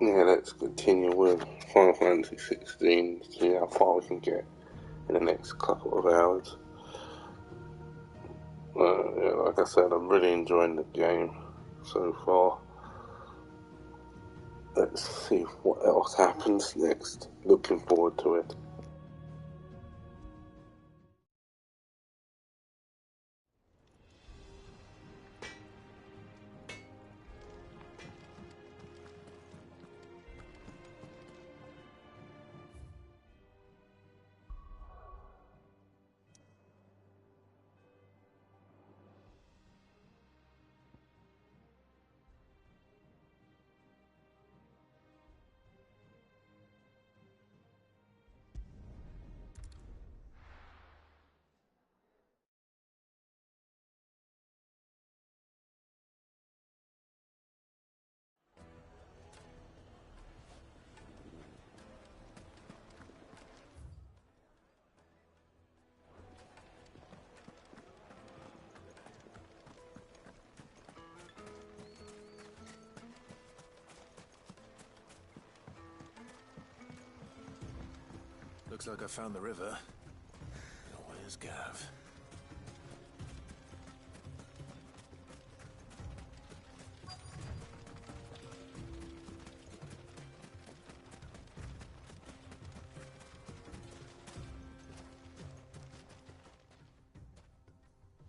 Yeah, let's continue with Final Fantasy 16, see how far we can get in the next couple of hours. Yeah, like I said, I'm really enjoying the game so far. Let's see what else happens next. Looking forward to it. Looks like I found the river. Now where's Gav?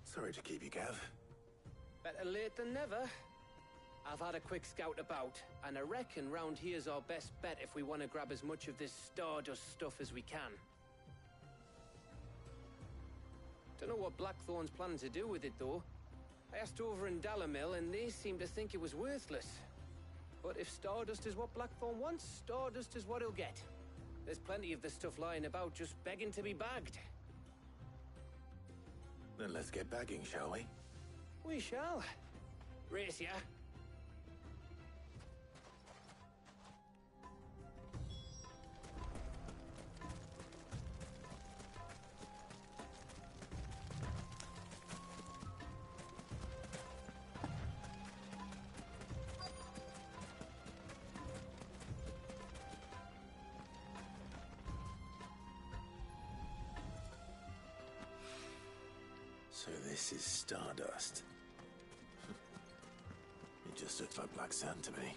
Sorry to keep you, Gav. Better late than never. I've had a quick scout about, and I reckon round here's our best bet if we want to grab as much of this Stardust stuff as we can. Don't know what Blackthorn's planning to do with it, though. I asked over in Dalamil, and they seem to think it was worthless. But if Stardust is what Blackthorn wants, Stardust is what he'll get. There's plenty of this stuff lying about, just begging to be bagged. Then let's get bagging, shall we? We shall. Race, ya. So this is Stardust. It just looks like black sand to me.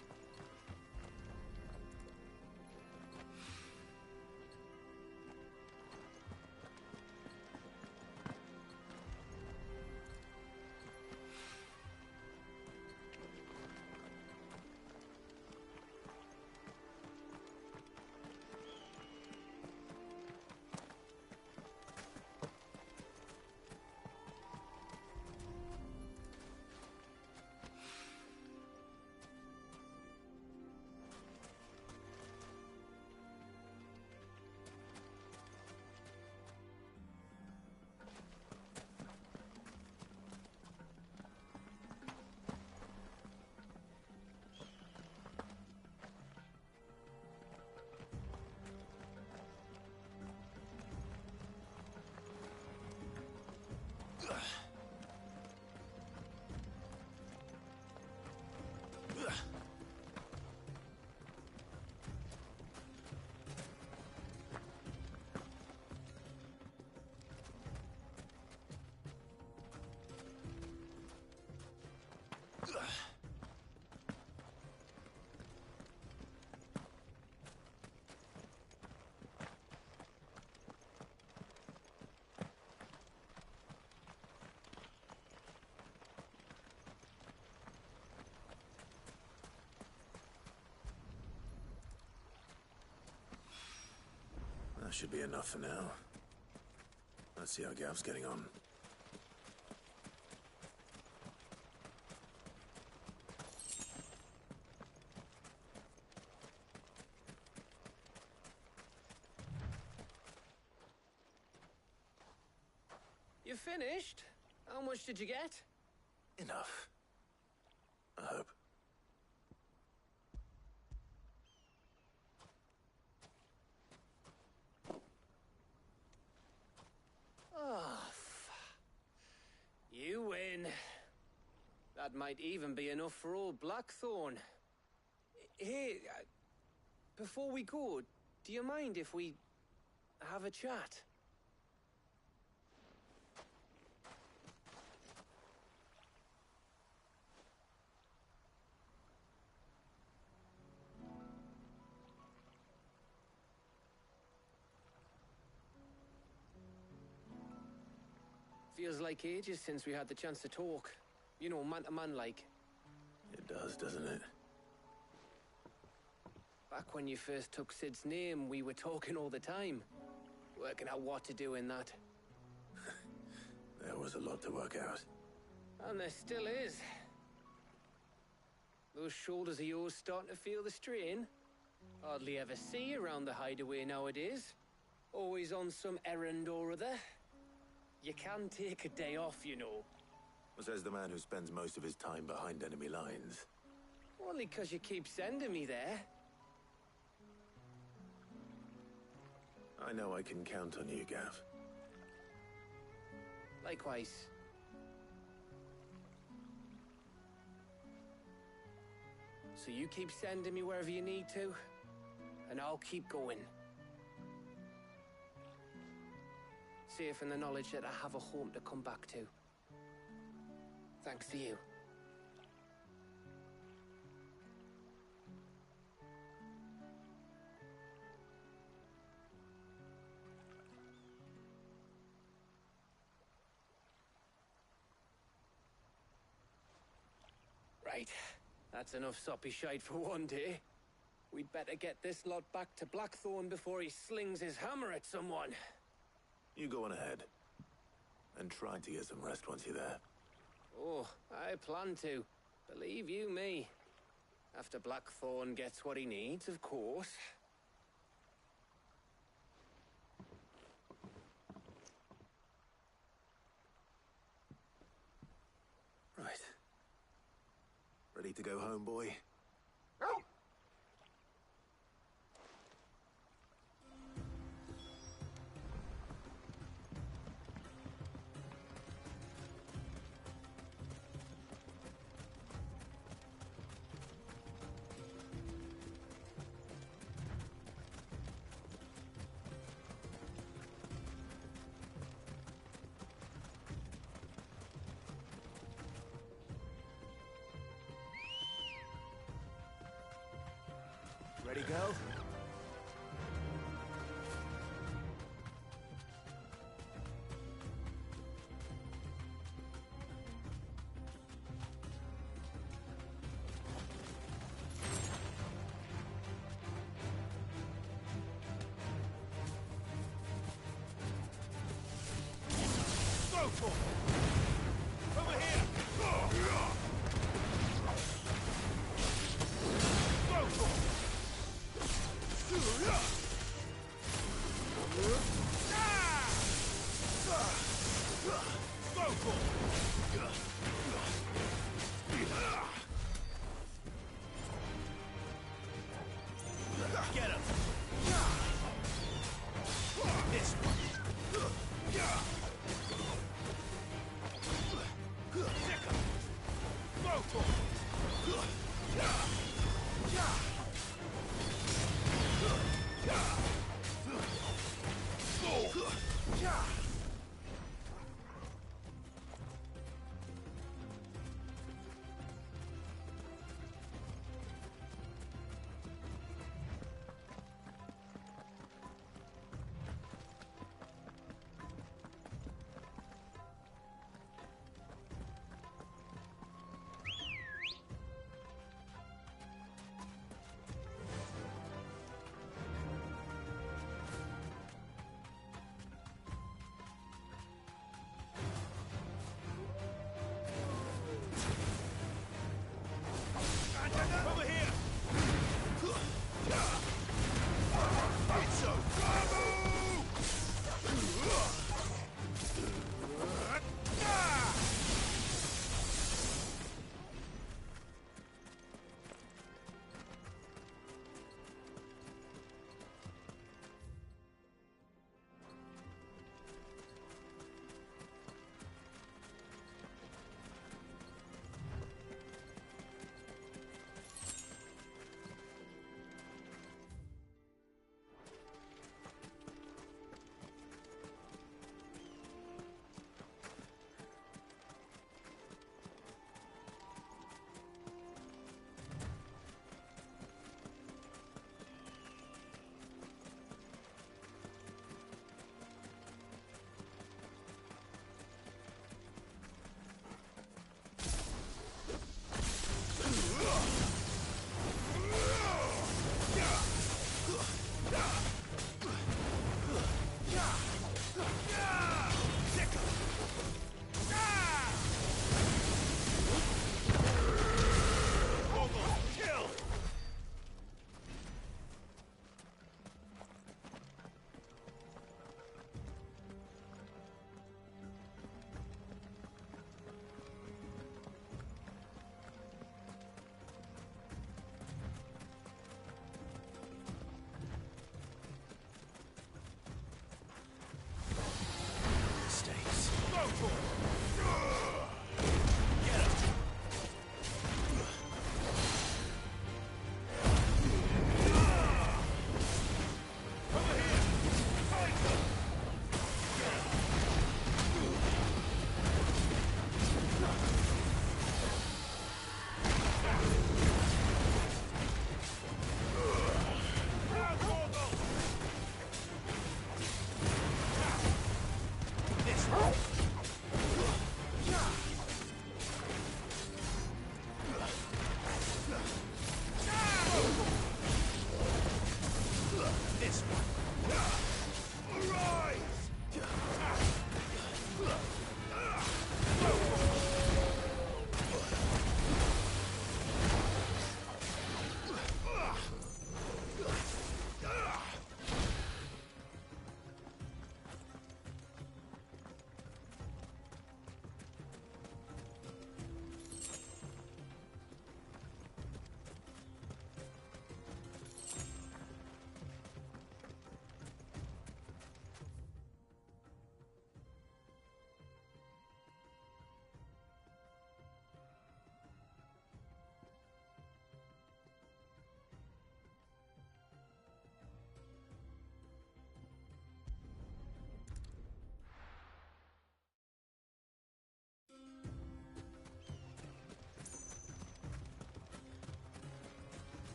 That should be enough for now. Let's see how Gav's getting on. You finished? How much did you get? Enough. I hope. Oh, you win. That might even be enough for old Blackthorn. Hey, before we go, do you mind if we have a chat? Feels like ages since we had the chance to talk. You know, man to man like. It does, doesn't it? Back when you first took Sid's name, we were talking all the time. Working out what to do in that. There was a lot to work out. And there still is. Those shoulders of yours starting to feel the strain. Hardly ever see you around the hideaway nowadays. Always on some errand or other. You can take a day off, you know. Says the man who spends most of his time behind enemy lines. Only 'cause you keep sending me there. I know I can count on you, Gav. Likewise. So you keep sending me wherever you need to, and I'll keep going. Safe in the knowledge that I have a home to come back to. Thanks to you. Right. That's enough soppy shite for one day. We'd better get this lot back to Blackthorn before he slings his hammer at someone. You go on ahead. And try to get some rest once you're there. Oh, I plan to. Believe you me. After Blackthorn gets what he needs, of course. Right. Ready to go home, boy? Ready, go? Go for it! Over here! Go for it! Get him! This one! Sick him! Go for it! Over here! It's a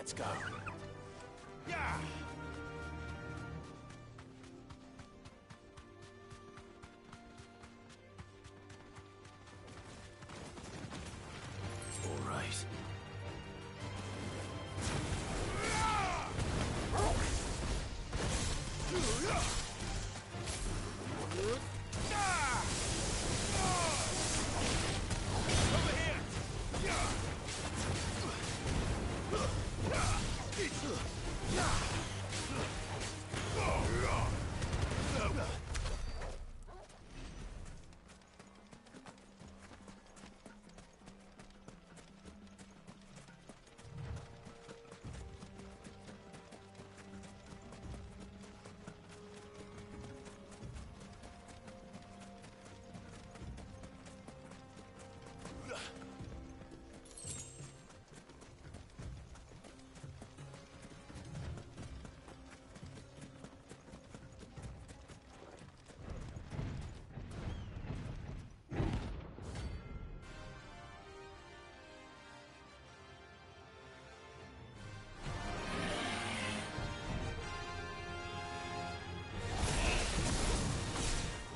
Let's go. Yeah. All right.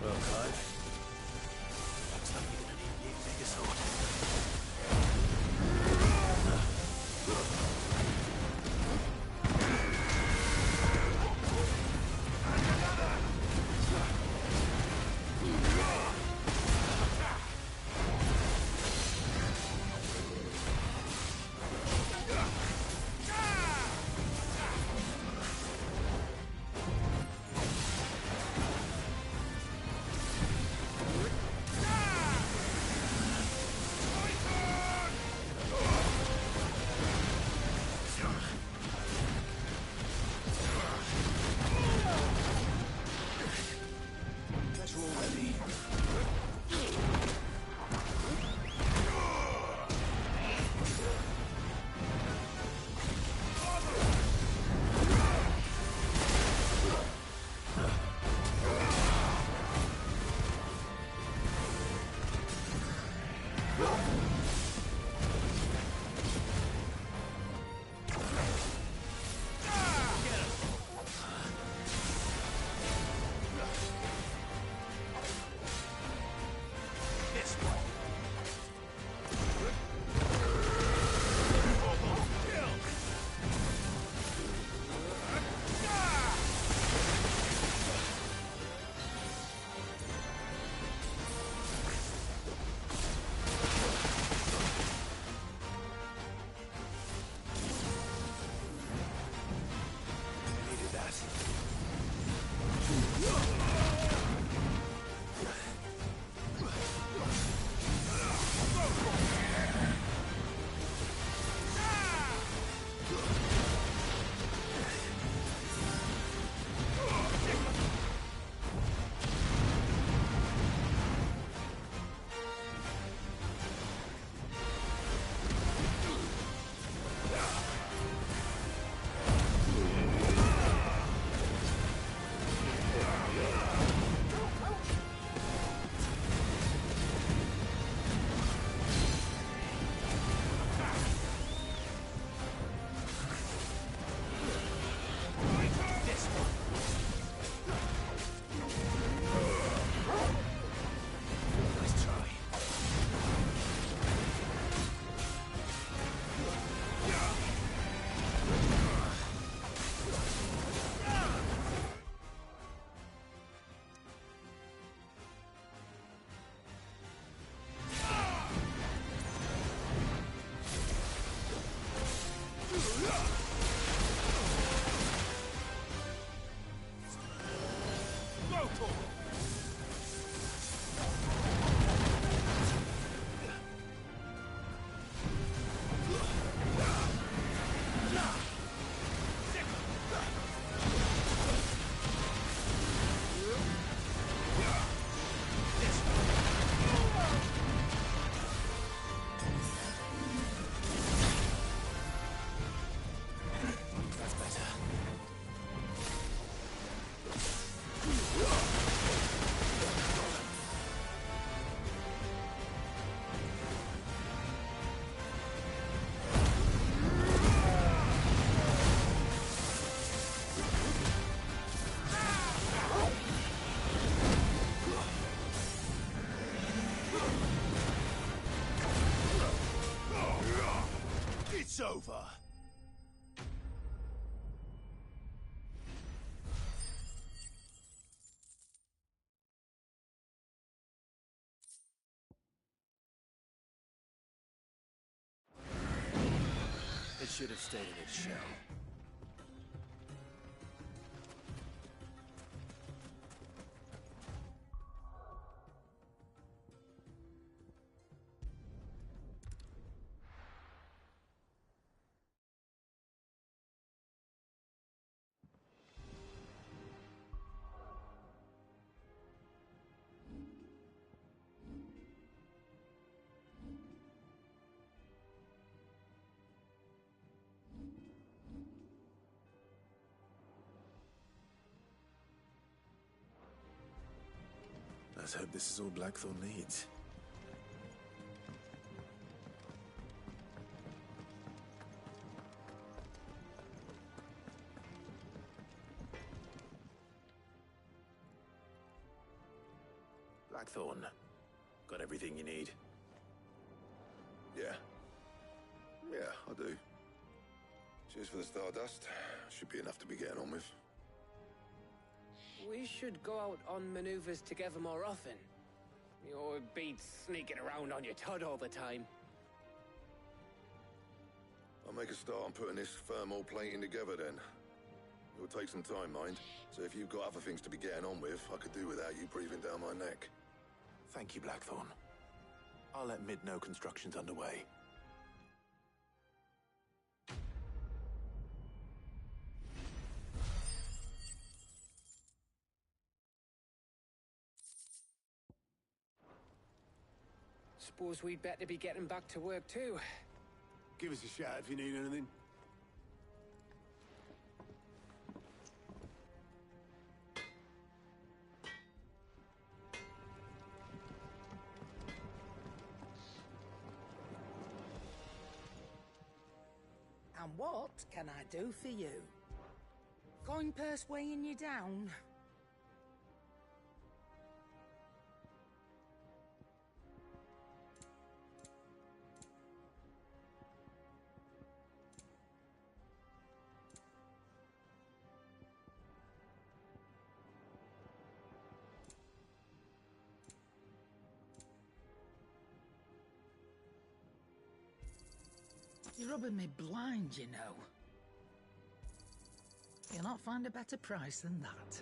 Well, Clive, looks like you're gonna need a bigger sword. should have stayed in its shell. Let's hope this is all Blackthorn needs. Blackthorn, got everything you need? Yeah. Yeah, I do. Cheers for the Stardust. Should be enough to be getting on with. We should go out on maneuvers together more often. You're beat sneaking around on your tud all the time. I'll make a start on putting this thermal plating together then. It'll take some time, mind. So if you've got other things to be getting on with, I could do without you breathing down my neck. Thank you, Blackthorn. I'll let Mid know construction's underway. Suppose we'd better be getting back to work too. Give us a shout if you need anything. And what can I do for you? Coin purse weighing you down? You're rubbing me blind, you know. You'll not find a better price than that.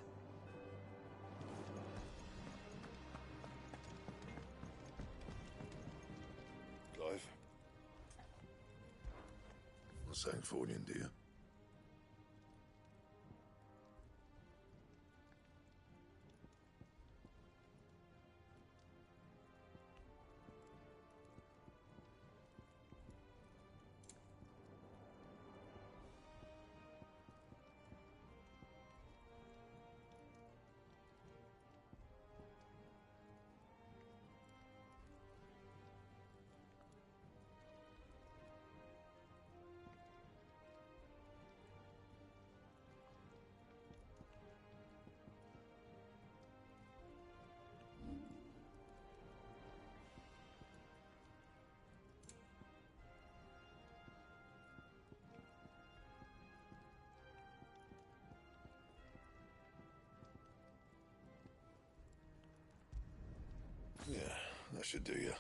Clive? Not saying fortune, do you? Yeah, that should do you.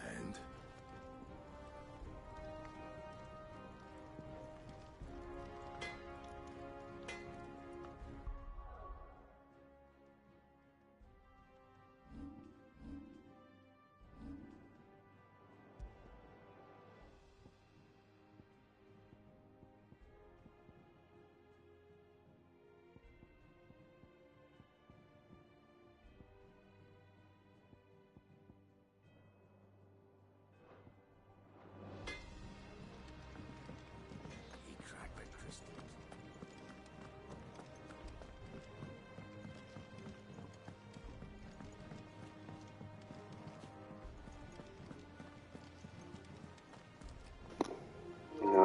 And?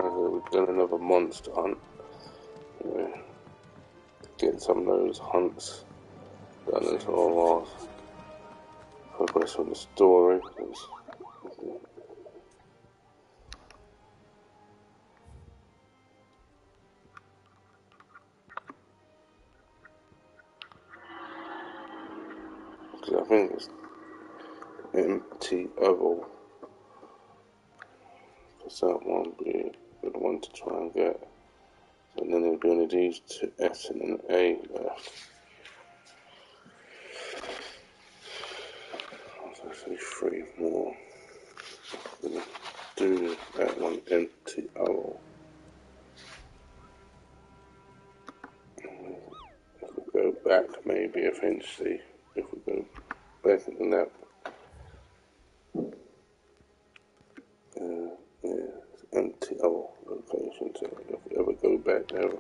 We've done another monster hunt. Yeah. some of those hunts done as well. Progress on the story. Because I think it's empty oval. Because that one would be a good one to try and get. So then there'll be only these two S and an A left. So actually 3 more. I'm gonna do that one empty oval. If we go back, maybe eventually, if we go back in that. Yeah, it's empty oval location. So if we ever go back there,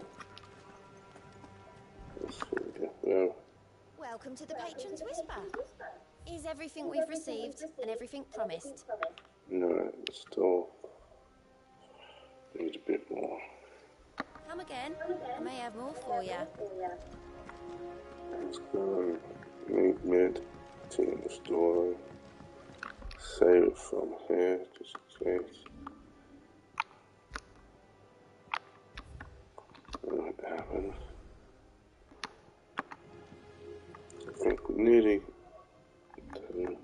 let's see if we ever. Welcome to the Patron's Whisper. Is everything we've received and everything promised? No, it's still need a bit more. Come again. I may have more for you. Let's go meet mid, continue the story. Save it from here, just in case. What happens? I think we're nearly to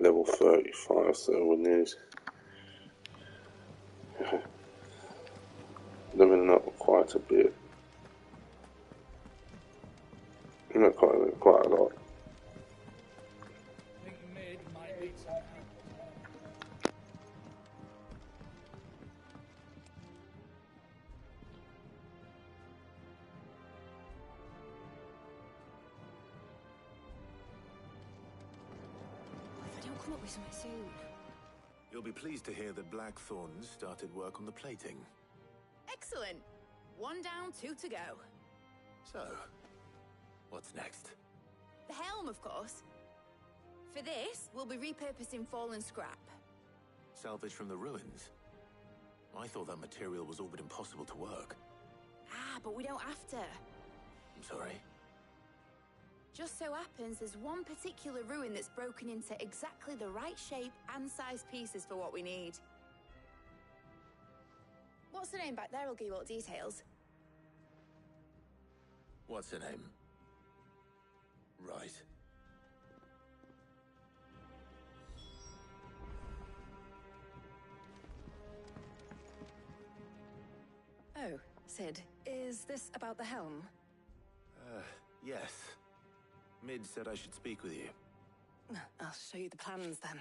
level 35, so we're nearly leveling up quite a bit. Not quite a bit, quite a lot. I think Mid might need some help. If I don't come up with something soon. You'll be pleased to hear that Blackthorn's started work on the plating. Excellent. 1 down, 2 to go. So, what's next? The helm, of course. For this, we'll be repurposing fallen scrap. Salvage from the ruins? I thought that material was all but impossible to work. Ah, but we don't have to. I'm sorry. Just so happens there's one particular ruin that's broken into exactly the right shape and size pieces for what we need. What's the name back there? I'll give you all the details. What's her name? Right. Oh, Sid, is this about the helm? Yes. Mid said I should speak with you. I'll show you the plans then.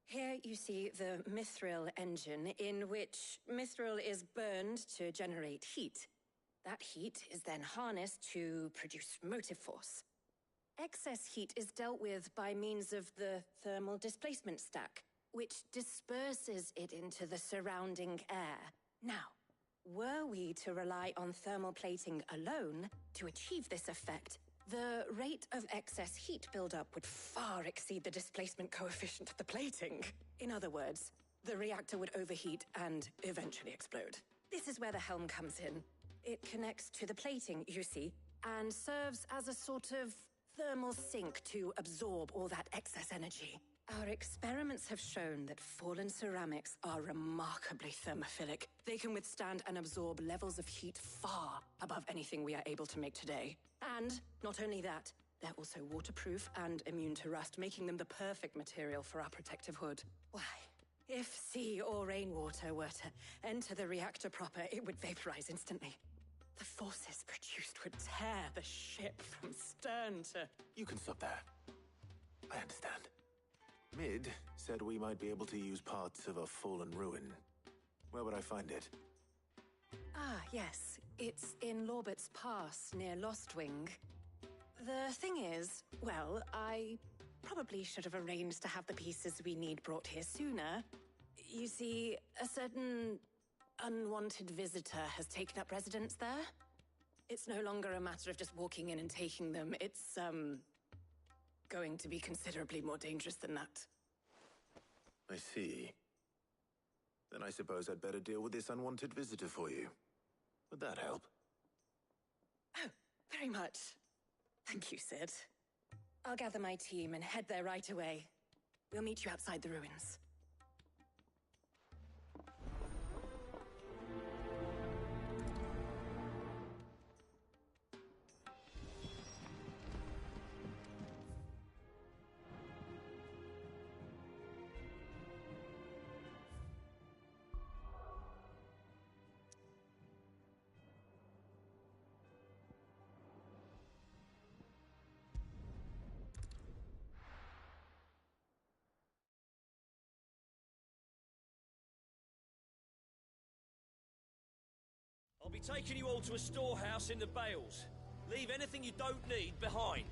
Here you see the mithril engine, in which mithril is burned to generate heat. That heat is then harnessed to produce motive force. Excess heat is dealt with by means of the thermal displacement stack, which disperses it into the surrounding air. Now, were we to rely on thermal plating alone to achieve this effect, the rate of excess heat buildup would far exceed the displacement coefficient of the plating. In other words, the reactor would overheat and eventually explode. This is where the helm comes in. It connects to the plating, you see, and serves as a sort of thermal sink to absorb all that excess energy. Our experiments have shown that fallen ceramics are remarkably thermophilic. They can withstand and absorb levels of heat far above anything we are able to make today. And not only that, they're also waterproof and immune to rust, making them the perfect material for our protective hood. Why, if sea or rainwater were to enter the reactor proper, it would vaporize instantly. The forces produced would tear the ship from stern to... You can stop there. I understand. Mid said we might be able to use parts of a fallen ruin. Where would I find it? Ah, yes. It's in Lorbert's Pass, near Lostwing. The thing is, well, I probably should have arranged to have the pieces we need brought here sooner. You see, a certain unwanted visitor has taken up residence there. It's no longer a matter of just walking in and taking them. It's, going to be considerably more dangerous than that. I see. Then I suppose I'd better deal with this unwanted visitor for you. Would that help? Oh, very much. Thank you, Sid. I'll gather my team and head there right away. We'll meet you outside the ruins. I'll be taking you all to a storehouse in the Bales. Leave anything you don't need behind.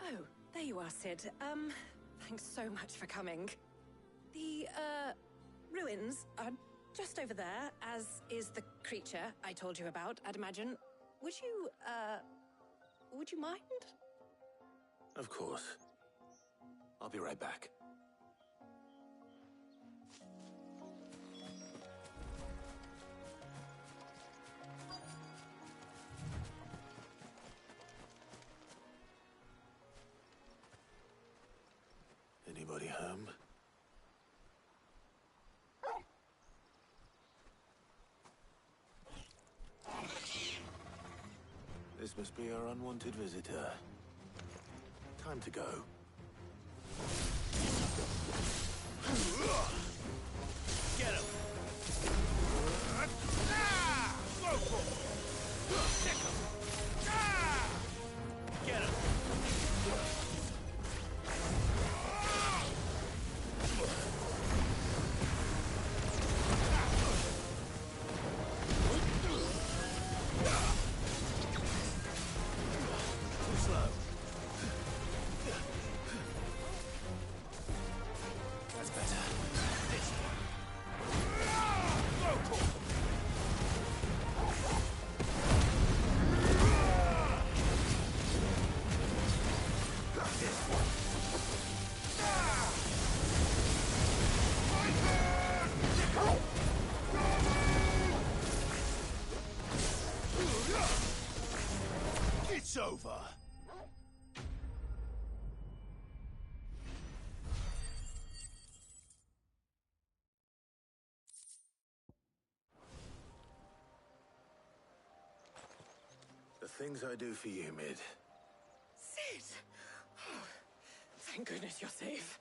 Oh, there you are, Sid. Thanks so much for coming. The, ruins are just over there, as is the creature I told you about, I'd imagine. Would you mind? Of course. I'll be right back. Anybody home? This must be our unwanted visitor. Time to go. Get him! Go for it! Stick him! Get him! That's better. things I do for you, Mid. Sid! Oh, thank goodness you're safe.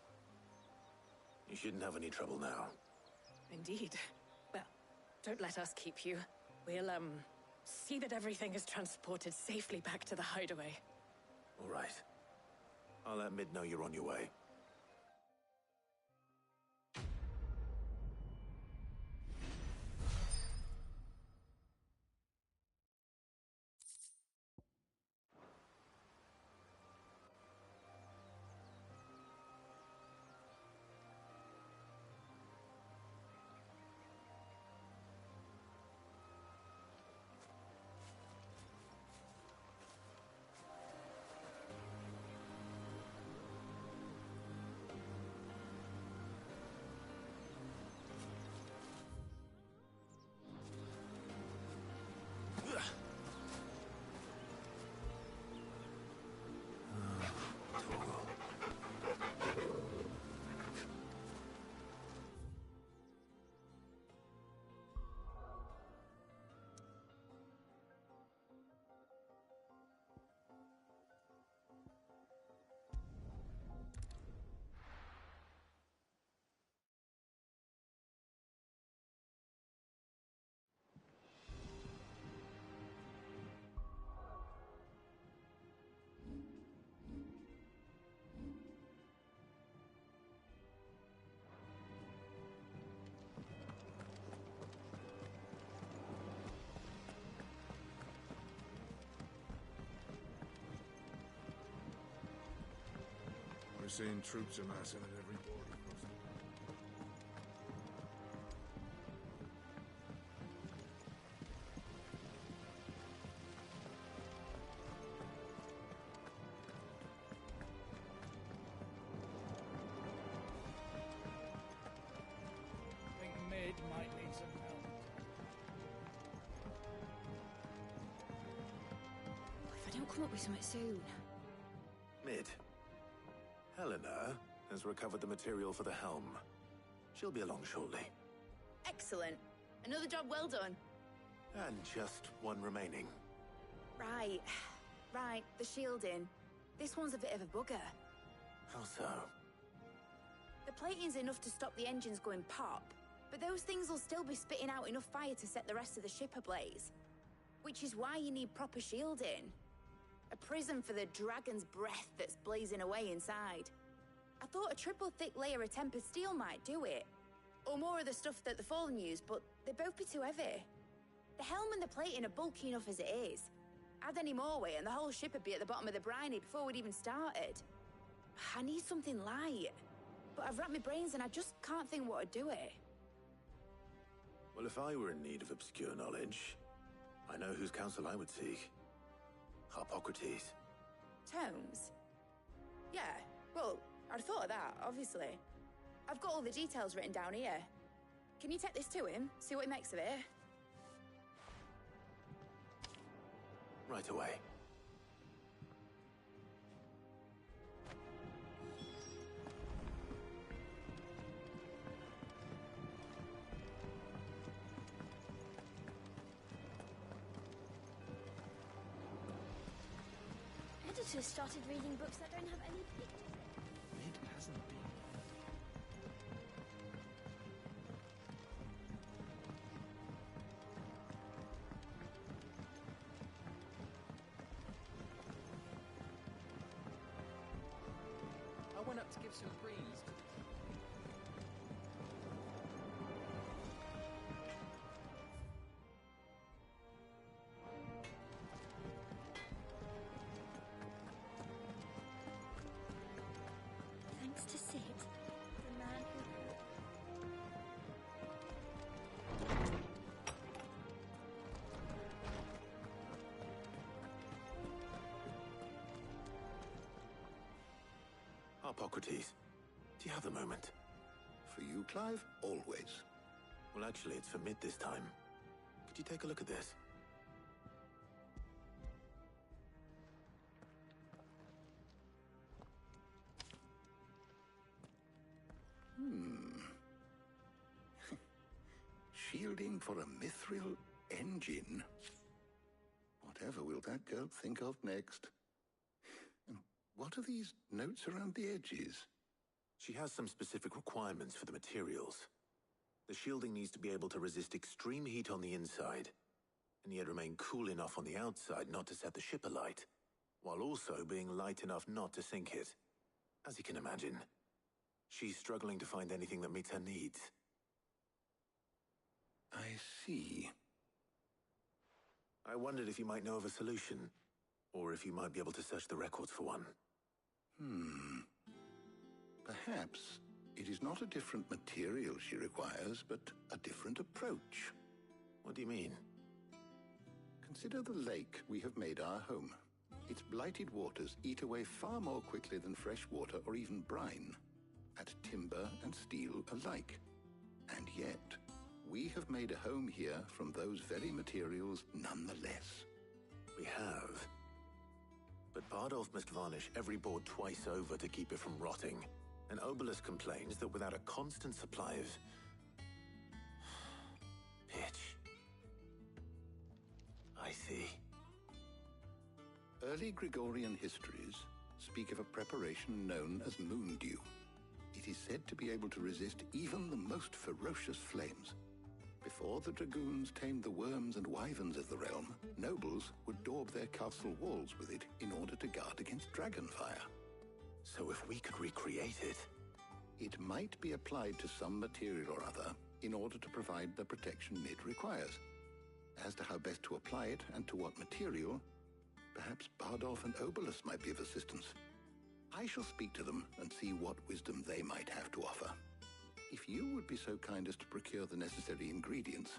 You shouldn't have any trouble now. Indeed. Well, don't let us keep you. We'll, see that everything is transported safely back to the hideaway. All right. I'll let Mid know you're on your way. We're seeing troops amassing at every border crossing. I think Mid might need some help. If I don't come up with something soon. Mid. Helena has recovered the material for the helm. She'll be along shortly. Excellent. Another job well done. And just one remaining. Right. Right, the shielding. This one's a bit of a bugger. How so? The plating's enough to stop the engines going pop, but those things will still be spitting out enough fire to set the rest of the ship ablaze. Which is why you need proper shielding. A prison for the dragon's breath that's blazing away inside. I thought a triple thick layer of tempered steel might do it. Or more of the stuff that the Fallen use, but they'd both be too heavy. The helm and the plating are bulky enough as it is. Add any more weight and the whole ship would be at the bottom of the briny before we'd even started. I need something light. But I've racked my brains and I just can't think what would do it. Well, if I were in need of obscure knowledge, I know whose counsel I would seek. Hippocrates. Tomes? Yeah, well, I'd thought of that, obviously. I've got all the details written down here. Can you take this to him, see what he makes of it? Right away. Editors started reading books that don't have any pictures in. Mid hasn't been. I went up to give some breeze to the... Thanks to Sid, the man who... Hippocrates, do you have a moment? For you, Clive? Always. Well, actually, it's for Mid this time. Could you take a look at this? Shielding for a mithril engine? What Whatever will that girl think of next? And what are these notes around the edges? She has some specific requirements for the materials. The shielding needs to be able to resist extreme heat on the inside, and yet remain cool enough on the outside not to set the ship alight, while also being light enough not to sink it. As you can imagine, she's struggling to find anything that meets her needs. I see. I wondered if you might know of a solution, or if you might be able to search the records for one. Perhaps it is not a different material she requires, but a different approach. What do you mean? Consider the lake we have made our home. Its blighted waters eat away far more quickly than fresh water or even brine, at timber and steel alike. And yet, we have made a home here from those very materials nonetheless. We have. But Bardolph must varnish every board twice over to keep it from rotting. And Obelus complains that without a constant supply of pitch. I see. Early Gregorian histories speak of a preparation known as moon dew. It is said to be able to resist even the most ferocious flames. Before the dragoons tamed the worms and wyverns of the realm, nobles would daub their castle walls with it in order to guard against dragonfire. So if we could recreate it... It might be applied to some material or other in order to provide the protection it requires. As to how best to apply it and to what material, perhaps Bardolph and Obelus might be of assistance. I shall speak to them and see what wisdom they might have to offer. If you would be so kind as to procure the necessary ingredients,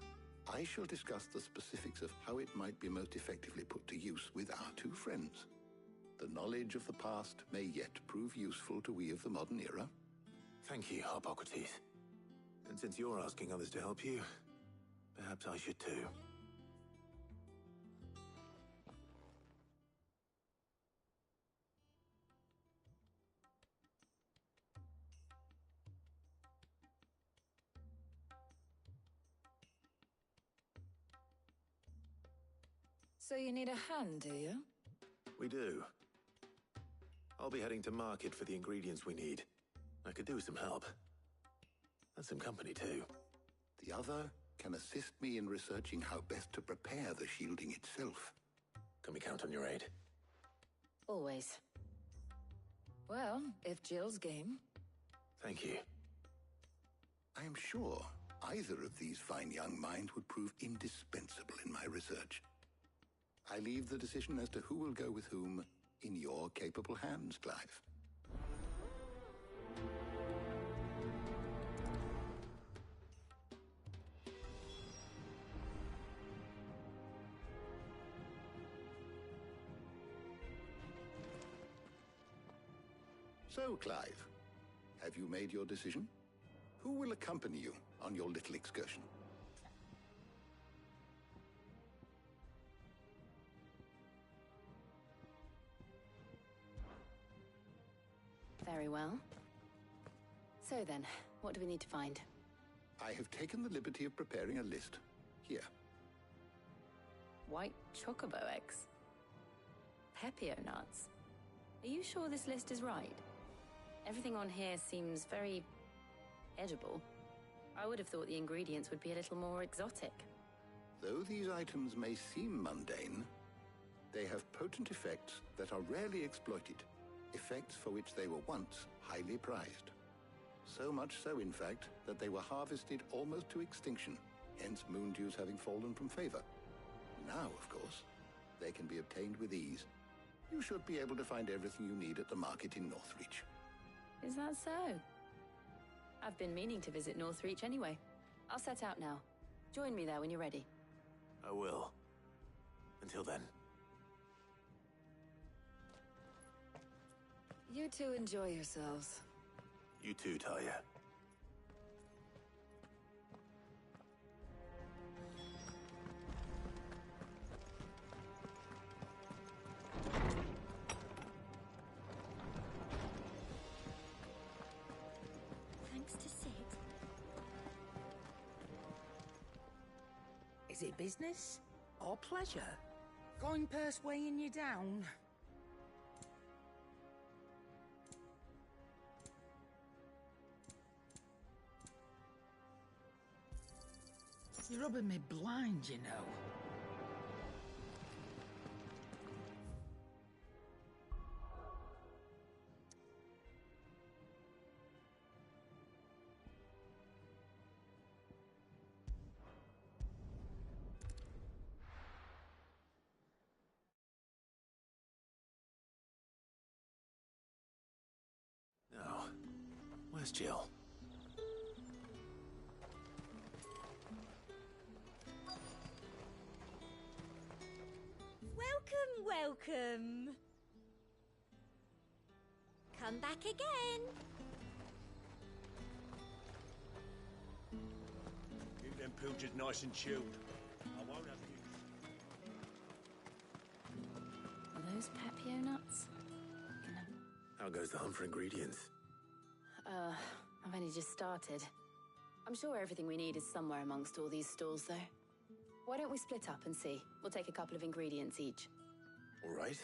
I shall discuss the specifics of how it might be most effectively put to use with our two friends. The knowledge of the past may yet prove useful to we of the modern era. Thank you, Hippocrates. And since you're asking others to help you, perhaps I should too. So you need a hand, do you? We do. I'll be heading to market for the ingredients we need. I could do with some help. And some company, too. The other can assist me in researching how best to prepare the shielding itself. Can we count on your aid? Always. Well, if Jill's game. Thank you. I am sure either of these fine young minds would prove indispensable in my research. I leave the decision as to who will go with whom in your capable hands, Clive. So, Clive, have you made your decision? Who will accompany you on your little excursion? Very well. So then, what do we need to find? I have taken the liberty of preparing a list. Here. White chocobo eggs. Pepio nuts. Are you sure this list is right? Everything on here seems very edible. I would have thought the ingredients would be a little more exotic. Though these items may seem mundane, they have potent effects that are rarely exploited, effects for which they were once highly prized. So much so, in fact, that they were harvested almost to extinction, hence moon dews having fallen from favor. Now, of course, they can be obtained with ease. You should be able to find everything you need at the market in Northreach. Is that so? I've been meaning to visit Northreach anyway. I'll set out now. Join me there when you're ready. I will. Until then. You two enjoy yourselves. You too, Talia. Thanks to Sid. Is it business or pleasure? Going purse weighing you down? You're rubbing me blind, you know. Now, where's Jill? Welcome. Come back again. Keep them pilchers nice and chilled. I won't have you. Are those Pepio nuts? How goes the hunt for ingredients? I've only just started. I'm sure everything we need is somewhere amongst all these stalls, though. Why don't we split up and see? We'll take a couple of ingredients each. All right.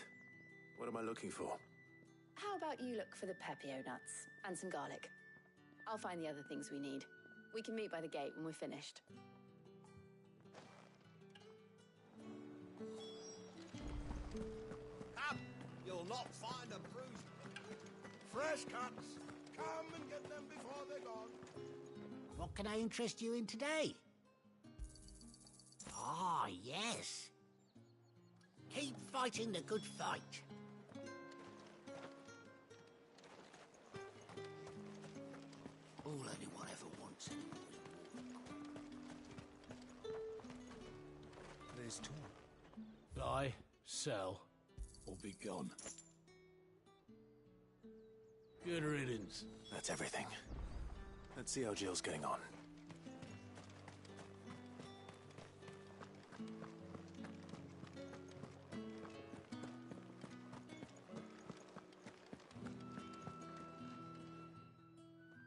What am I looking for? How about you look for the Pepio nuts and some garlic? I'll find the other things we need. We can meet by the gate when we're finished. Come! You'll not find a bruise. Fresh cuts. Come and get them before they're gone. What can I interest you in today? Ah, yes. Keep fighting the good fight. All anyone ever wants anymore is war. There's two. Buy, sell, or be gone. Good riddance. That's everything. Let's see how Jill's getting on.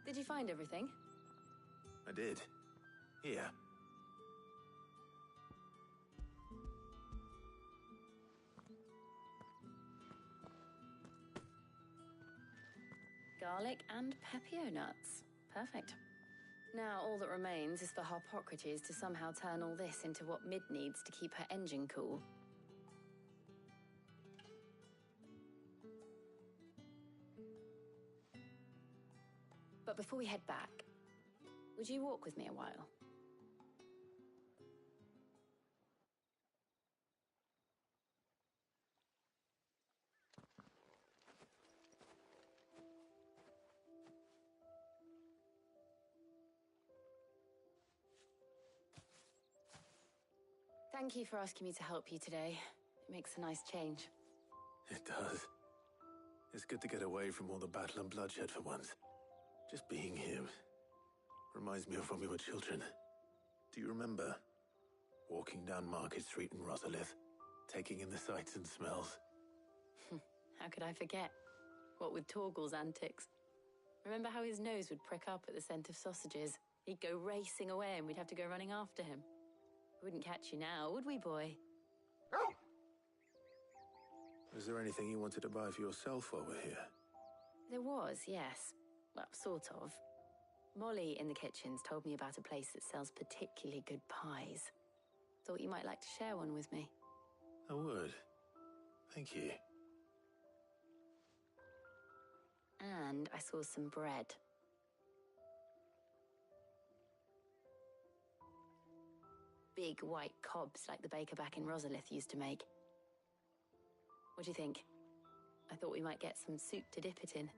Did you find everything? I did. Here. Garlic and Pepio nuts. Perfect. Now all that remains is for Harpocrates to somehow turn all this into what Mid needs to keep her engine cool. But before we head back, would you walk with me a while? Thank you for asking me to help you today. It makes a nice change. It does. It's good to get away from all the battle and bloodshed for once. Just being here reminds me of when we were children. Do you remember? Walking down Market Street in Rosalith, taking in the sights and smells. How could I forget? What with Torgal's antics. Remember how his nose would prick up at the scent of sausages? He'd go racing away and we'd have to go running after him. We wouldn't catch you now, would we, boy? Was there anything you wanted to buy for yourself while we're here? There was, yes. Well, sort of. Molly in the kitchens told me about a place that sells particularly good pies. Thought you might like to share one with me. I would. Thank you. And I saw some bread. Big white cobs like the baker back in Rosalith used to make. What do you think? I thought we might get some soup to dip it in.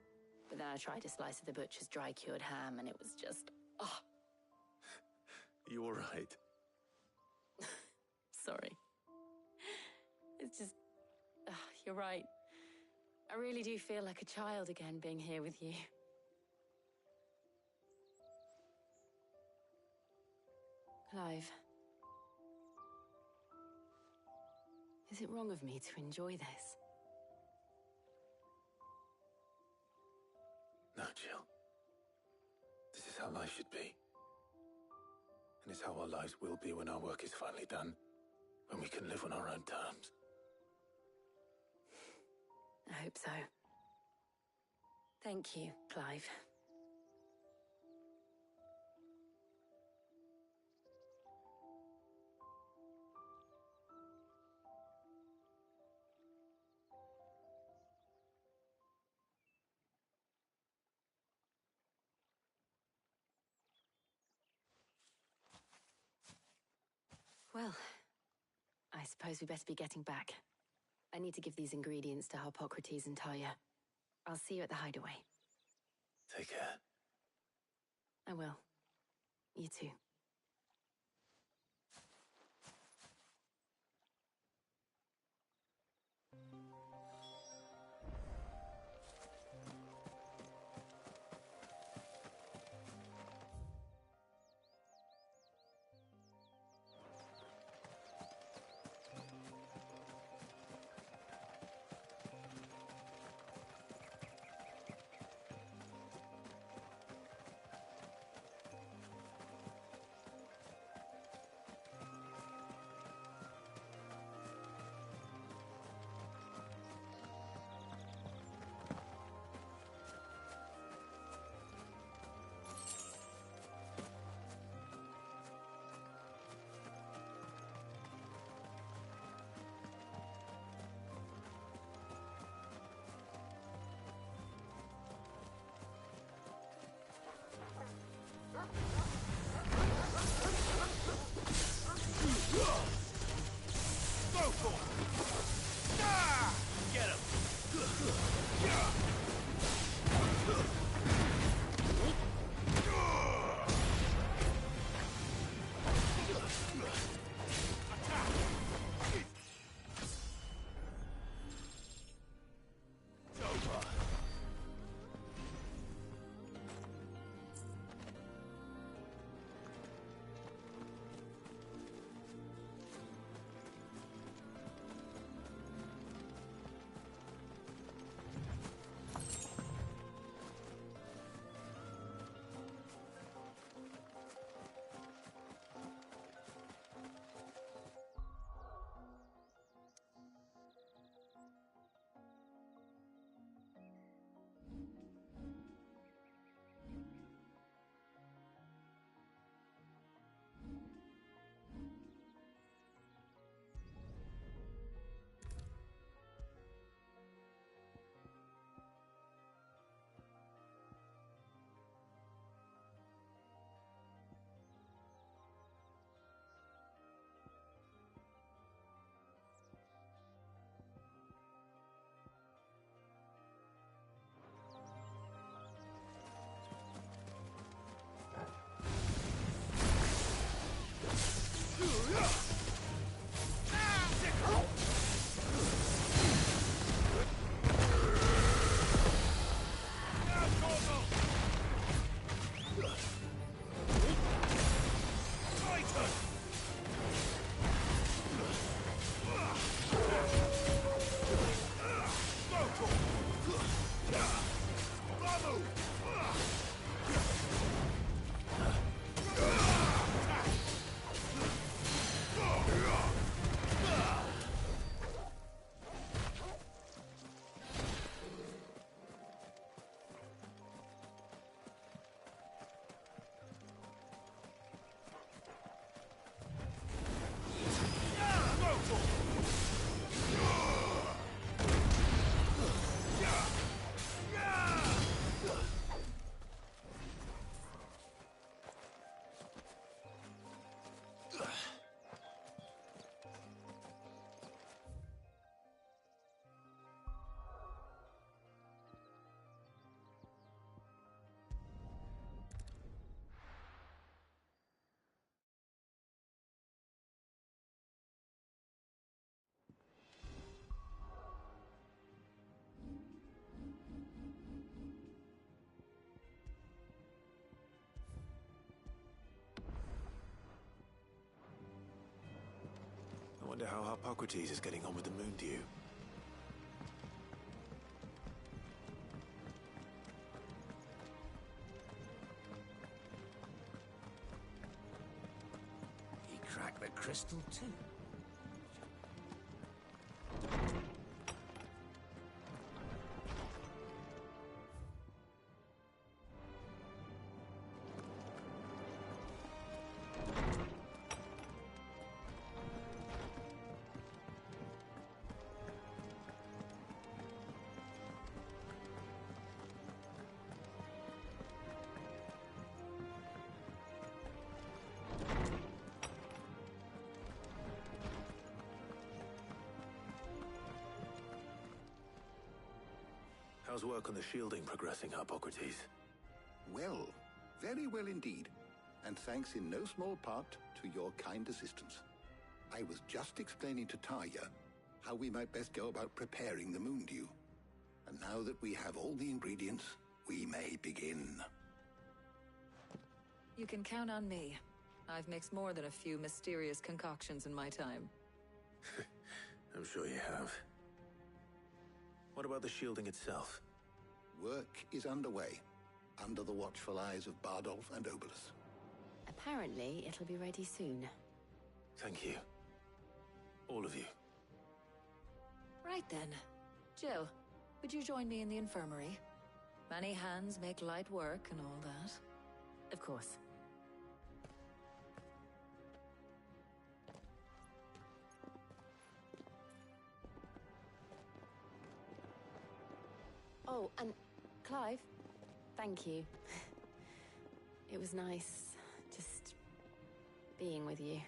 But then I tried a slice of the butcher's dry-cured ham and it was just... oh. You all right? Sorry. It's just... you're right. I really do feel like a child again being here with you. Clive. Is it wrong of me to enjoy this? No, Jill. This is how life should be. And it's how our lives will be when our work is finally done. When we can live on our own terms. I hope so. Thank you, Clive. Well, I suppose we best be getting back. I need to give these ingredients to Harpocrates and Talia. I'll see you at the hideaway. Take care. I will. You too. Get him! I wonder how Harpocrates is getting on with the moon dew. He cracked the crystal too. How's work on the shielding progressing, Hippocrates? Well, very well indeed. And thanks in no small part to your kind assistance. I was just explaining to Taya how we might best go about preparing the moon dew. And now that we have all the ingredients, we may begin. You can count on me. I've mixed more than a few mysterious concoctions in my time. I'm sure you have. What about the shielding itself? Work is underway, under the watchful eyes of Bardolph and Obolus. Apparently, it'll be ready soon. Thank you. All of you. Right then. Jill, would you join me in the infirmary? Many hands make light work and all that. Of course. Oh, and Clive, thank you. It was nice just being with you.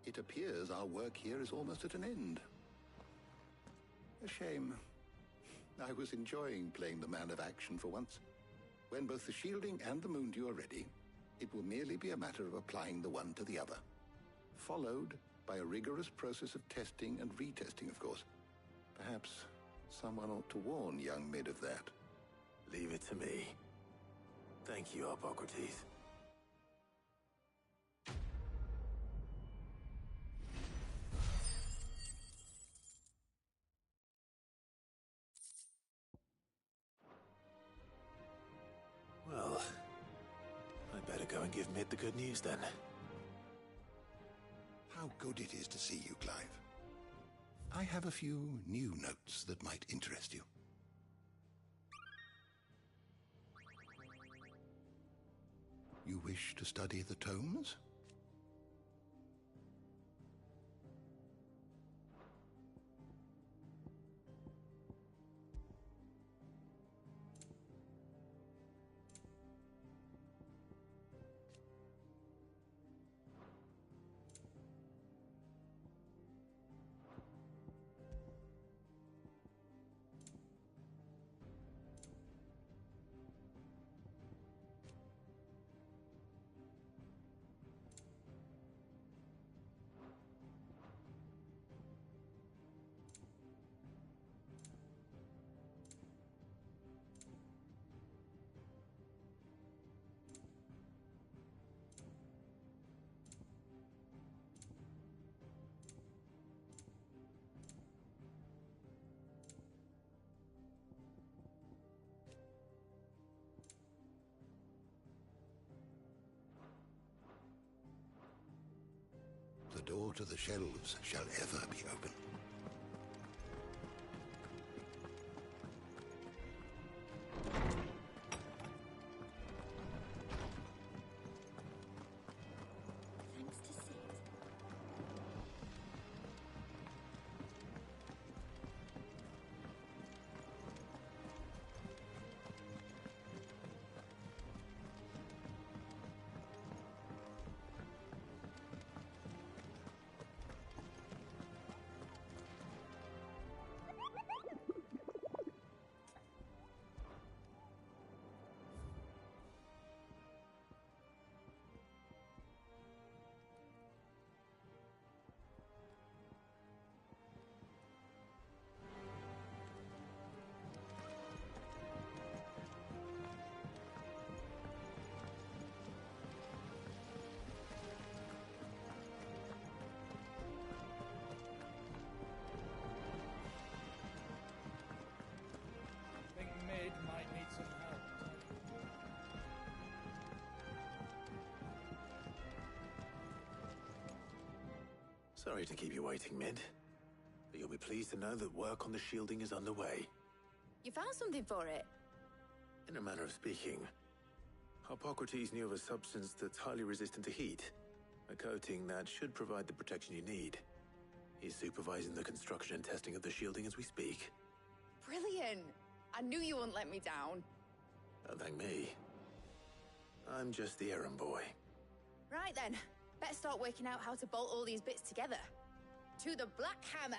It appears our work here is almost at an end. A shame. I was enjoying playing the man of action for once. When both the shielding and the moon dew are ready, it will merely be a matter of applying the one to the other. Followed by a rigorous process of testing and retesting, of course. Perhaps someone ought to warn young Mid of that. Leave it to me. Thank you, Hippocrates. Well, I'd better go and give Mid the good news then. How good it is to see you, Clive. I have a few new notes that might interest you. You wish to study the tomes? The door to the shelves shall ever be open. Thanks to Sid. Think Mid might need some help. Sorry to keep you waiting, Mid. But you'll be pleased to know that work on the shielding is underway. You found something for it? In a manner of speaking, Hippocrates knew of a substance that's highly resistant to heat. A coating that should provide the protection you need. He's supervising the construction and testing of the shielding as we speak. Brilliant! I knew you wouldn't let me down. Don't thank me. I'm just the errand boy. Right then, better start working out how to bolt all these bits together. to the Black Hammer.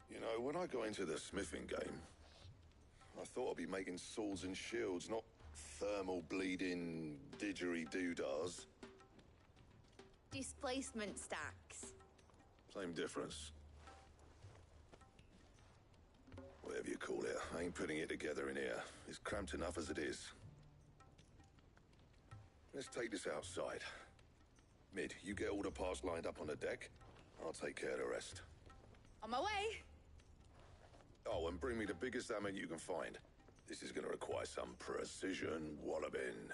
You know, when I got into the smithing game, I thought I'd be making swords and shields, not thermal bleeding didgeridoo-dahs. Displacement stacks. Same difference. Whatever you call it, I ain't putting it together in here. It's cramped enough as it is. Let's take this outside. Mid, you get all the parts lined up on the deck. I'll take care of the rest. On my way. Oh, and bring me the biggest hammer you can find. This is gonna require some precision walloping.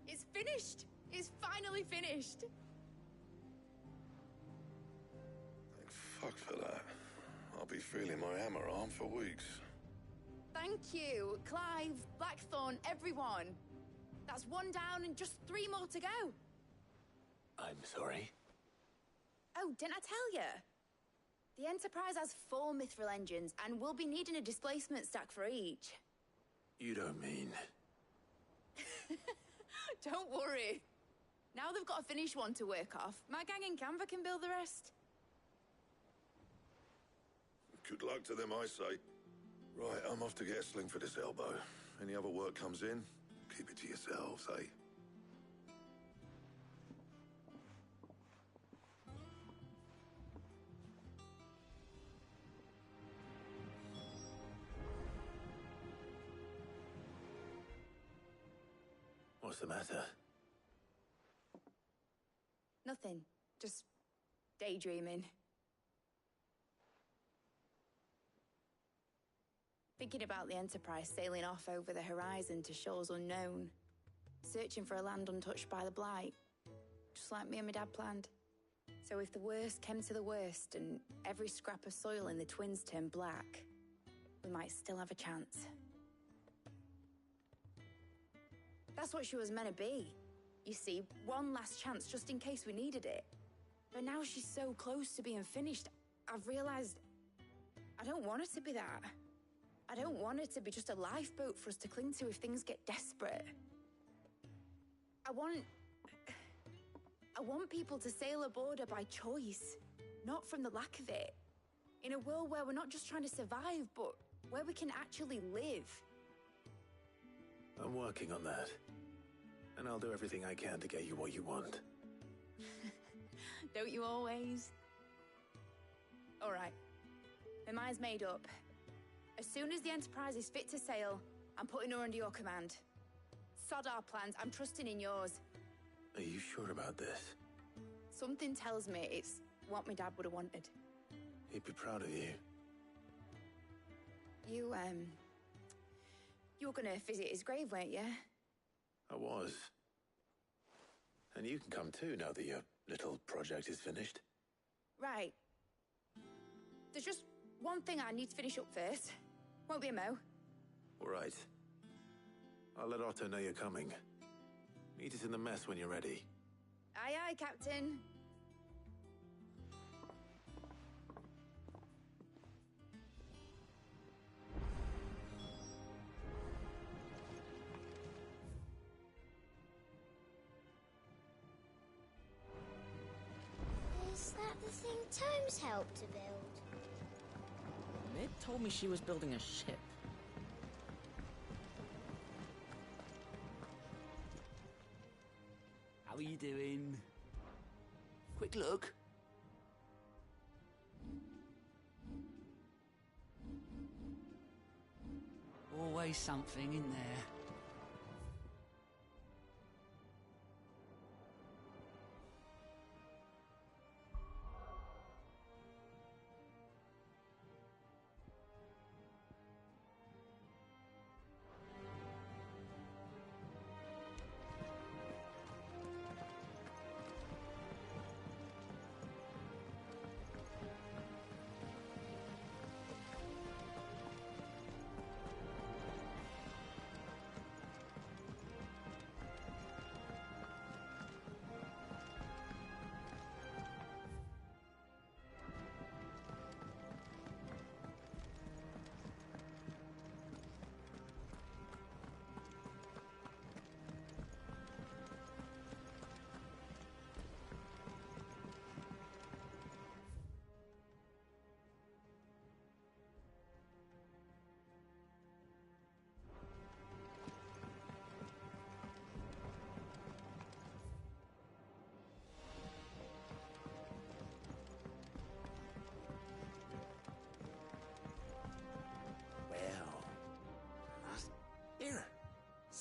It's finished! It's finally finished! Thank fuck for that. I'll be feeling my hammer arm for weeks. Thank you, Clive, Blackthorn, everyone. That's one down and just 3 more to go. I'm sorry. Oh, didn't I tell you? The Enterprise has 4 mithril engines, and we'll be needing a displacement stack for each. You don't mean... Don't worry. Now they've got a finished one to work off. My gang in Canva can build the rest. Good luck to them, I say. Right, I'm off to get a sling for this elbow. Any other work comes in, keep it to yourselves, eh? What's the matter? Nothing. Just daydreaming. Thinking about the Enterprise sailing off over the horizon to shores unknown. Searching for a land untouched by the Blight. Just like me and my dad planned. So if the worst came to the worst and every scrap of soil in the Twins turned black, we might still have a chance. That's what she was meant to be. You see, one last chance just in case we needed it. But now she's so close to being finished, I've realized I don't want it to be that. I don't want it to be just a lifeboat for us to cling to if things get desperate. I want people to sail aboard her by choice, not from the lack of it. In a world where we're not just trying to survive, but where we can actually live. I'm working on that. And I'll do everything I can to get you what you want. Don't you always? All right. My mind's made up. As soon as the Enterprise is fit to sail, I'm putting her under your command. Sod our plans, I'm trusting in yours. Are you sure about this? Something tells me it's what my dad would have wanted. He'd be proud of you. You were gonna visit his grave, weren't you? I was. And you can come too now that your little project is finished. Right. There's just one thing I need to finish up first. Won't be a mo. All right. I'll let Otto know you're coming. Meet us in the mess when you're ready. Aye, aye, Captain. Is that the thing Tomes helped to build? Mid told me she was building a ship. How are you doing? Quick look. Always something in there.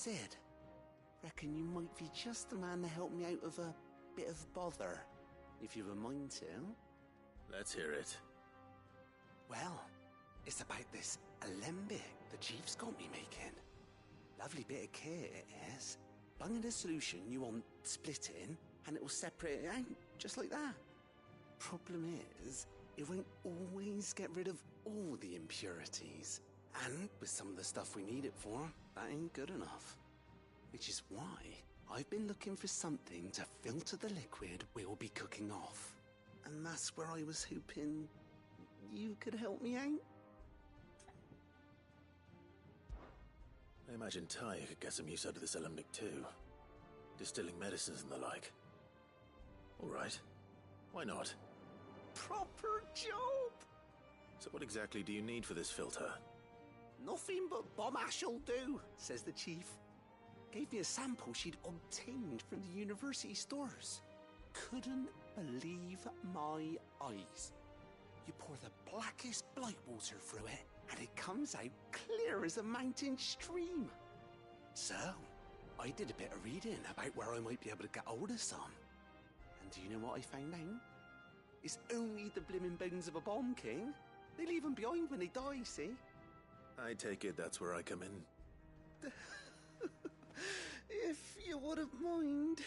Sid, reckon you might be just the man to help me out of a bit of bother, if you've a mind to. Let's hear it. Well, it's about this alembic the chief's got me making. Lovely bit of kit it is. Bung in a solution you want splitting, and it will separate it out, just like that. Problem is, it won't always get rid of all the impurities. And with some of the stuff we need it for, that ain't good enough. Which is why I've been looking for something to filter the liquid we'll be cooking off. And that's where I was hoping you could help me out. I imagine Ty could get some use out of this alembic too. Distilling medicines and the like. All right. Why not? Proper job! So what exactly do you need for this filter? Nothing but bomb ash'll do, says the chief. Gave me a sample she'd obtained from the university stores. Couldn't believe my eyes. You pour the blackest blight water through it, and it comes out clear as a mountain stream. So, I did a bit of reading about where I might be able to get hold of some. And do you know what I found out? It's only the blimmin' bones of a bomb king. They leave them behind when they die, see? I take it that's where I come in. If you wouldn't mind.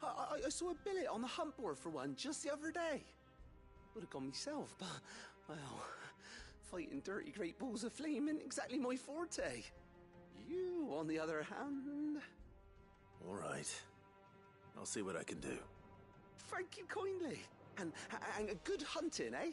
I saw a billet on the hunt board for one just the other day. Would have gone myself, but, well, fighting dirty great balls of flame ain't exactly my forte. You, on the other hand... All right. I'll see what I can do. Thank you kindly. And a good hunting, eh?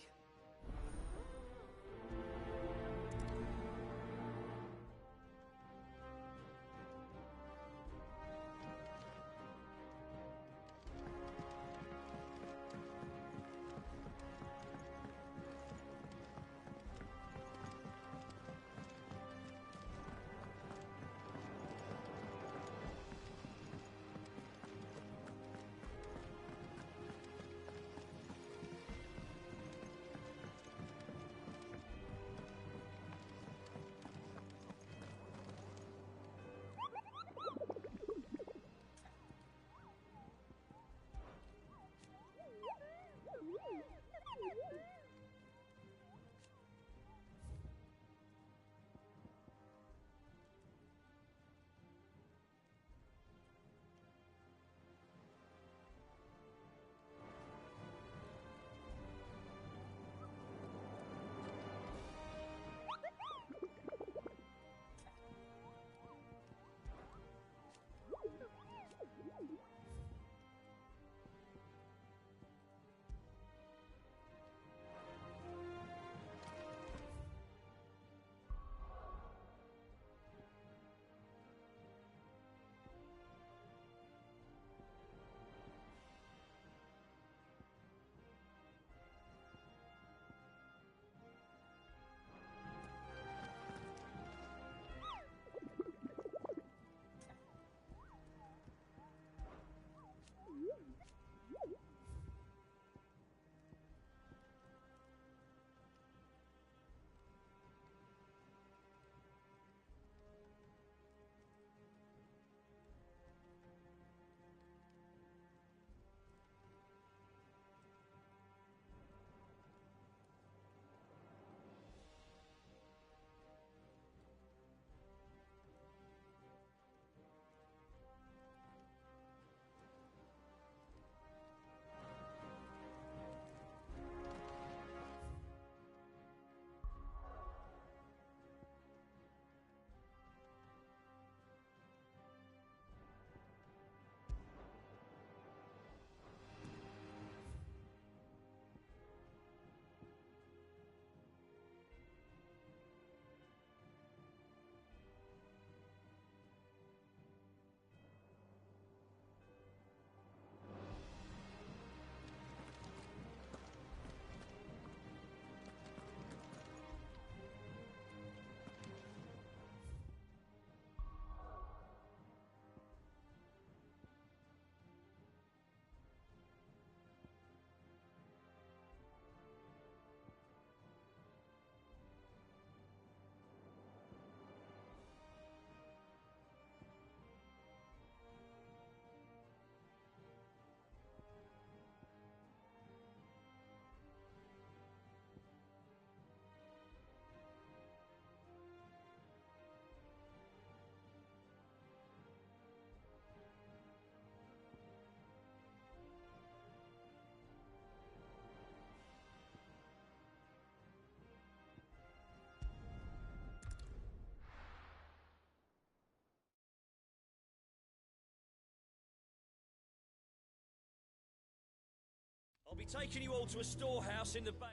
be taking you all to a storehouse in the bay.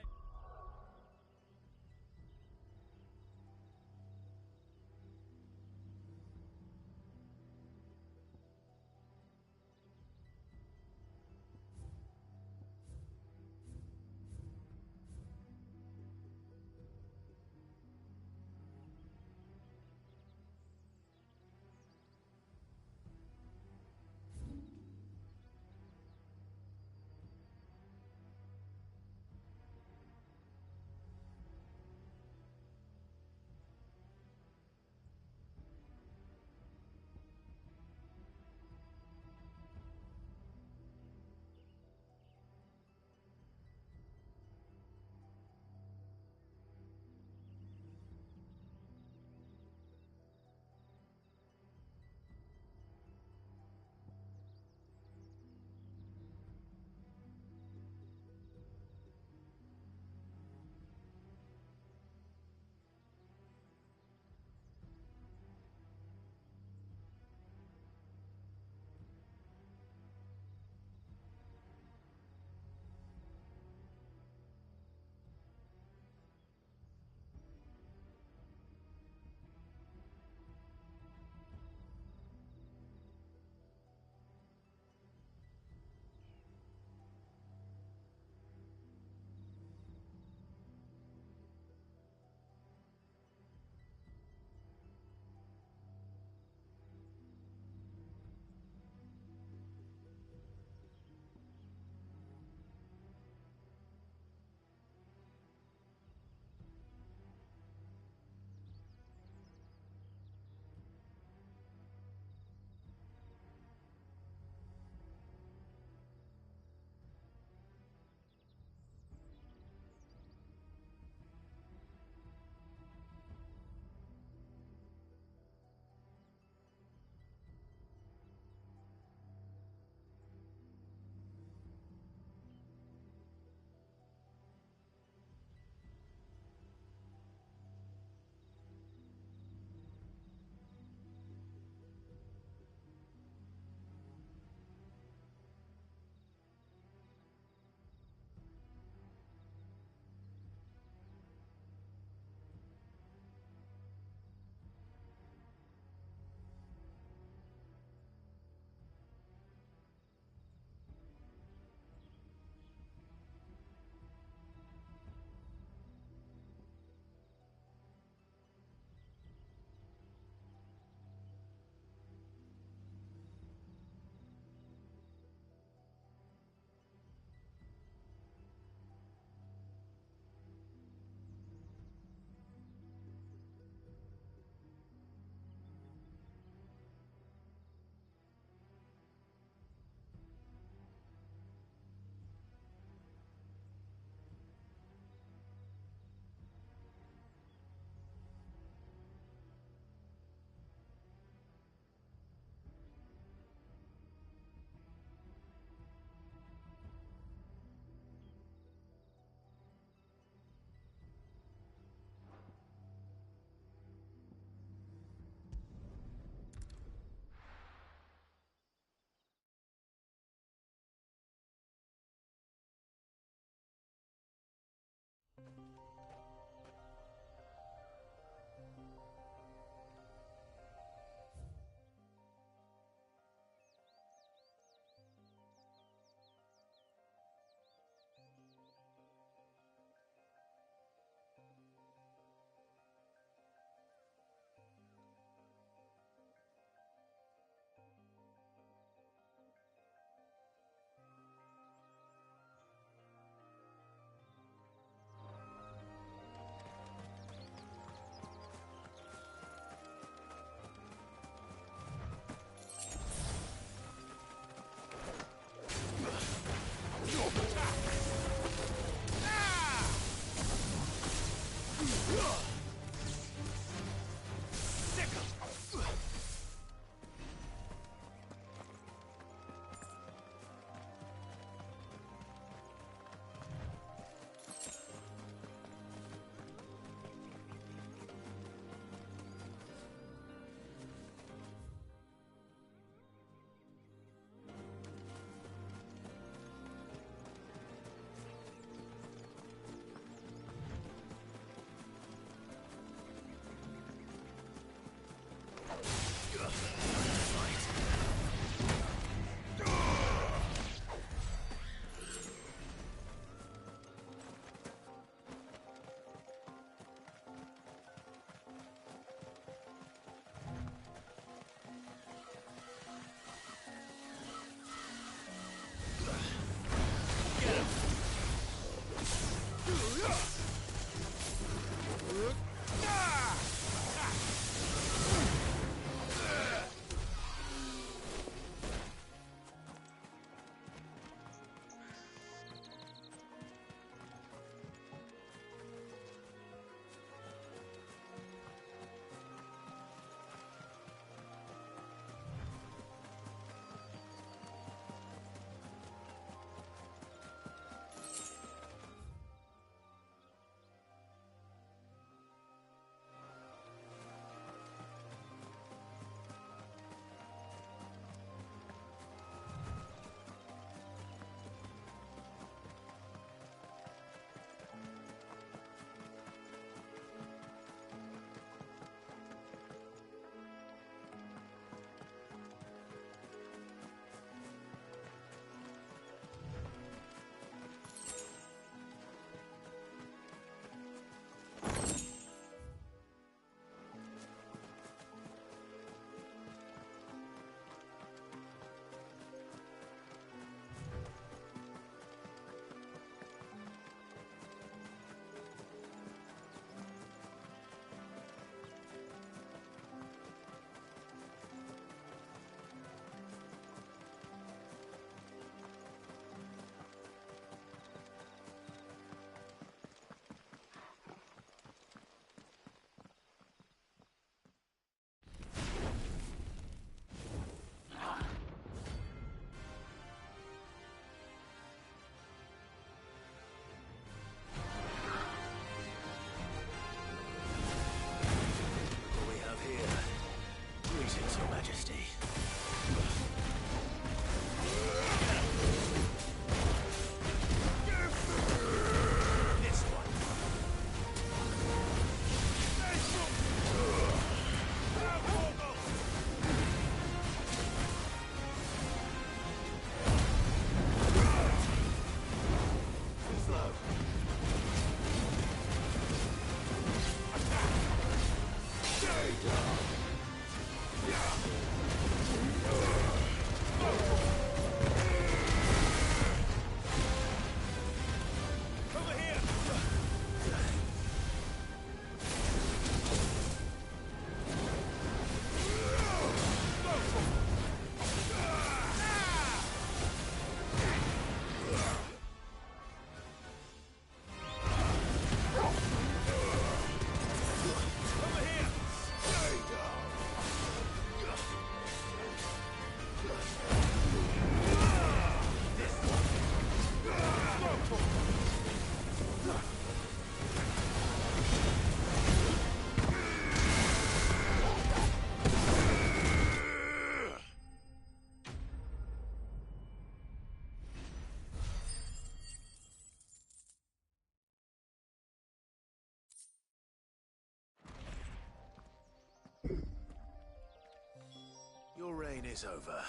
is over.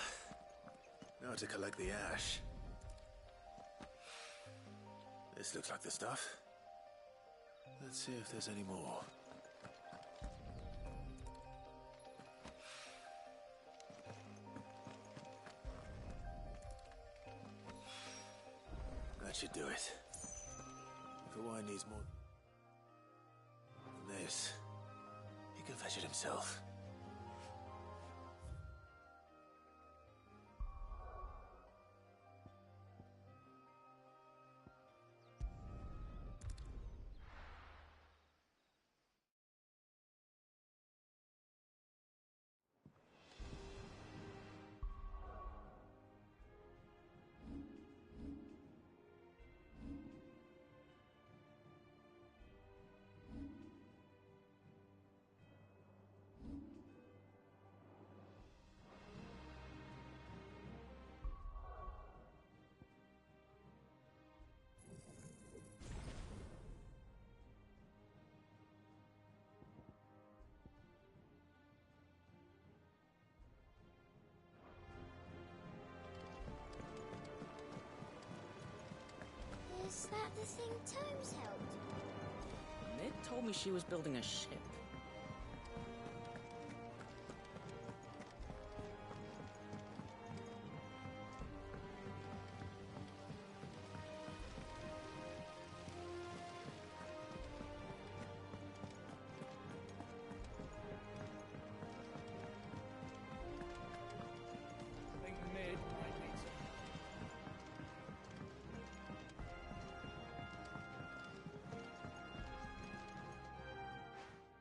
Now to collect the ash. This looks like the stuff. Let's see if there's any more. That should do it. If the wine needs more than this, he can fetch it himself. Is that the thing Tomes helped? Mid told me she was building a ship. I think Mid might need some.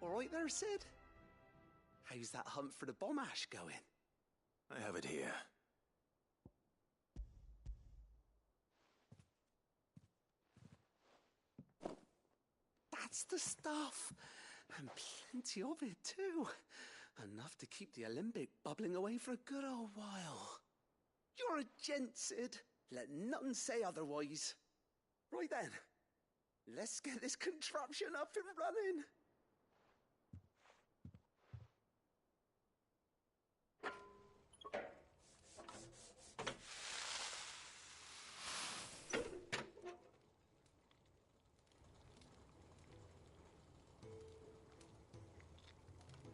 All right there, Sid? How's that hunt for the bomb ash going? I have it here. That's the stuff. And plenty of it, too. Enough to keep the Alembic bubbling away for a good old while. You're a gent, Sid. Let nothing say otherwise. Right then, let's get this contraption up and running.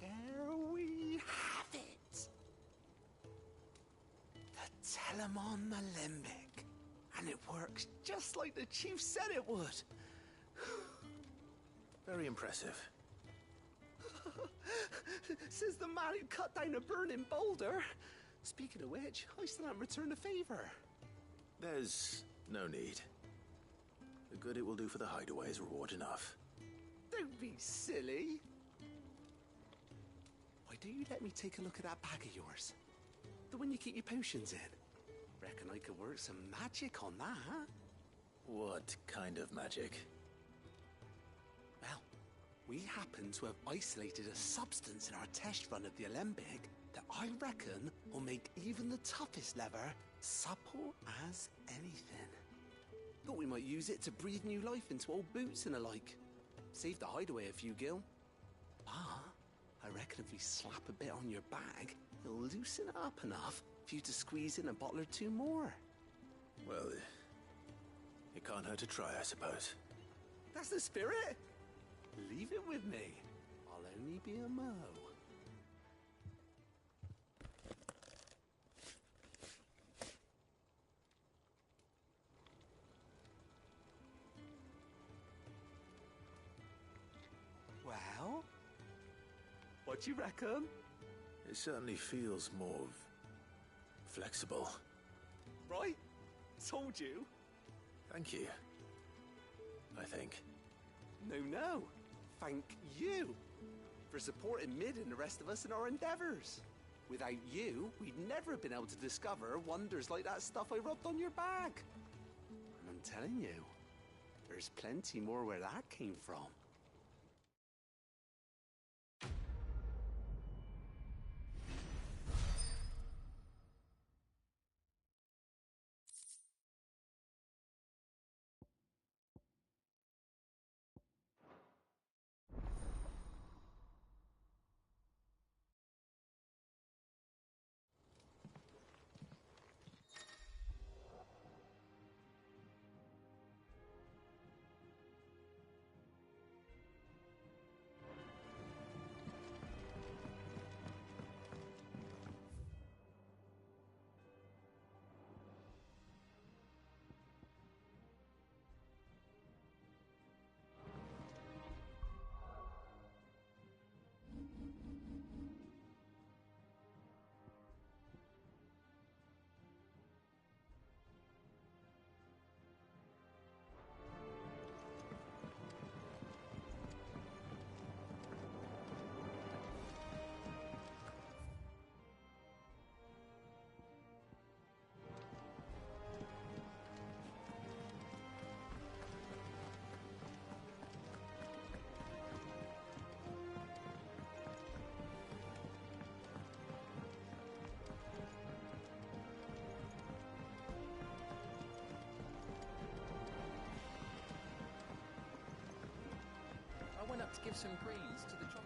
There we have it. The Telemon Alembic. And it works just like the chief said it would. Very impressive. Says the man who cut down a burning boulder. Speaking of which, I still haven't returned the favor. There's no need. The good it will do for the hideaway is reward enough. Don't be silly. Why don't you let me take a look at that bag of yours? The one you keep your potions in. Reckon I could work some magic on that. What kind of magic? Well, we happen to have isolated a substance in our test run of the Alembic that I reckon will make even the toughest lever supple as anything. Thought we might use it to breathe new life into old boots and the like. Save the hideaway a few gil. But I reckon if we slap a bit on your bag, it'll loosen it up enough for you to squeeze in a bottle or two more. Well, it can't hurt to try, I suppose. That's the spirit. Leave it with me. I'll only be a mo. Well, what do you reckon? It certainly feels more flexible. Right? Told you. Thank you. I think. No. Thank you for supporting Mid and the rest of us in our endeavors. Without you, we'd never have been able to discover wonders like that stuff I rubbed on your bag. And I'm telling you, there's plenty more where that came from. give some greens to the chocolate.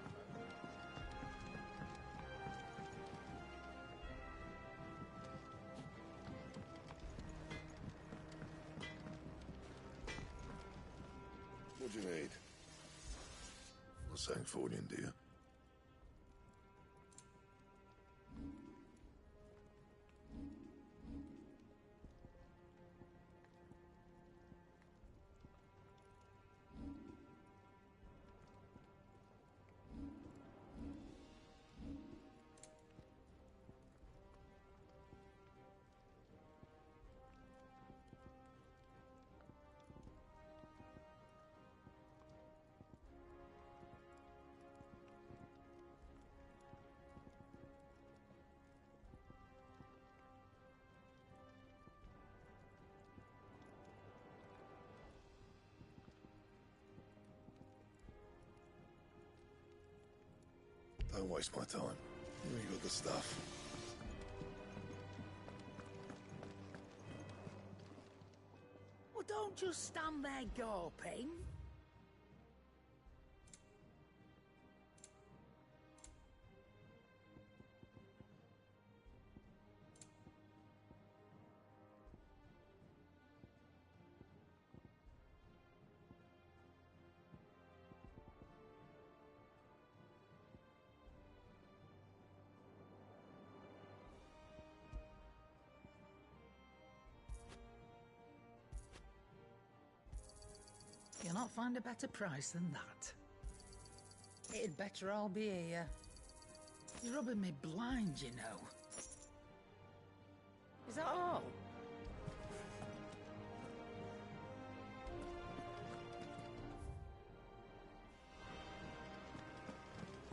What do you need? Not saying forwarding, do you? Don't waste my time. You ain't got the stuff. Well, don't just stand there gawping. You'll not find a better price than that. It'd better all be here. You're rubbing me blind, you know. Is that all?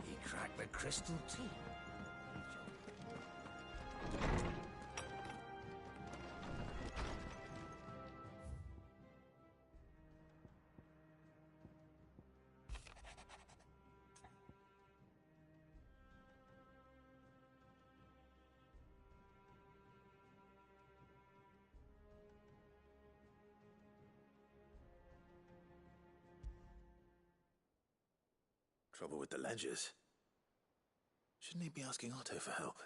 He cracked the crystal tea. Trouble with the ledgers. Shouldn't he be asking Otto for help?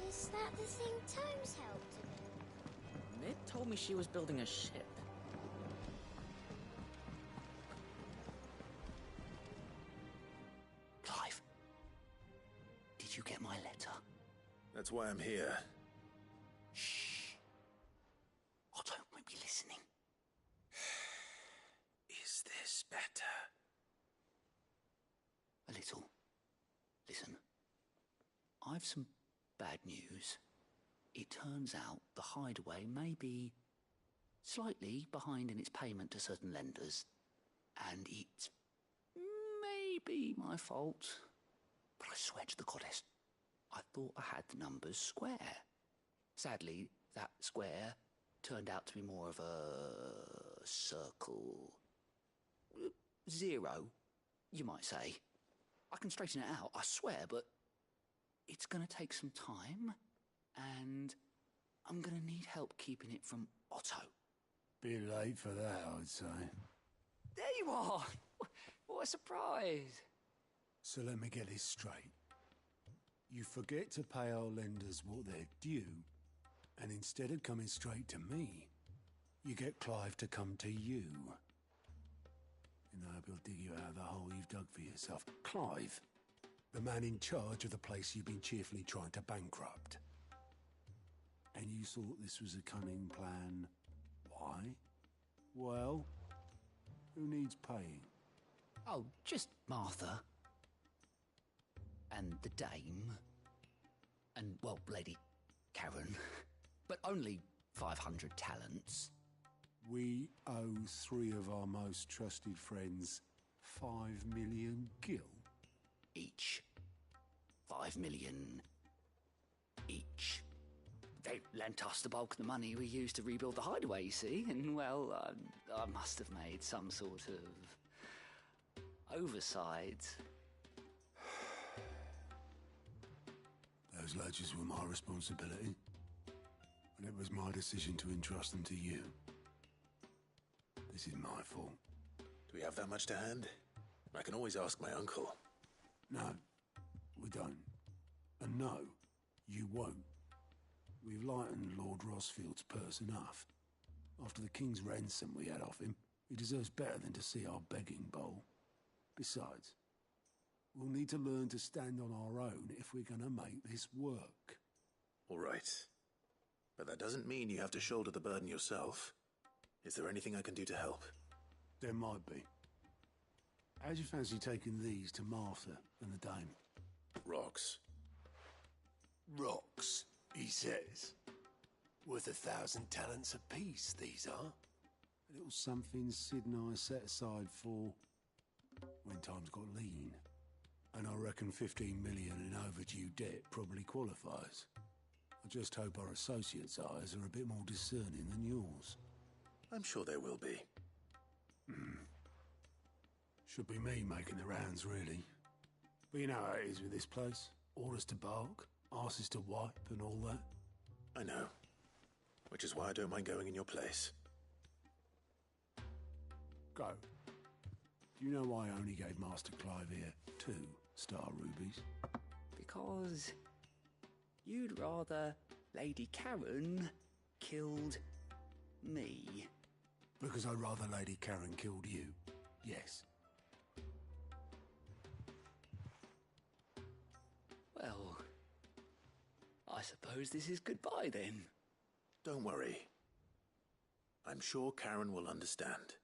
Is that the thing Tomes helped to build? Mid told me she was building a ship. Clive, did you get my letter? That's why I'm here. Shh. Otto won't be listening. Is this better? A little. Listen, I've some bad news. It turns out the hideaway may be slightly behind in its payment to certain lenders, and it may be my fault. But I swear to the goddess, I thought I had the numbers square. Sadly, that square turned out to be more of a circle. Zero, you might say. I can straighten it out, I swear, but it's going to take some time, and I'm going to need help keeping it from Otto. Bit late for that, I'd say. There you are! What a surprise! So let me get this straight. You forget to pay our lenders what they're due, and instead of coming straight to me, you get Clive to come to you. And I hope he'll dig you out of the hole you've dug for yourself. Clive, the man in charge of the place you've been cheerfully trying to bankrupt. And you thought this was a cunning plan. Why? Well, who needs paying? Oh, just Martha. and the dame, and, well, Lady Karen, but only 500 talents. We owe 3 of our most trusted friends 5 million gil. Each. 5 million each. They lent us the bulk of the money we used to rebuild the hideaway, you see, and, well, I must have made some sort of oversight. Those ledgers were my responsibility, and it was my decision to entrust them to you. This is my fault. Do we have that much to hand? I can always ask my uncle. No, we don't. And no, you won't. We've lightened Lord Rosfield's purse enough. After the king's ransom we had off him, he deserves better than to see our begging bowl. Besides, we'll need to learn to stand on our own if we're gonna make this work. All right. But that doesn't mean you have to shoulder the burden yourself. Is there anything I can do to help? There might be. How'd you fancy taking these to Martha and the dame? Rocks. Rocks, he says. Worth 1,000 talents apiece, these are. A little something Sid and I set aside for when times got lean. And I reckon 15 million in overdue debt probably qualifies. I just hope our associates' eyes are a bit more discerning than yours. I'm sure they will be. Should be me making the rounds, really. But you know how it is with this place. Orders to bark, arses to wipe, and all that. I know. Which is why I don't mind going in your place. Go. Do you know why I only gave Master Clive here 2 star rubies? Because you'd rather Lady Karen killed me. Because I'd rather Lady Karen killed you. Yes. Well, I suppose this is goodbye then. Don't worry. I'm sure Karen will understand.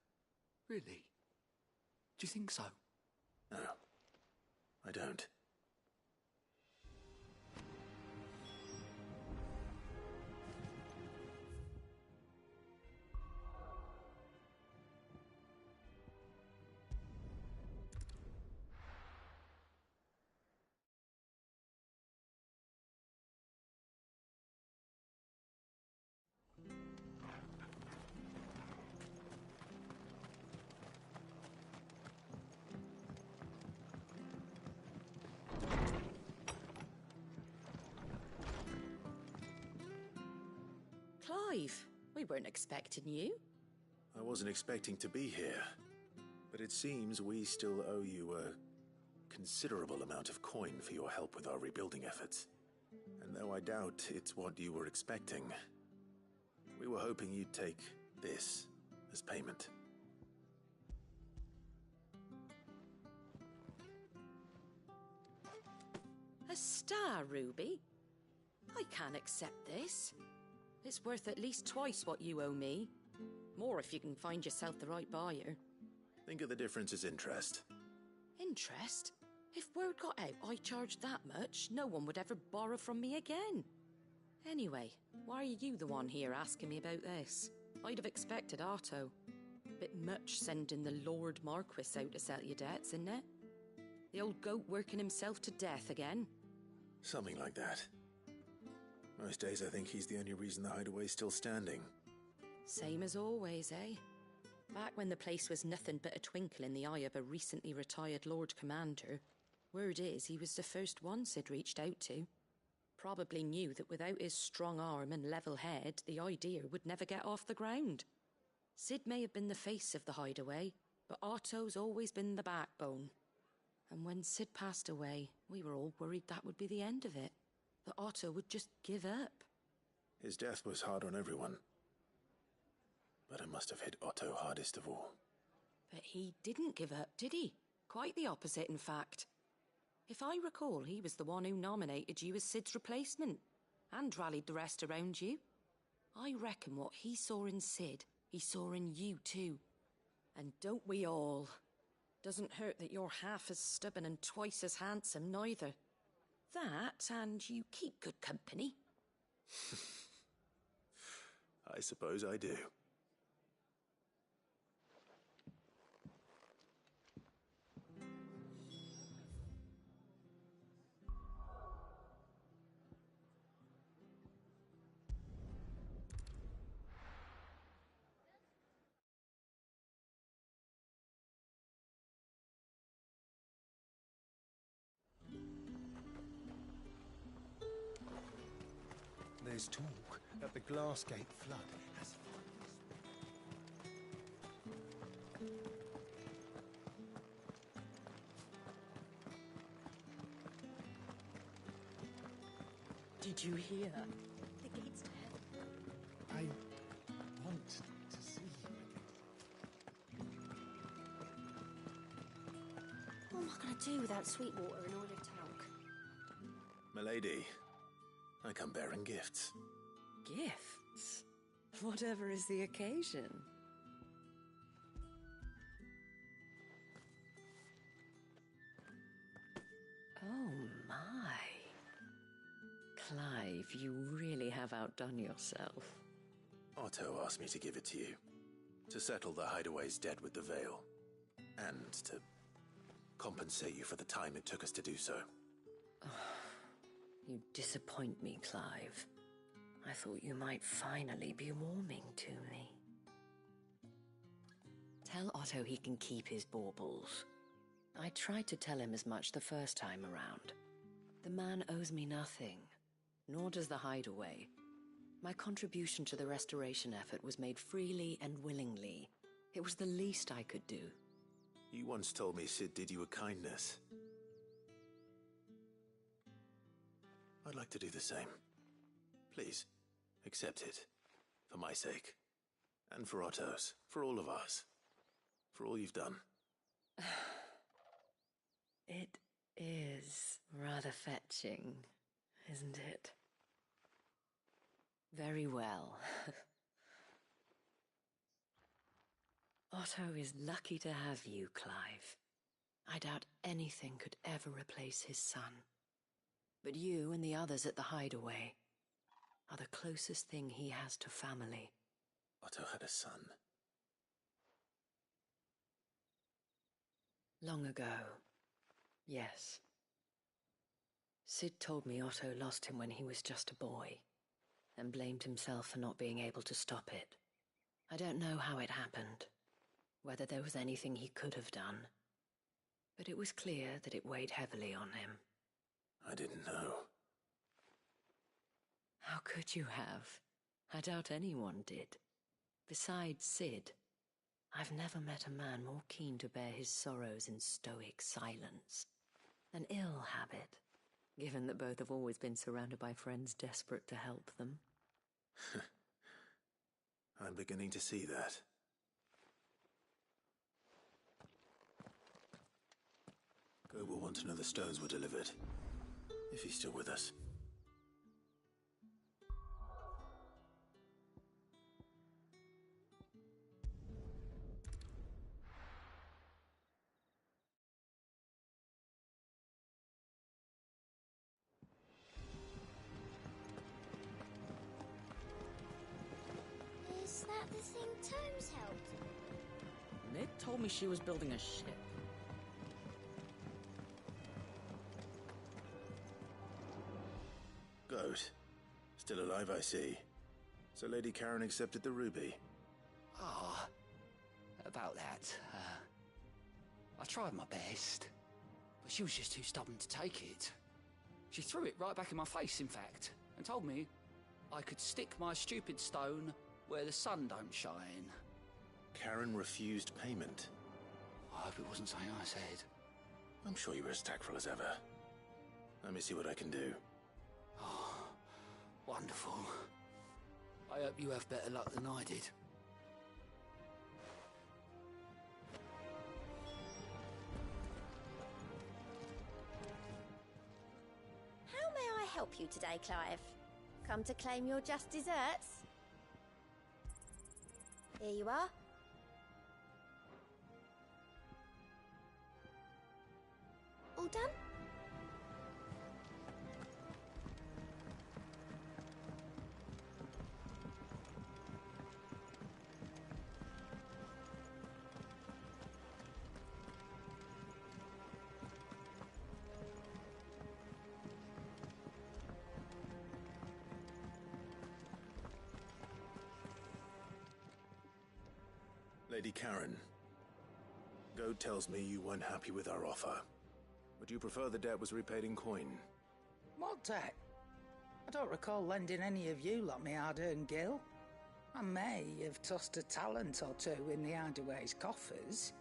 Really? Do you think so? No, I don't. Clive, we weren't expecting you. I wasn't expecting to be here, but it seems we still owe you a considerable amount of coin for your help with our rebuilding efforts. And though I doubt it's what you were expecting, we were hoping you'd take this as payment. A star ruby? I can't accept this. It's worth at least twice what you owe me. More if you can find yourself the right buyer. Think of the difference as interest. Interest? If word got out I charged that much, no one would ever borrow from me again. Anyway, why are you the one here asking me about this? I'd have expected Otto. Bit much sending the Lord Marquis out to settle your debts, isn't it? The old goat working himself to death again? Something like that. Most days I think he's the only reason the hideaway's still standing. Same as always, eh? Back when the place was nothing but a twinkle in the eye of a recently retired Lord Commander, word is he was the first one Sid reached out to. Probably knew that without his strong arm and level head, the idea would never get off the ground. Sid may have been the face of the hideaway, but Otto's always been the backbone. And when Sid passed away, we were all worried that would be the end of it. That Otto would just give up. His death was hard on everyone. But it must have hit Otto hardest of all. But he didn't give up, did he? Quite the opposite, in fact. If I recall, he was the one who nominated you as Sid's replacement, and rallied the rest around you. I reckon what he saw in Sid, he saw in you too. And don't we all? Doesn't hurt that you're half as stubborn and twice as handsome, neither. that, and you keep good company. I suppose I do. There's talk that the Glassgate flood has... Did you hear? The gate's to heaven. I want to see you again. What am I going to do without Sweetwater and Olive Talc? Milady, I come bearing gifts. Gifts? Whatever is the occasion. Oh my. Clive, you really have outdone yourself. Otto asked me to give it to you. To settle the Hideaway's debt with the Veil. And to compensate you for the time it took us to do so. You disappoint me, Clive. I thought you might finally be warming to me. Tell Otto he can keep his baubles. I tried to tell him as much the first time around. The man owes me nothing, nor does the Hideaway. My contribution to the restoration effort was made freely and willingly. It was the least I could do. You once told me Sid did you a kindness. I'd like to do the same. Please, accept it. For my sake. And for Otto's. For all of us. For all you've done. It is rather fetching, isn't it? Very well. Otto is lucky to have you, Clive. I doubt anything could ever replace his son. But you and the others at the Hideaway are the closest thing he has to family. Otto had a son. Long ago, yes. Sid told me Otto lost him when he was just a boy, and blamed himself for not being able to stop it. I don't know how it happened, whether there was anything he could have done, but it was clear that it weighed heavily on him. I didn't know. How could you have? I doubt anyone did. Besides Sid, I've never met a man more keen to bear his sorrows in stoic silence. An ill habit, given that both have always been surrounded by friends desperate to help them. I'm beginning to see that. Gob will want to know the stones were delivered. If he's still with us. Is that the thing Tomes helped? Mid told me she was building a ship. Goat. Still alive, I see. So Lady Karen accepted the ruby. Ah, about that. I tried my best, but she was just too stubborn to take it. She threw it right back in my face, in fact, and told me I could stick my stupid stone where the sun don't shine. Karen refused payment. I hope it wasn't something I said. I'm sure you were as tactful as ever. Let me see what I can do. Oh, wonderful. I hope you have better luck than I did. How may I help you today, Clive? Come to claim your just desserts? Here you are. All done? Lady Karen, Goat tells me you weren't happy with our offer. Would you prefer the debt was repaid in coin? What debt? I don't recall lending any of you lot me hard-earned gil. I may have tossed a talent or two in the Hideaway's coffers,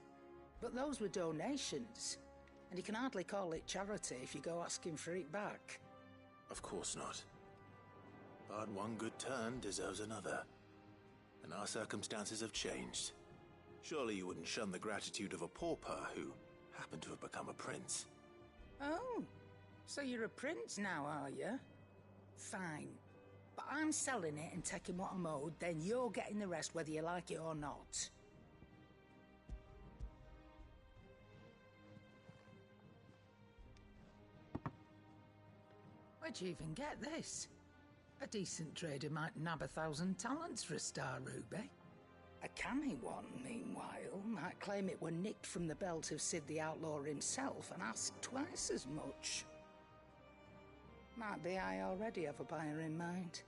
but those were donations, and you can hardly call it charity if you go asking for it back. Of course not. But one good turn deserves another, and our circumstances have changed. Surely you wouldn't shun the gratitude of a pauper who happened to have become a prince. Oh, so you're a prince now, are you? Fine. But I'm selling it and taking what I'm owed, then you're getting the rest whether you like it or not. Where'd you even get this? A decent trader might nab 1,000 talents for a star ruby. A canny one, meanwhile, might claim it were nicked from the belt of Sid the Outlaw himself and ask twice as much. Might be I already have a buyer in mind.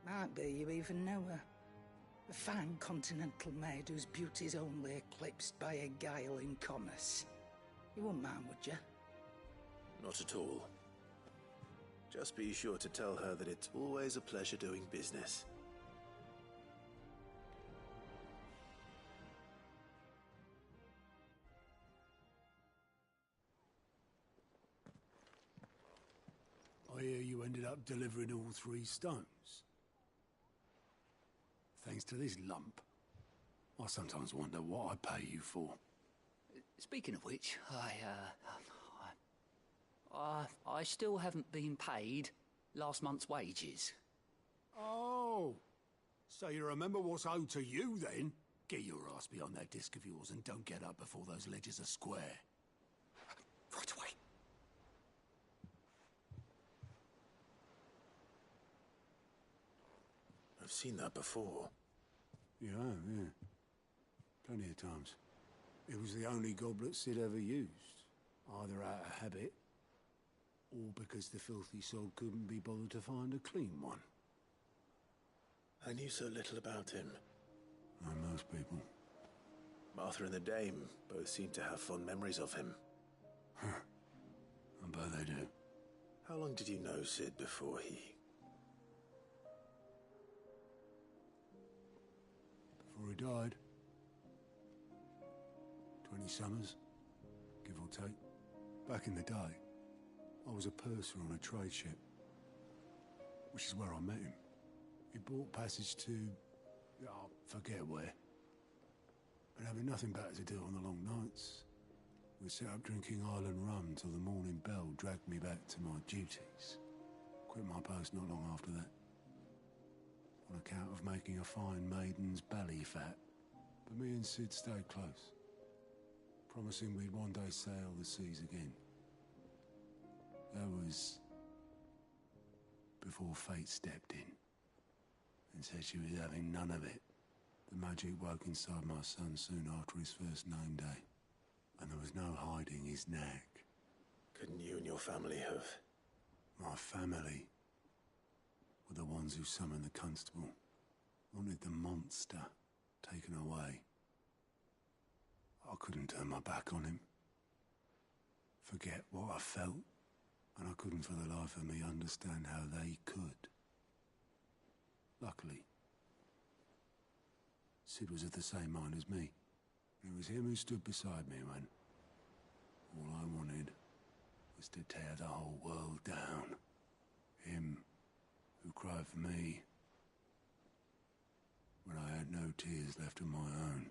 Might be you even know her. A fine continental maid whose beauty's only eclipsed by a guile in commerce. You wouldn't mind, would you? Not at all. Just be sure to tell her that it's always a pleasure doing business. I hear you ended up delivering all 3 stones. Thanks to this lump. I sometimes wonder what I pay you for. Speaking of which, I still haven't been paid last month's wages. Oh, so you remember what's owed to you then? Get your ass behind that disc of yours and don't get up before those ledgers are square. Right away. I've seen that before. You have, yeah. Plenty of times. It was the only goblet Sid ever used. Either out of habit, or because the filthy soul couldn't be bothered to find a clean one. I knew so little about him. Like most people. Martha and the Dame both seem to have fond memories of him. I bet they do. How long did you know Sid before he... Before he died. 20 summers, give or take. Back in the day, I was a purser on a trade ship, which is where I met him. He bought passage to... I forget where. But having nothing better to do on the long nights, we set up drinking island rum till the morning bell dragged me back to my duties. Quit my post not long after that. On account of making a fine maiden's belly fat. But me and Sid stayed close, promising we'd one day sail the seas again. That was before fate stepped in and said she was having none of it. The magic woke inside my son soon after his first name day, and there was no hiding his knack. Couldn't you and your family have... My family were the ones who summoned the constable, wanted the monster taken away. I couldn't turn my back on him, forget what I felt, and I couldn't for the life of me understand how they could. Luckily, Sid was of the same mind as me. It was him who stood beside me when all I wanted was to tear the whole world down. Him who cried for me when I had no tears left of my own.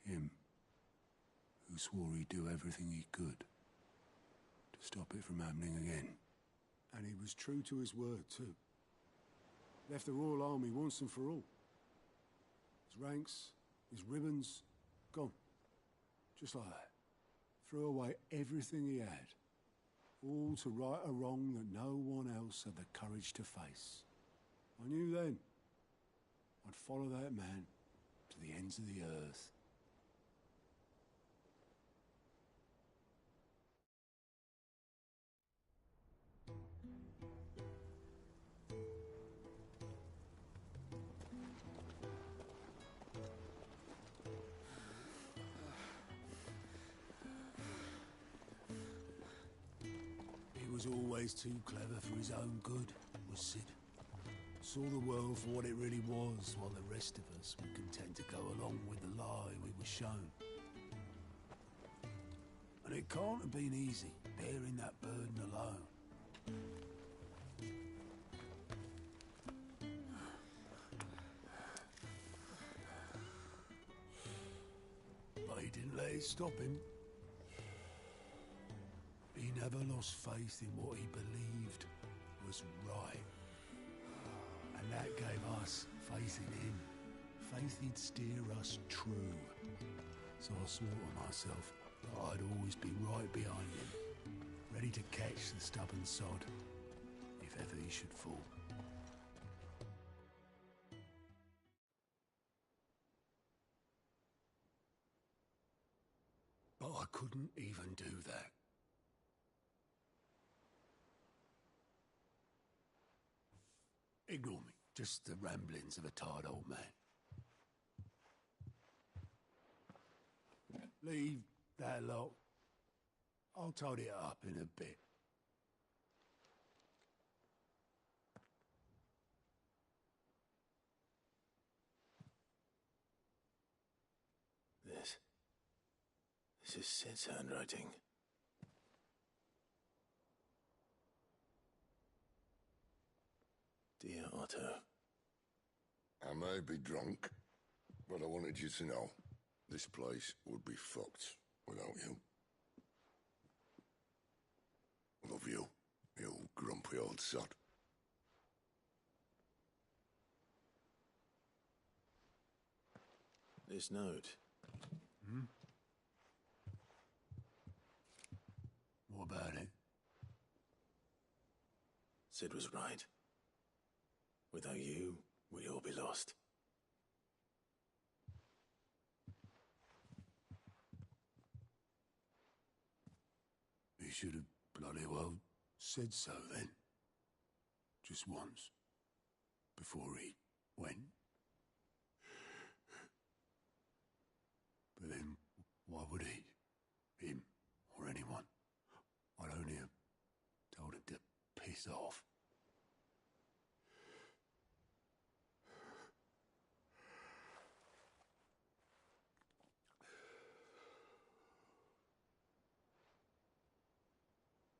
Him who swore he'd do everything he could to stop it from happening again. And he was true to his word, too. Left the Royal Army once and for all. His ranks, his ribbons, gone. Just like that. Threw away everything he had. All to right a wrong that no one else had the courage to face. I knew then I'd follow that man to the ends of the earth. was always too clever for his own good, was Sid. Saw the world for what it really was, while the rest of us were content to go along with the lie we were shown. And it can't have been easy, bearing that burden alone. But he didn't let it stop him. He never lost faith in what he believed was right. And that gave us faith in him. Faith he'd steer us true. So I swore to myself that I'd always be right behind him, ready to catch the stubborn sod, if ever he should fall. But I couldn't even do that. Ignore me, just the ramblings of a tired old man. Leave that lot. I'll tidy it up in a bit. This is Sid's handwriting. Dear Otto. I may be drunk, but I wanted you to know this place would be fucked without you. Love you, you grumpy old sod. This note. Hmm? What about it? Sid was right. Without you, we'd all be lost. He should have bloody well said so then. Just once. Before he went. But then, why would he? Him, or anyone? I'd only have told him to piss off.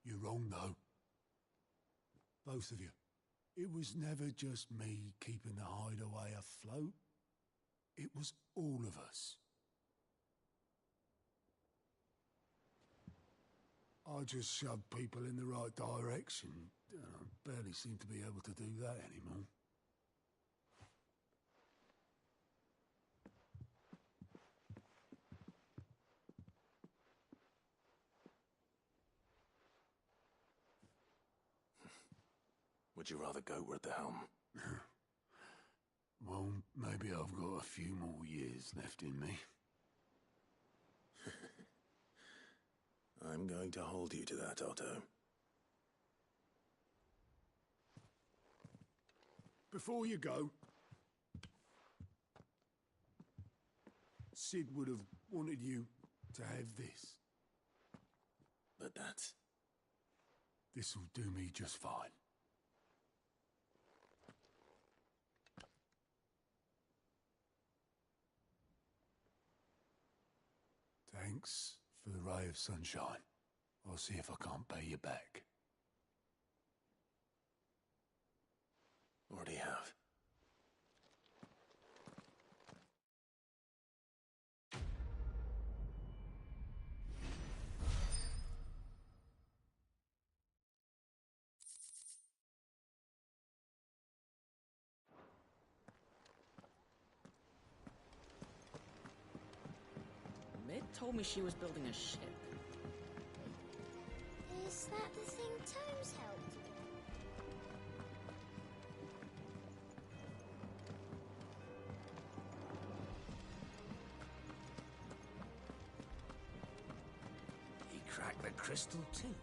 You're wrong, though. Both of you. It was never just me keeping the hideaway afloat. It was all of us. I just shoved people in the right direction. I barely seem to be able to do that anymore. Would you rather go at the helm? Well, maybe I've got a few more years left in me. I'm going to hold you to that, Otto. Before you go, Sid would have wanted you to have this. But that's... This'll do me just fine. Thanks for the ray of sunshine. I'll see if I can't pay you back. Already have. Mid told me she was building a ship. Is that the thing Tomes helped with? He cracked the crystal too.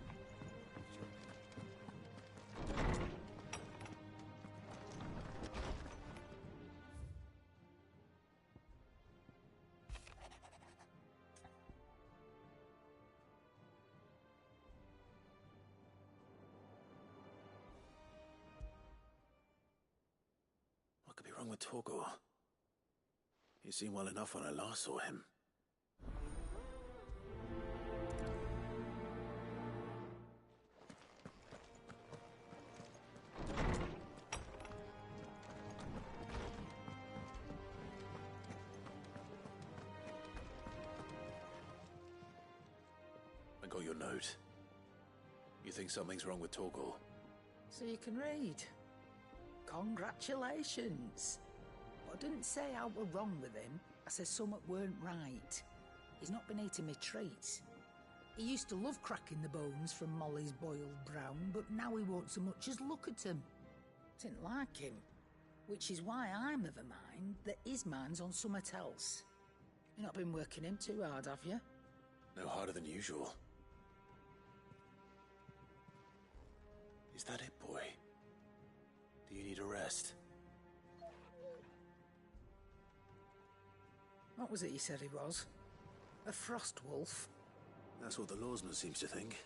wrong with Torgor? He seemed well enough when I last saw him. I got your note. You think something's wrong with Torgor? So you can read. Congratulations. But I didn't say I were wrong with him. I said something weren't right. He's not been eating me treats. He used to love cracking the bones from Molly's boiled brown, but now he won't so much as look at them. Didn't like him. Which is why I'm of a mind that his mind's on something else. You've not been working him too hard, have you? No harder than usual. Is that it, boy? Do you need a rest? What was it he said he was? A frost wolf? That's what the lawsman seems to think.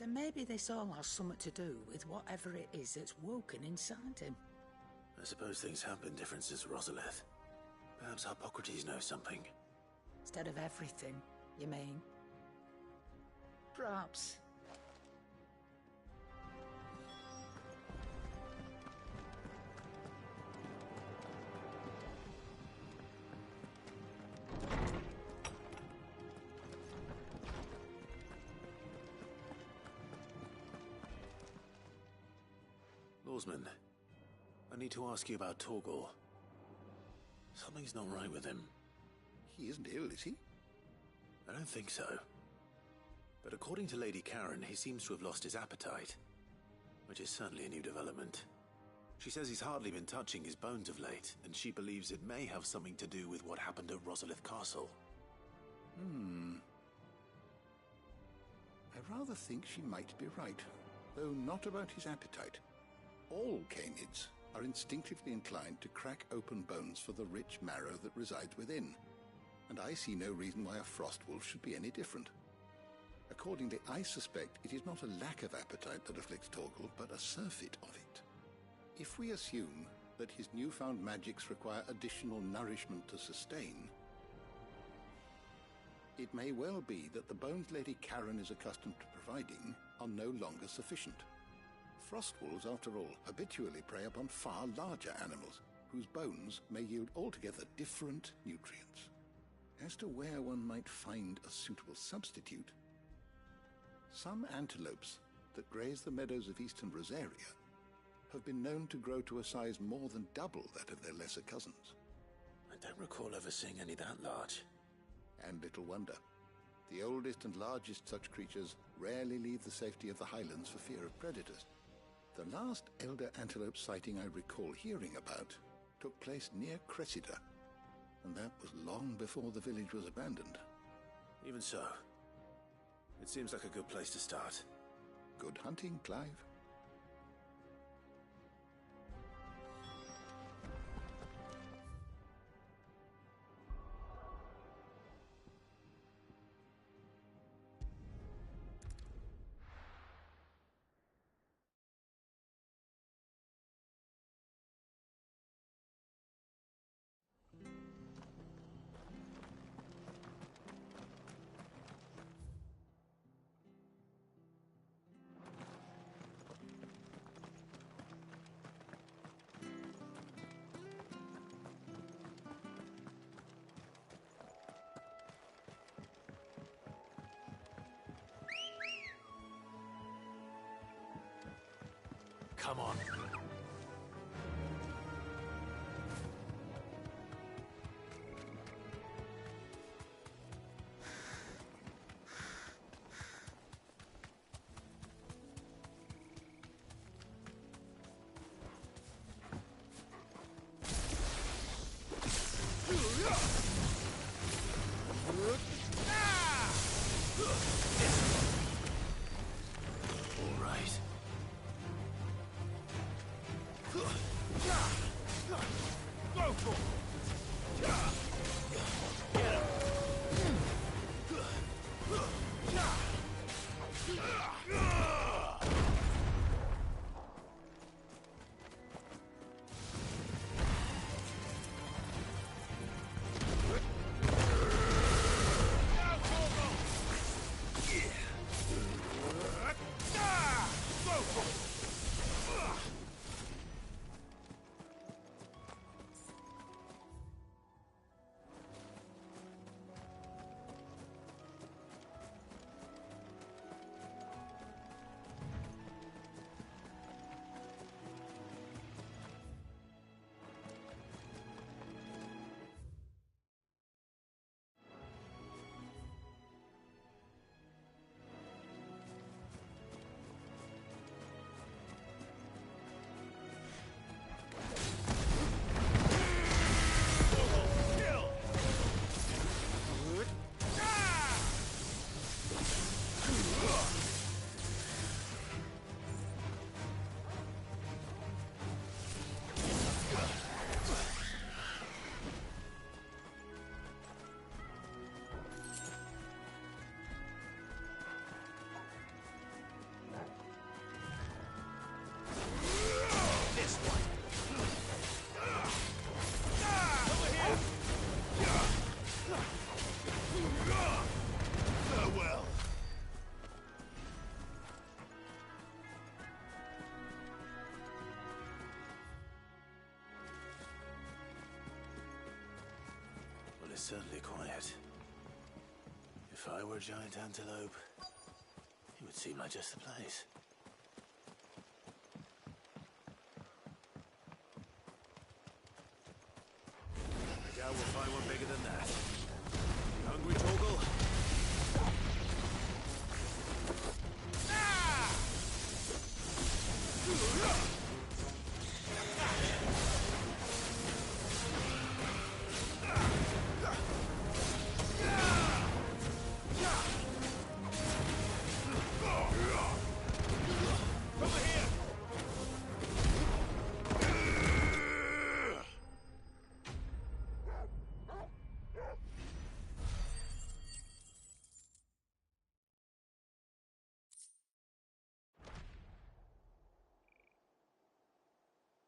Then maybe this all has something to do with whatever it is that's woken inside him. I suppose things have been different since Rosalith. Perhaps Hippocrates knows something. Instead of everything, you mean? Perhaps. Lawsman, I need to ask you about Torgor. Something's not right with him. He isn't ill, is he? I don't think so. But according to Lady Karen, he seems to have lost his appetite, which is certainly a new development. She says he's hardly been touching his bones of late, and she believes it may have something to do with what happened at Rosalith Castle. I rather think she might be right, though not about his appetite. All canids are instinctively inclined to crack open bones for the rich marrow that resides within, and I see no reason why a frost wolf should be any different. Accordingly, I suspect it is not a lack of appetite that afflicts Torgor, but a surfeit of it. If we assume that his newfound magics require additional nourishment to sustain, it may well be that the bones Lady Karen is accustomed to providing are no longer sufficient. Frost wolves, after all, habitually prey upon far larger animals, whose bones may yield altogether different nutrients. As to where one might find a suitable substitute, some antelopes that graze the meadows of eastern Rosaria have been known to grow to a size more than double that of their lesser cousins. I don't recall ever seeing any that large. And little wonder. The oldest and largest such creatures rarely leave the safety of the highlands for fear of predators. The last elder antelope sighting I recall hearing about took place near Cressida, and that was long before the village was abandoned. Even so, it seems like a good place to start. Good hunting, Clive. Come on. All right. Go for it! Get him! It's certainly quiet. If I were a giant antelope, it would seem like just the place. I doubt we'll find one bigger than that. You hungry, Torgal?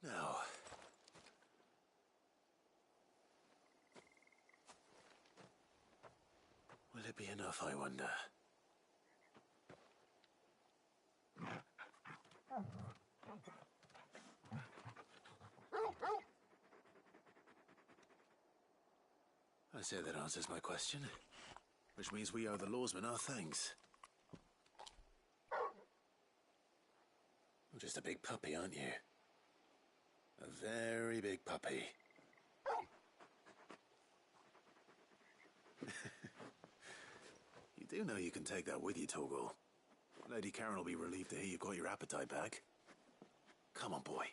Now, will it be enough, I wonder? I say that answers my question, which means we owe the lawsmen our thanks. You're just a big puppy, aren't you? A very big puppy. You do know you can take that with you, Torgal. Lady Karen will be relieved to hear you've got your appetite back. Come on, boy.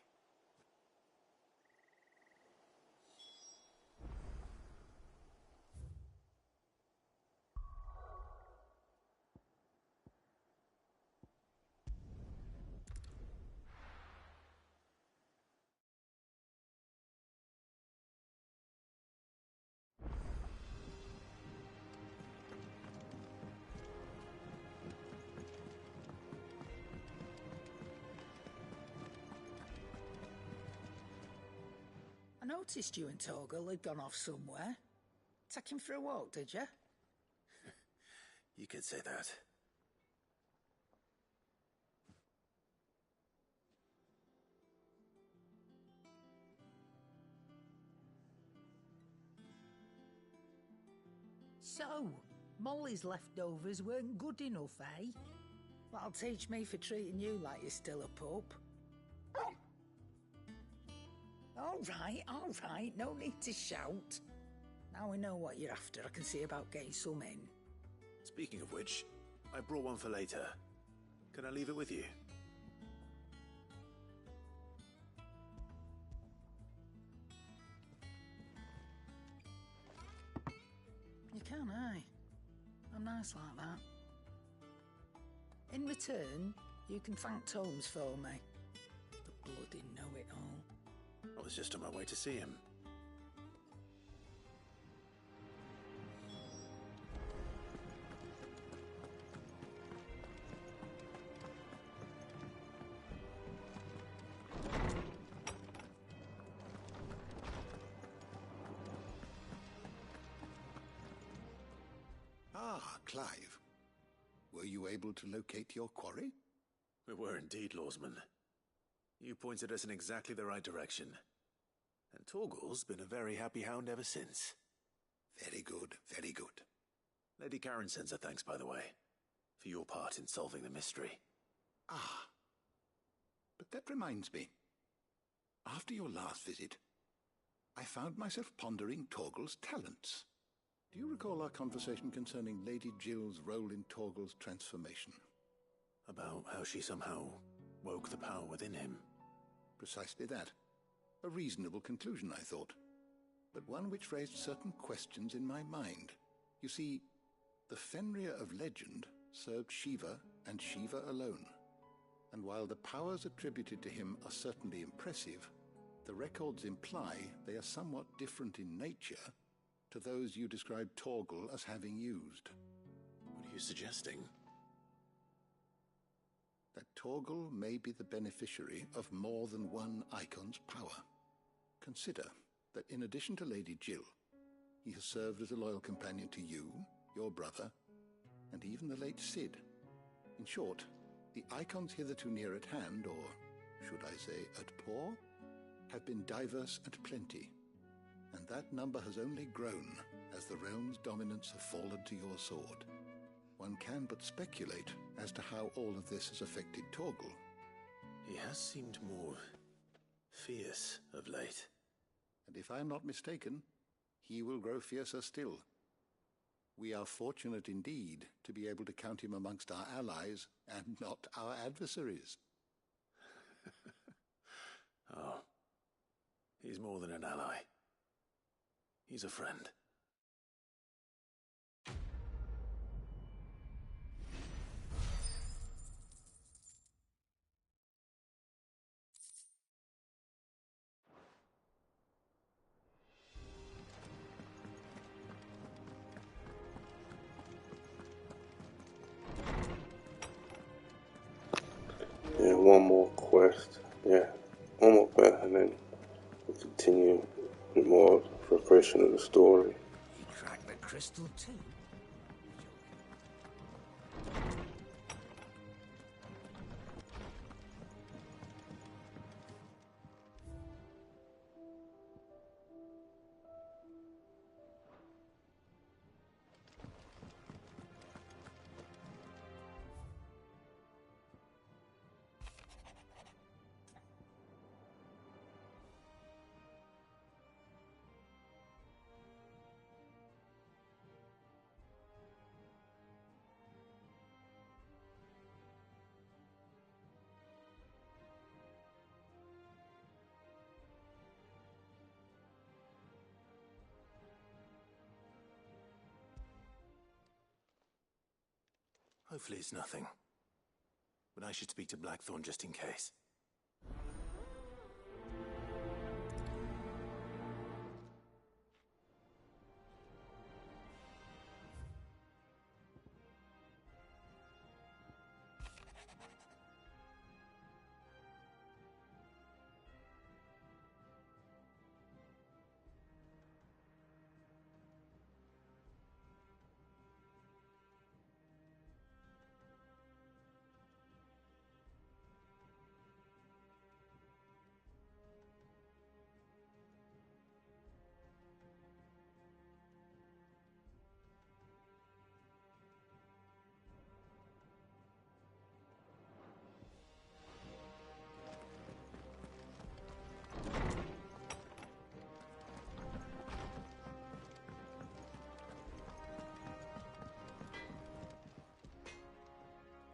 I noticed you and Torgal had gone off somewhere. Take him for a walk, did you? You could say that. So, Molly's leftovers weren't good enough, eh? That'll teach me for treating you like you're still a pup. All right, no need to shout. Now we know what you're after, I can see about getting some in. Speaking of which, I brought one for later. Can I leave it with you? You can, eh? I'm nice like that. In return, you can thank Tomes for me. The bloody know-it-all. I was just on my way to see him. Ah, Clive. Were you able to locate your quarry? We were indeed, Lawsman. You pointed us in exactly the right direction. And Torgal's been a very happy hound ever since. Very good, very good. Lady Karen sends her thanks, by the way, for your part in solving the mystery. Ah. But that reminds me. After your last visit, I found myself pondering Torgal's talents. Do you recall our conversation concerning Lady Jill's role in Torgal's transformation? About how she somehow woke the power within him. Precisely that. A reasonable conclusion, I thought, but one which raised certain questions in my mind. You see, the Fenrir of legend served Shiva and Shiva alone, and while the powers attributed to him are certainly impressive, the records imply they are somewhat different in nature to those you described Torgal as having used. What are you suggesting? That Torgal may be the beneficiary of more than one icon's power. Consider that in addition to Lady Jill, he has served as a loyal companion to you, your brother, and even the late Cid. In short, the icons hitherto near at hand, or should I say at paw, have been diverse and plenty, and that number has only grown as the realm's dominance have fallen to your sword. One can but speculate as to how all of this has affected Torgal. He has seemed more fierce of late. And if I am not mistaken, he will grow fiercer still. We are fortunate indeed to be able to count him amongst our allies and not our adversaries. Oh, he's more than an ally. He's a friend. Yeah, one more quest. Yeah, one more quest, and then we'll continue with more progression of the story. He cracked the crystal too. Hopefully it's nothing. But I should speak to Blackthorn just in case.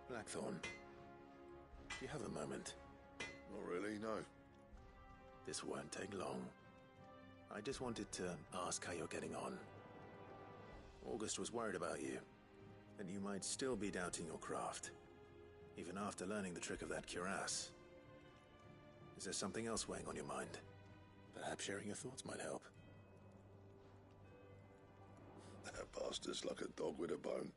Blackthorn, do you have a moment? Not really, no. This won't take long. I just wanted to ask how you're getting on. August was worried about you, and you might still be doubting your craft, even after learning the trick of that cuirass. Is there something else weighing on your mind? Perhaps sharing your thoughts might help. That bastard's like a dog with a bone.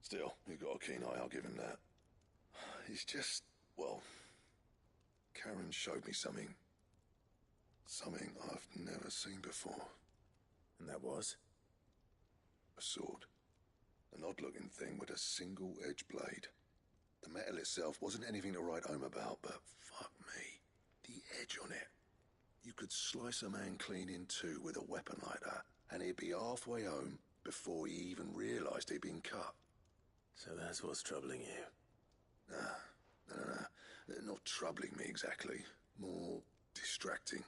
Still, you've got a keen eye, I'll give him that. He's just, well, Karen showed me something. Something I've never seen before. And that was? A sword. An odd-looking thing with a single-edged blade. The metal itself wasn't anything to write home about, but fuck me. The edge on it. You could slice a man clean in two with a weapon like that, and he'd be halfway home before he even realised he'd been cut. So that's what's troubling you? No. Not troubling me exactly. More distracting.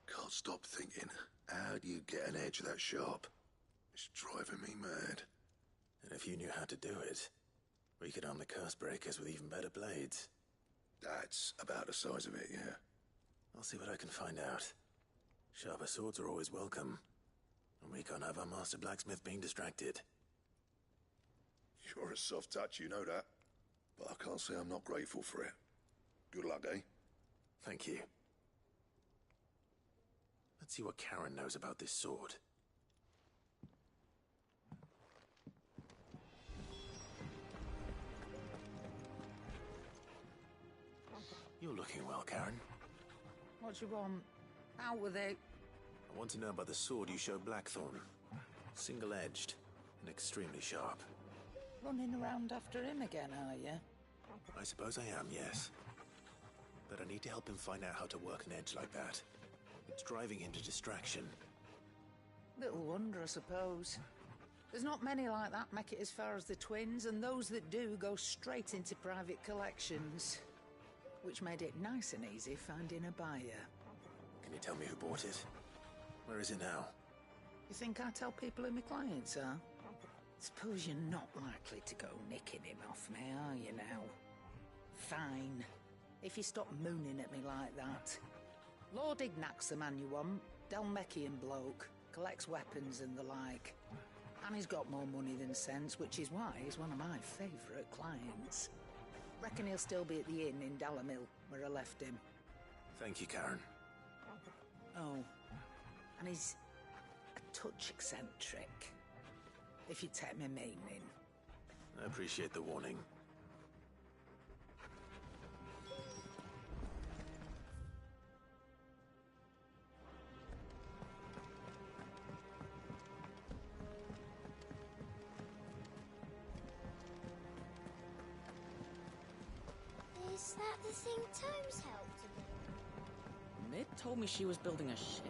Can't stop thinking, how do you get an edge that sharp? It's driving me mad. And if you knew how to do it, we could arm the curse breakers with even better blades. That's about the size of it, yeah. I'll see what I can find out. Sharper swords are always welcome. And we can't have our master blacksmith being distracted. You're a soft touch, you know that. But I can't say I'm not grateful for it. Good luck, eh? Thank you. Let's see what Karen knows about this sword. You're looking well, Karen. What you want? Out with it. I want to know about the sword you showed Blackthorn. Single-edged and extremely sharp. Running around after him again, are you? I suppose I am, yes. But I need to help him find out how to work an edge like that. It's driving him to distraction. Little wonder, I suppose. There's not many like that make it as far as the twins, and those that do go straight into private collections. Which made it nice and easy finding a buyer. Can you tell me who bought it? Where is it now? You think I tell people who my clients are? Suppose you're not likely to go nicking him off me, are you now? Fine. If you stop mooning at me like that. Lord Ignac's the man you want. Dalmekian bloke. Collects weapons and the like. And he's got more money than sense, which is why he's one of my favourite clients. Reckon he'll still be at the inn in Dalamil, where I left him. Thank you, Karen. Oh, and he's a touch eccentric, if you take my meaning. I appreciate the warning. Is that the thing Tomes helped to build? Mid told me she was building a ship.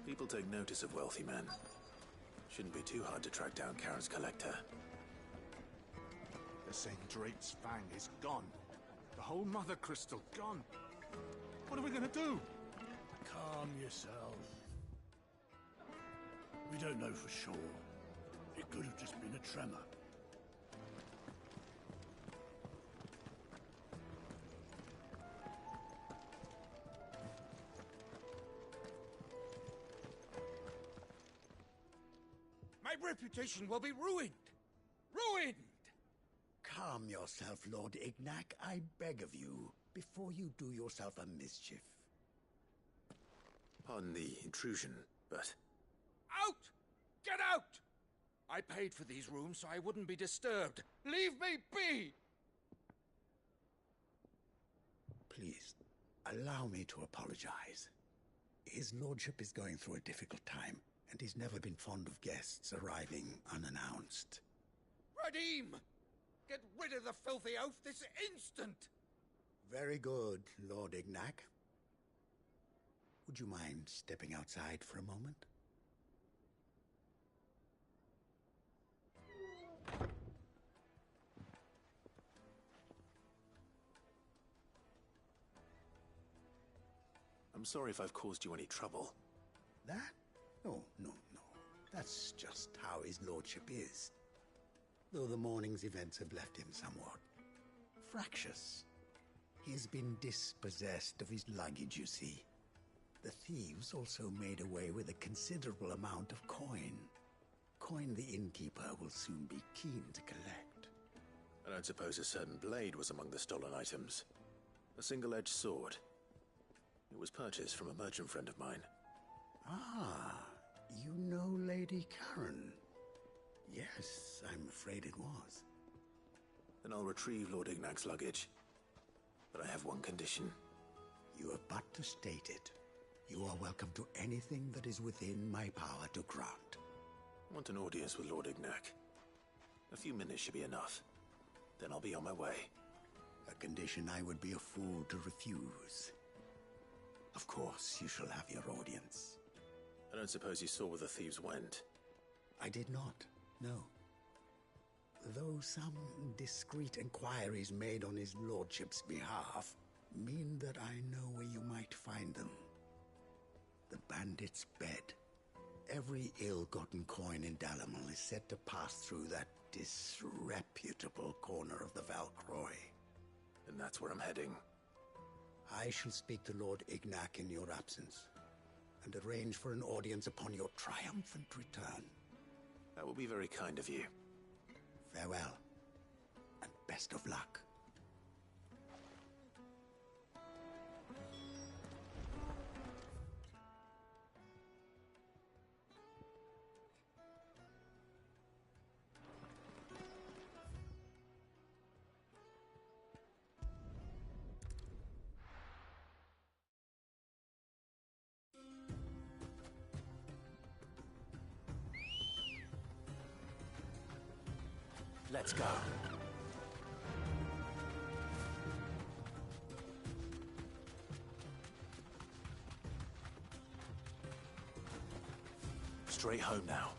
People take notice of wealthy men. Shouldn't be too hard to track down Karen's collector. They're saying Drake's Fang is gone. The whole Mother Crystal gone. What are we gonna do? Calm yourself. We don't know for sure. It could have just been a tremor. My reputation will be ruined! Ruined! Calm yourself, Lord Ignac, I beg of you, before you do yourself a mischief. Pardon the intrusion, but... Out! Get out! I paid for these rooms so I wouldn't be disturbed. Leave me be! Please, allow me to apologize. His lordship is going through a difficult time, and he's never been fond of guests arriving unannounced. Radim! Get rid of the filthy oaf this instant! Very good, Lord Ignac. Would you mind stepping outside for a moment? I'm sorry if I've caused you any trouble. That? Oh, no. That's just how his lordship is. Though the morning's events have left him somewhat fractious. He has been dispossessed of his luggage, you see. The thieves also made away with a considerable amount of coin. Coin the innkeeper will soon be keen to collect. I don't suppose a certain blade was among the stolen items. A single-edged sword. It was purchased from a merchant friend of mine. Ah, you know Lady Karen. Yes, I'm afraid it was. Then I'll retrieve Lord Ignac's luggage. But I have one condition. You have but to state it. You are welcome to anything that is within my power to grant. I want an audience with Lord Ignac. A few minutes should be enough. Then I'll be on my way. A condition I would be a fool to refuse. Of course, you shall have your audience. I don't suppose you saw where the thieves went? I did not, no. Though some discreet inquiries made on his lordship's behalf mean that I know where you might find them. The bandit's bed. Every ill-gotten coin in Dalamil is said to pass through that disreputable corner of the Valcroy. And that's where I'm heading. I shall speak to Lord Ignac in your absence, and arrange for an audience upon your triumphant return. That will be very kind of you. Farewell, and best of luck. Let's go. Straight home now.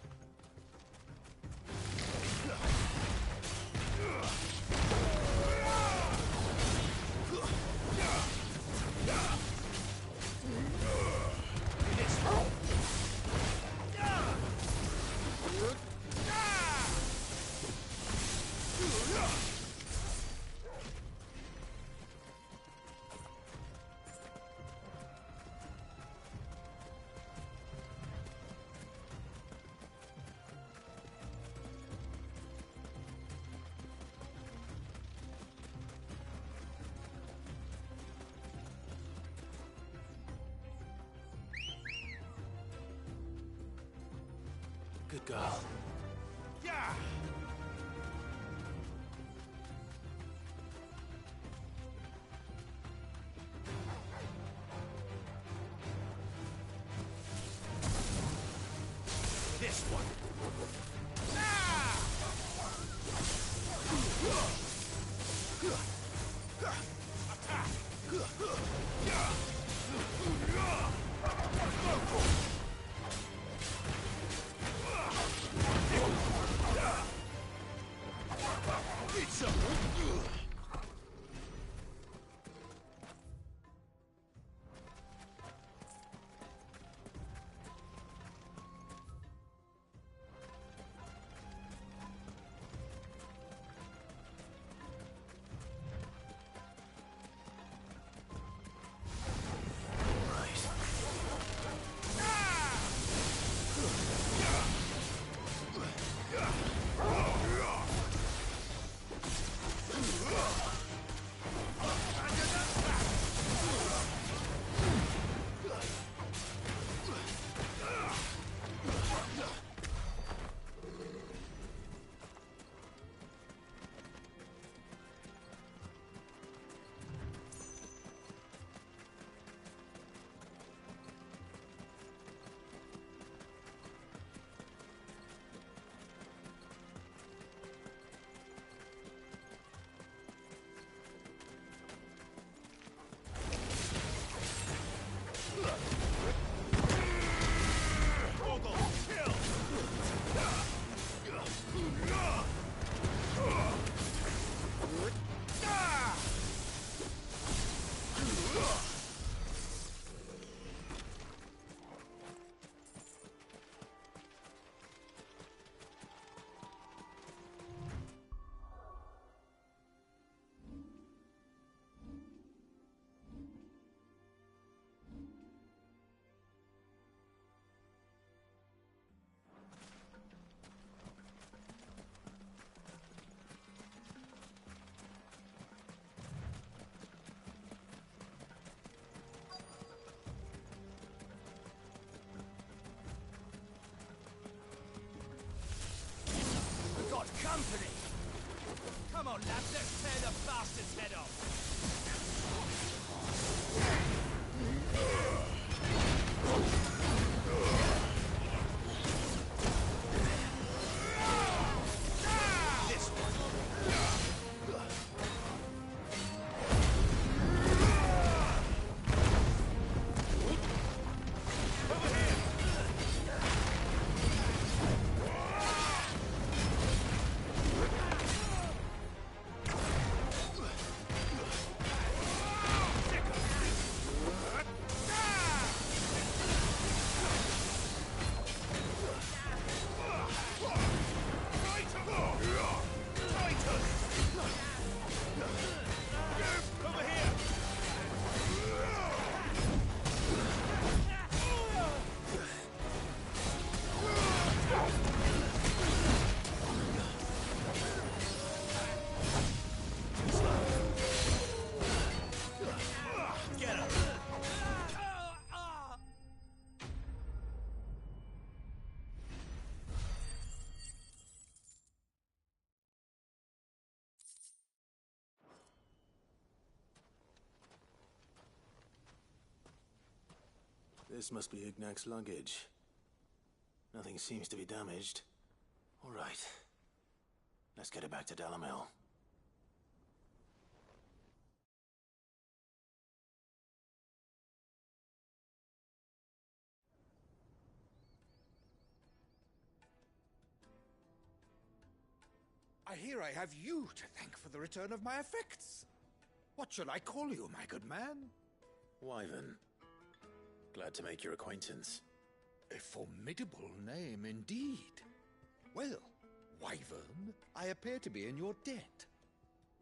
Good girl. Yeah! This one. company! Come on, lads, let's tear the bastard's head off! This This must be Ignac's luggage. Nothing seems to be damaged. All right. Let's get it back to Dalamil. I hear I have you to thank for the return of my effects. What shall I call you, my good man? Wyvern. Glad to make your acquaintance. A formidable name indeed. Well, Wyvern, I appear to be in your debt.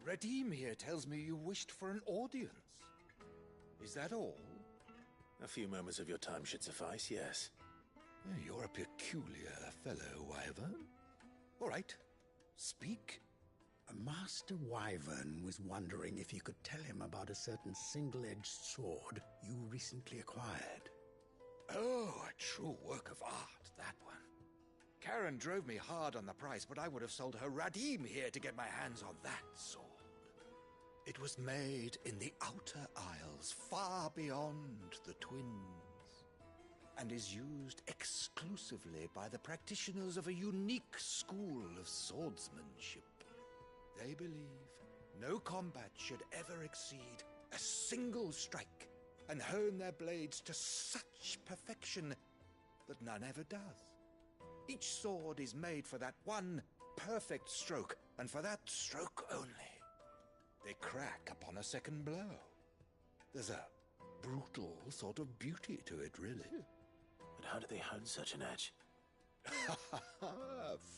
Redeem here tells me you wished for an audience. Is that all? A few moments of your time should suffice, yes. You're a peculiar fellow, Wyvern. All right, speak. Master Wyvern was wondering if you could tell him about a certain single-edged sword you recently acquired. Oh, a true work of art, that one. Karen drove me hard on the price, but I would have sold her Radim here to get my hands on that sword. It was made in the Outer Isles, far beyond the Twins, and is used exclusively by the practitioners of a unique school of swordsmanship. They believe no combat should ever exceed a single strike, and hone their blades to such perfection that none ever does. Each sword is made for that one perfect stroke, and for that stroke only. They crack upon a second blow. There's a brutal sort of beauty to it, really. But how do they hone such an edge?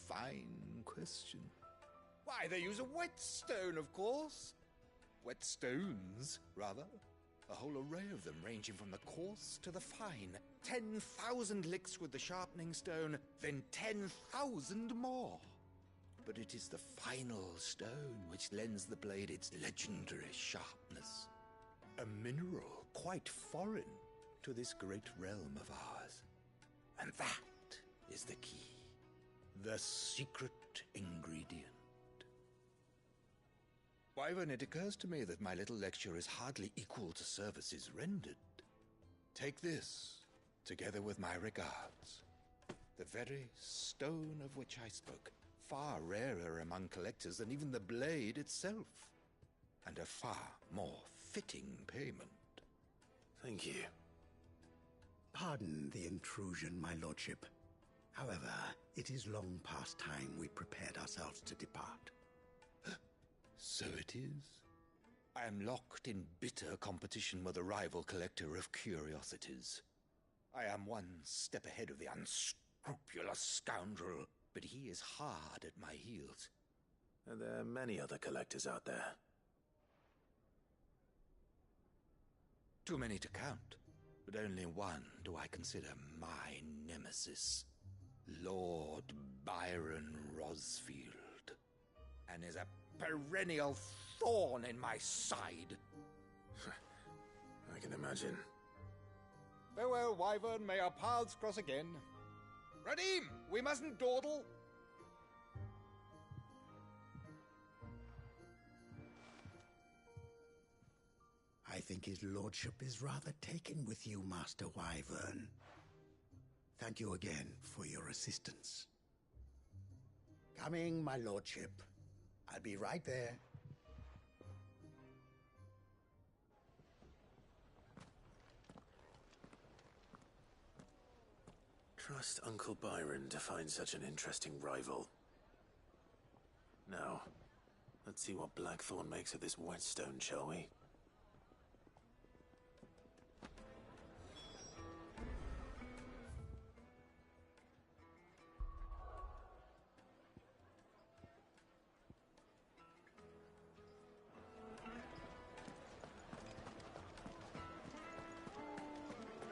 Fine question. Why, they use a whetstone, of course. Whetstones, rather. A whole array of them, ranging from the coarse to the fine. 10,000 licks with the sharpening stone, then 10,000 more. But it is the final stone which lends the blade its legendary sharpness. A mineral quite foreign to this great realm of ours. And that is the key. The secret ingredient. Wyvern, it occurs to me that my little lecture is hardly equal to services rendered. Take this, together with my regards. The very stone of which I spoke, far rarer among collectors than even the blade itself, and a far more fitting payment. Thank you. Pardon the intrusion, my lordship. However, it is long past time we prepared ourselves to depart. So it is. I am locked in bitter competition with a rival collector of curiosities. I am one step ahead of the unscrupulous scoundrel, but he is hard at my heels. Are there many other collectors out there? Too many to count, but only one do I consider my nemesis. Lord Byron Rosfield. And is a perennial thorn in my side. I can imagine. Farewell, Wyvern. May our paths cross again. Radim, we mustn't dawdle. think his lordship is rather taken with you, Master Wyvern. Thank you again for your assistance. Coming, my lordship. I'll be right there. Trust Uncle Byron to find such an interesting rival. Now, let's see what Blackthorn makes of this whetstone, shall we?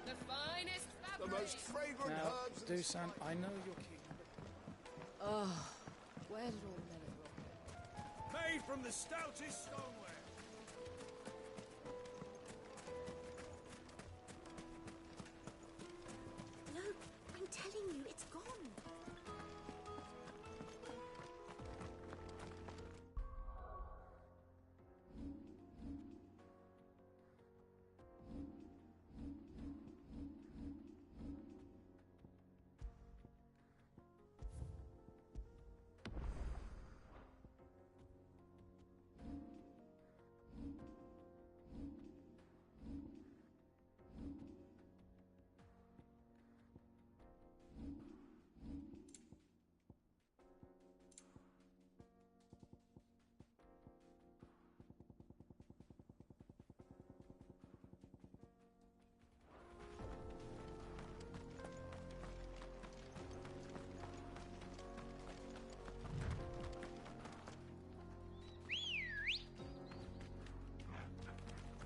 The finest The most fragrant Now, herbs. Dusan, I know you're keen. Oh, where did all the leather go? Made from the stoutest stoneware. Look, I'm telling you, it's gone.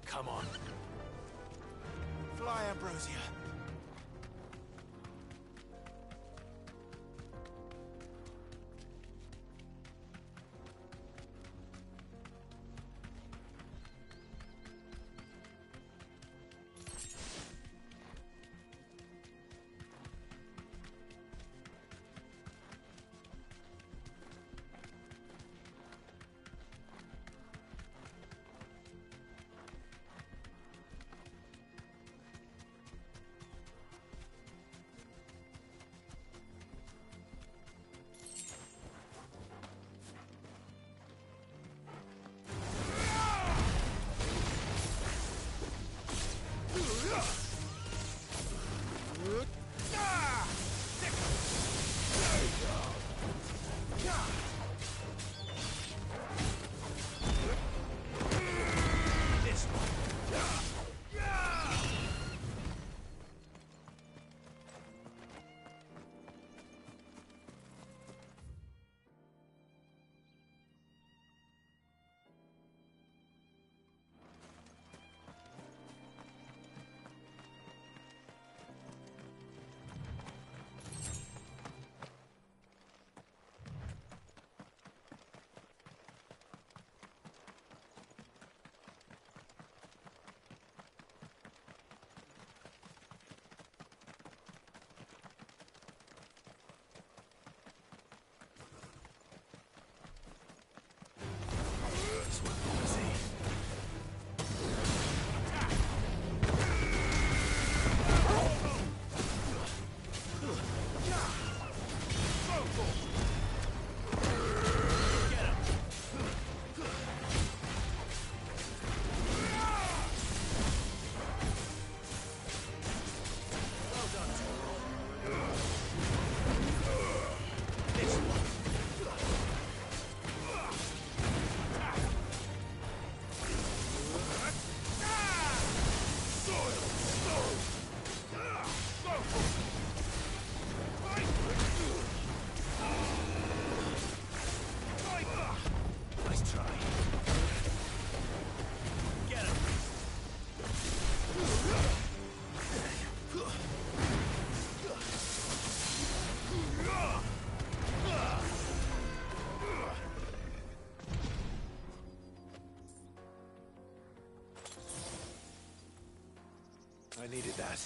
Come on. Fly, Ambrosia. I needed that.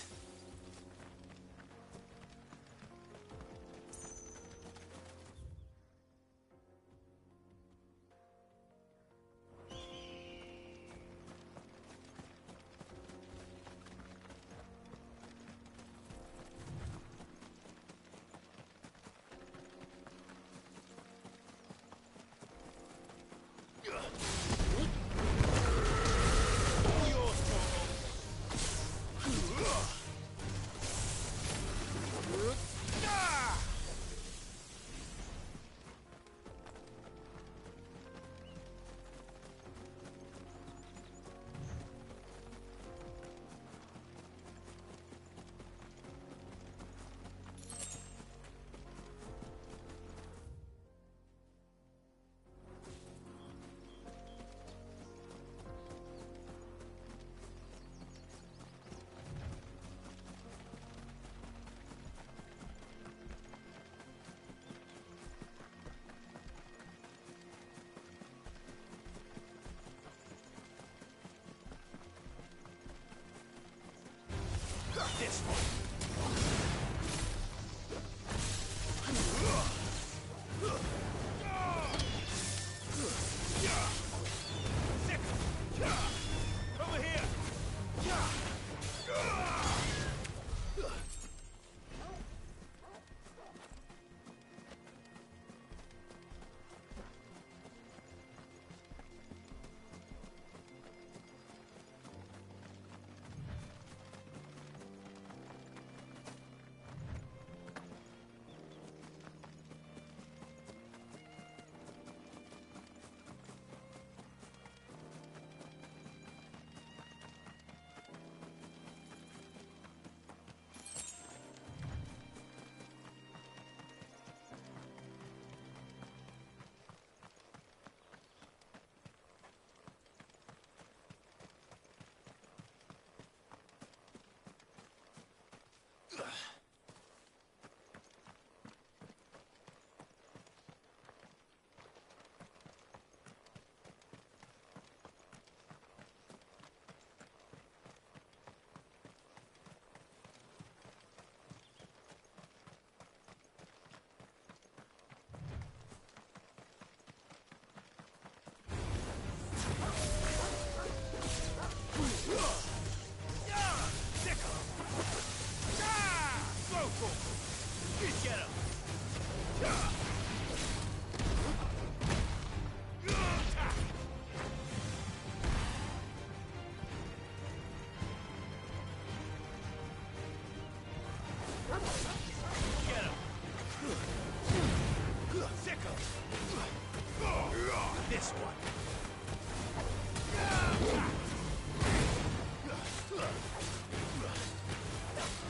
This one.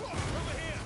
Over here.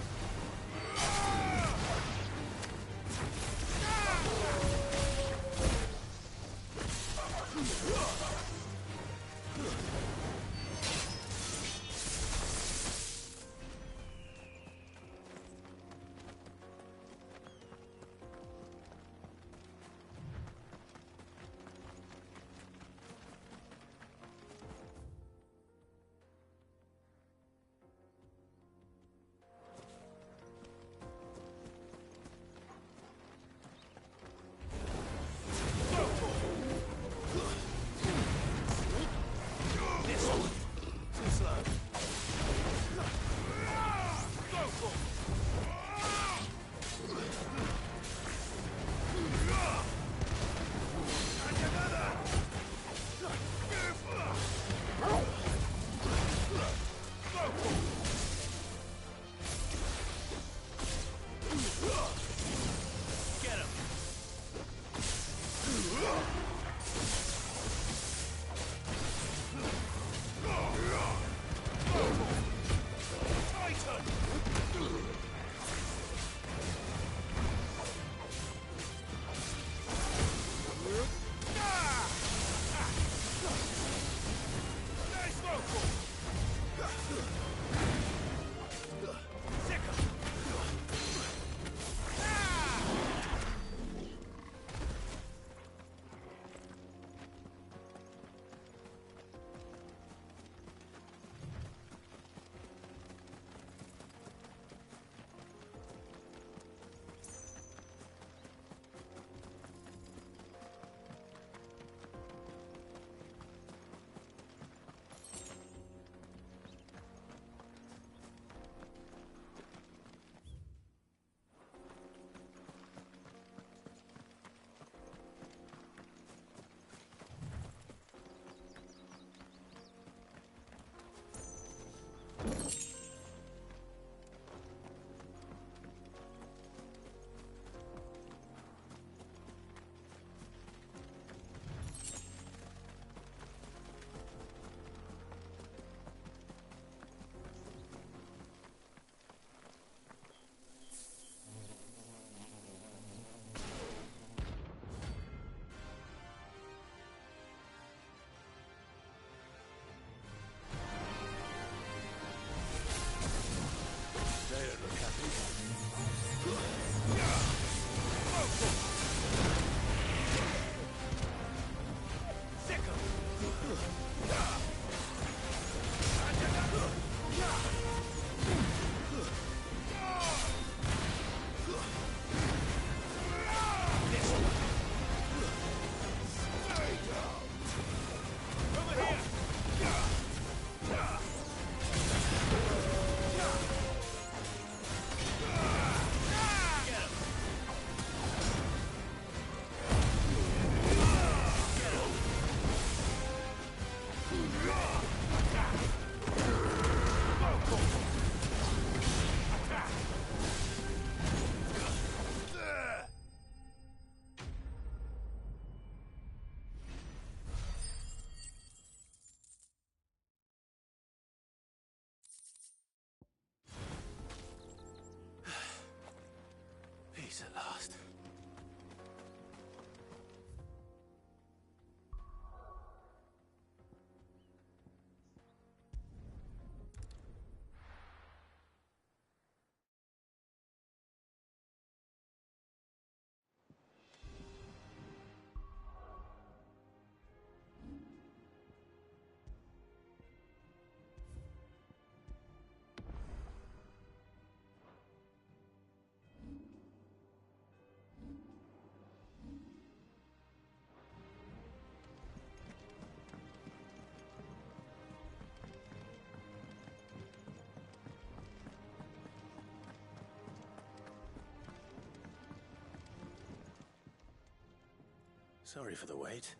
Sorry for the wait.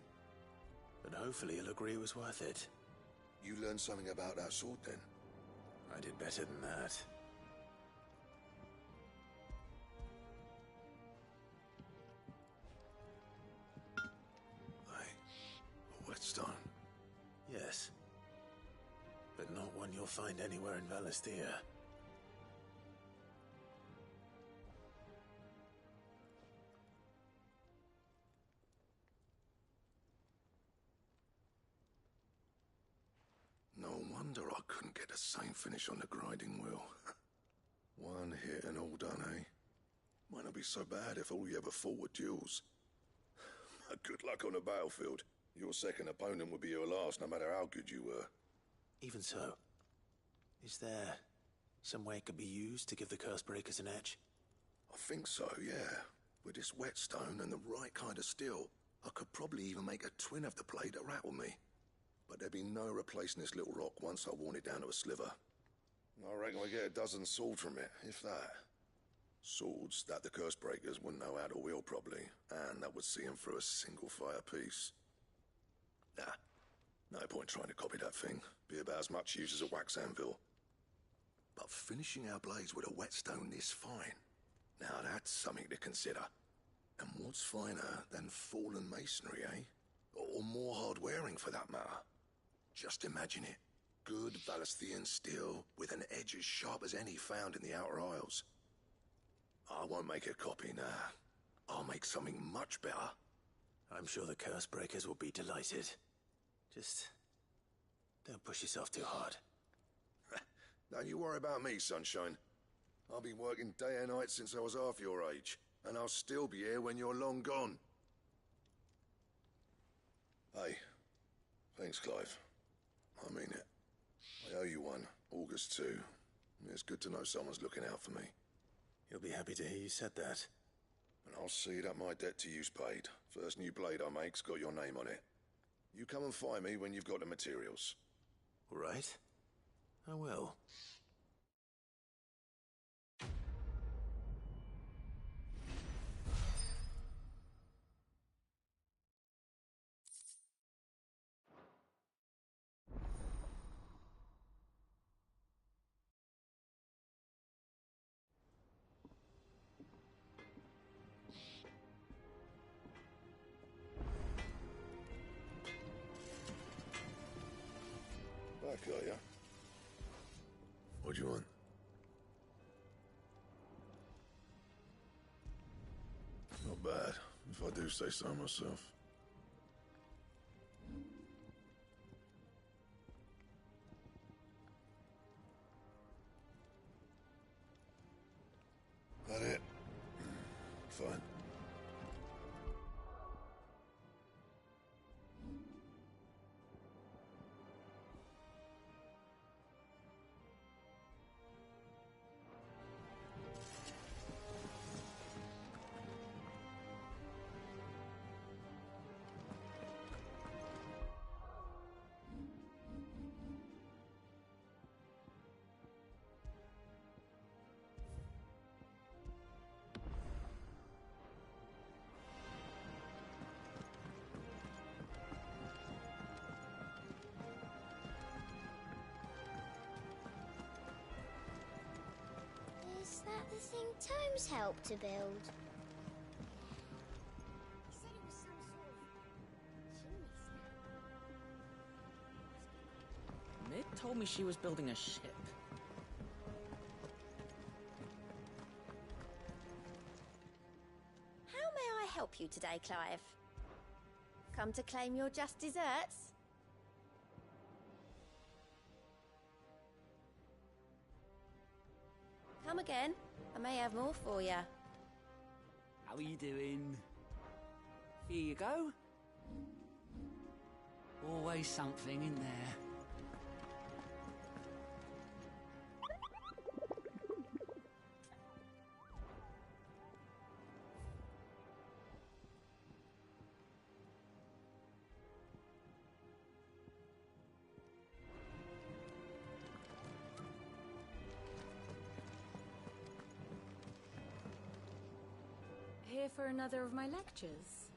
But hopefully he'll agree it was worth it. You learned something about that sword, then? I did better than that. A whetstone? Yes. But not one you'll find anywhere in Valisthea. No wonder I couldn't get the same finish on the grinding wheel. One hit and all done, eh? Might not be so bad if all you ever fought were duels. Good luck on the battlefield. Your second opponent would be your last, no matter how good you were. Even so, is there some way it could be used to give the curse breakers an edge? I think so, yeah. With this whetstone and the right kind of steel, I could probably even make a twin of the blade that rattled me. But there'd be no replacing this little rock once I worn it down to a sliver. I reckon we get a dozen swords from it, if that. Swords that the curse breakers wouldn't know how to wield properly, and that would see them through a single fire piece. Nah, no point trying to copy that thing. Be about as much use as a wax anvil. But finishing our blades with a whetstone this fine, now that's something to consider. And what's finer than fallen masonry, eh? Or more hard-wearing, for that matter. Just imagine it. Good Valisthean steel with an edge as sharp as any found in the Outer Isles. I won't make a copy, nah. I'll make something much better. I'm sure the curse breakers will be delighted. Just don't push yourself too hard. Don't you worry about me, sunshine. I'll be working day and night since I was half your age, and I'll still be here when you're long gone. Hey, thanks, Clive. I mean it. I owe you one, August too. It's good to know someone's looking out for me. He'll be happy to hear you said that. And I'll see that my debt to you's paid. First new blade I make's got your name on it. You come and find me when you've got the materials. All right. I will. Back, are ya? What do you want? Not bad, if I do say so myself. That it? Fine. Is that the thing Tomes helped to build? Mid told me she was building a ship. How may I help you today, Clive? Come to claim your just desserts? Come again. I may have more for you. How are you doing? Here you go. Always something in there. Here for another of my lectures?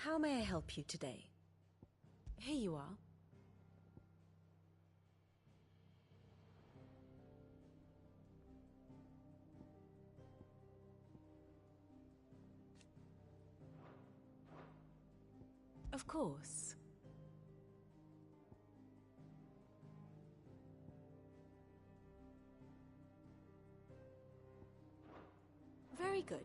How may I help you today? Here you are. Of course. Very good.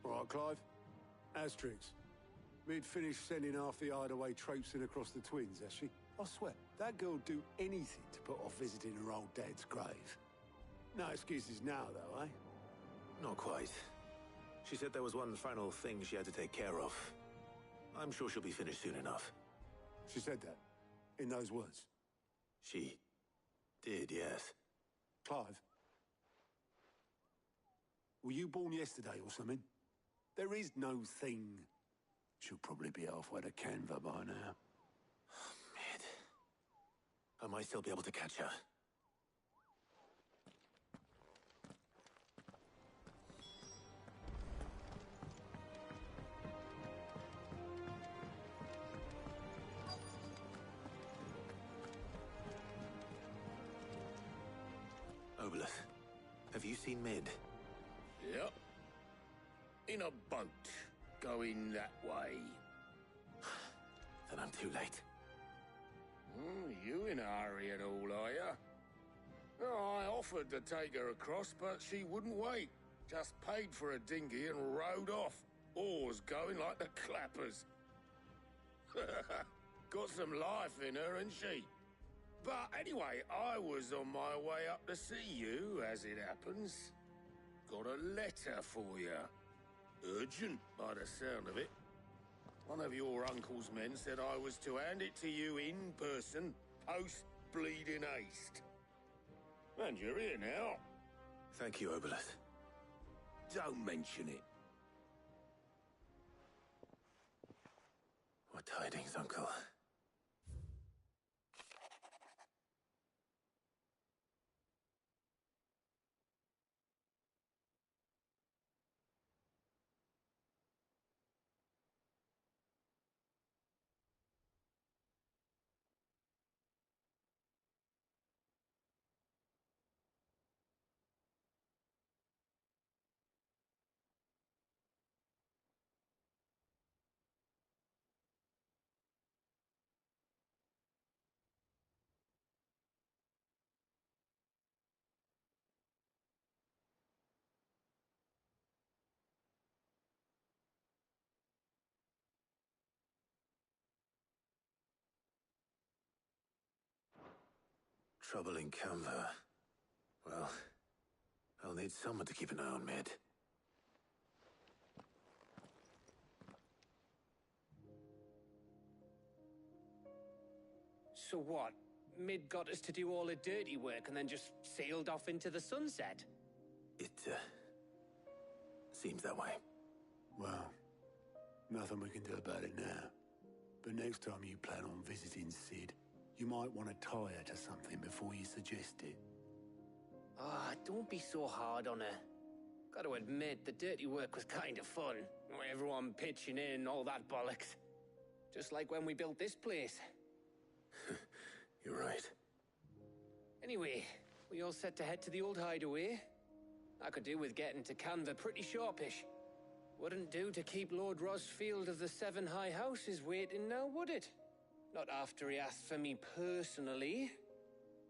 All right, Clive. Asterix. Mid finished sending half the hideaway traipsing across the twins, has she? I swear, that girl'd do anything to put off visiting her old dad's grave. No excuses now, though, eh? Not quite. She said there was one final thing she had to take care of. I'm sure she'll be finished soon enough. She said that? In those words? She did, yes. Clive? Were you born yesterday or something? There is no thing. She'll probably be halfway to Canva by now. Mid. I might still be able to catch her. Obelus, have you seen Mid? Yep. In a boat, going that way. Then I'm too late. You in a hurry at all, are you? Oh, I offered to take her across, but she wouldn't wait. Just paid for a dinghy and rowed off. Oars going like the clappers. Got some life in her, ain't she? But anyway, I was on my way up to see you, as it happens. Got a letter for you. Urgent, by the sound of it. One of your uncle's men said I was to hand it to you in person, post-bleeding haste. And you're here now. Thank you, Obelus. Don't mention it. What tidings, Uncle? Trouble in Canva. Well, I'll need someone to keep an eye on Mid. So what? Mid got us to do all the dirty work and then just sailed off into the sunset? It, seems that way. Well, nothing we can do about it now. But next time you plan on visiting Sid, you might want to tie her to something before you suggest it. Ah, don't be so hard on her. Gotta admit, the dirty work was kind of fun. Everyone pitching in and all that bollocks. Just like when we built this place. You're right. Anyway, we all set to head to the old hideaway. I could do with getting to Canva pretty sharpish. Wouldn't do to keep Lord Rosfield of the Seven High Houses waiting now, would it? Not after he asked for me personally.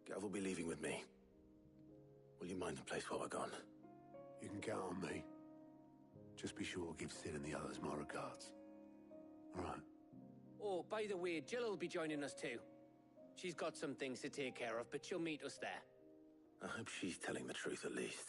Gav will be leaving with me. Will you mind the place while we're gone? You can count on me. Just be sure to give Sid and the others my regards. All right. Oh, by the way, Jill will be joining us too. She's got some things to take care of, but she'll meet us there. I hope she's telling the truth at least.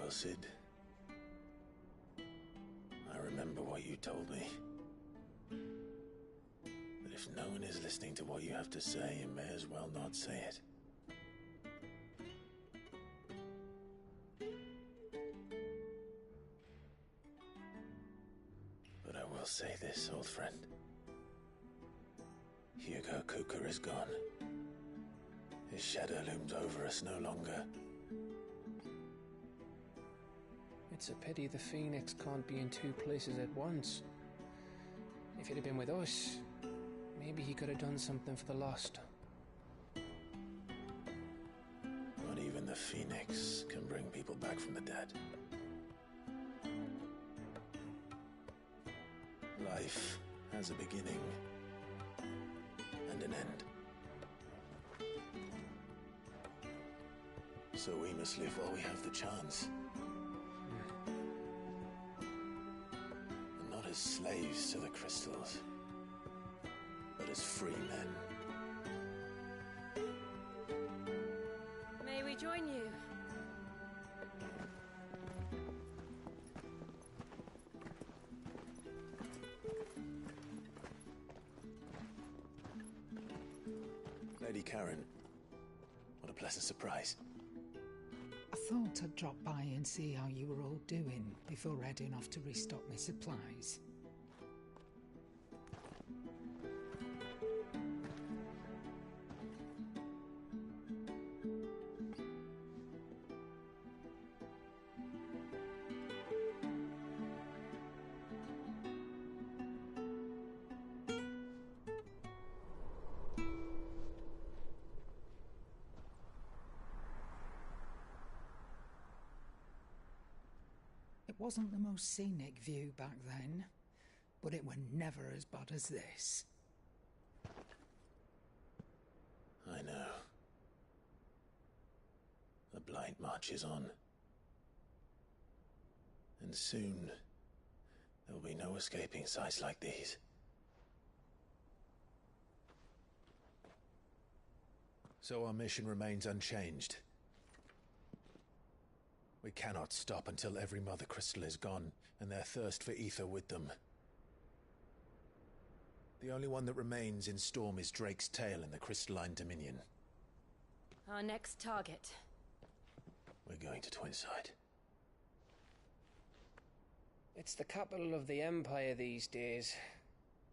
well, Sid. I remember what you told me. That if no one is listening to what you have to say, you may as well not say it. But I will say this, old friend. Hugo Cooker is gone. His shadow looms over us no longer. It's a pity the Phoenix can't be in two places at once. If he'd have been with us, maybe he could have done something for the lost. Not even the Phoenix can bring people back from the dead. Life has a beginning and an end. So we must live while we have the chance. And not as slaves to the crystals, but as free men. May we join you? Lady Karen, what a pleasant surprise. I thought I'd drop by and see how you were all doing before heading off to restock my supplies. It wasn't the most scenic view back then, but it were never as bad as this. I know. The Blight marches on. And soon, there'll be no escaping sights like these. So our mission remains unchanged. We cannot stop until every Mother Crystal is gone, and their thirst for ether with them. The only one that remains in Storm is Drake's Tail in the Crystalline Dominion. Our next target. We're going to Twinside. It's the capital of the Empire these days.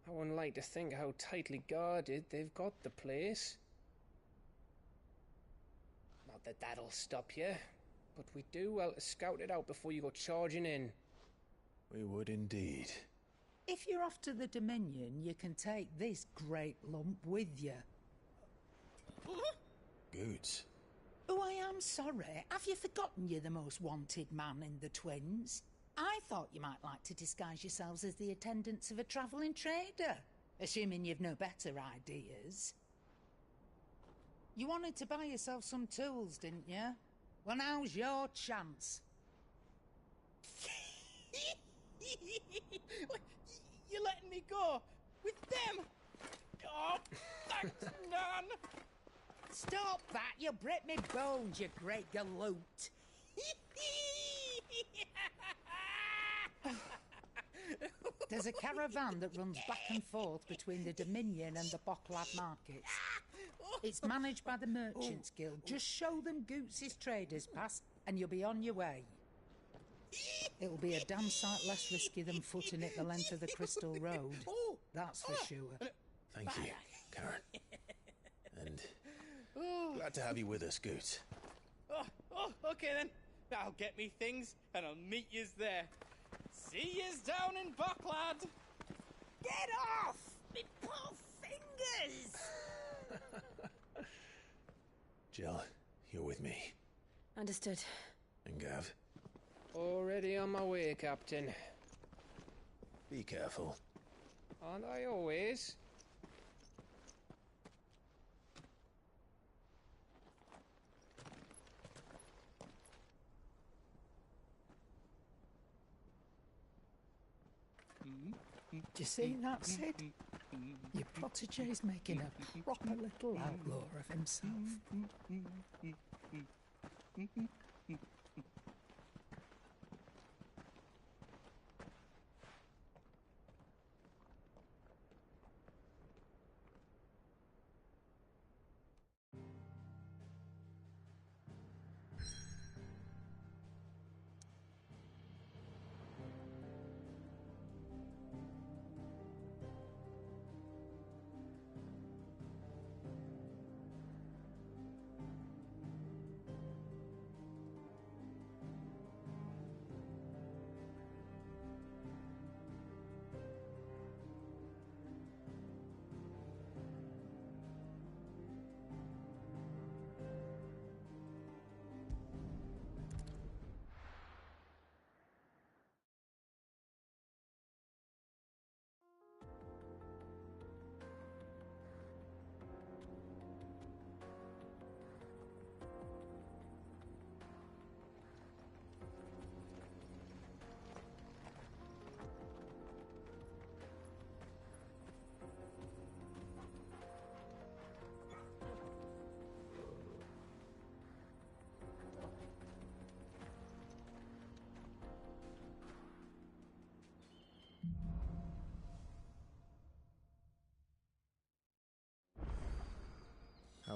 I wouldn't like to think how tightly guarded they've got the place. Not that that'll stop you, but we do well to scout it out before you go charging in. We would indeed. If you're off to the Dominion, you can take this great lump with you. Goods. Oh, I am sorry. Have you forgotten you're the most wanted man in the Twins? I thought you might like to disguise yourselves as the attendants of a travelling trader, assuming you've no better ideas. You wanted to buy yourself some tools, didn't you? Well, now's your chance. You're letting me go with them? Oh, thanks, Nan. Stop that! You'll break me bones, you great galoot. There's a caravan that runs back and forth between the Dominion and the Bocklad markets. It's managed by the Merchants Guild. Just show them Goots' traders pass and you'll be on your way. It'll be a damn sight less risky than footing it the length of the Crystal Road. That's for sure. Thank you, Karen. And glad to have you with us, Goots. Okay then. I'll get me things and I'll meet yous there. See yous down in Bocklad. Get off! Me poor fingers! Jill, you're with me. Understood. And Gav? Already on my way, Captain. Be careful. Aren't I always? Do you see that, Sid? Your protege's making a proper little outlaw of himself.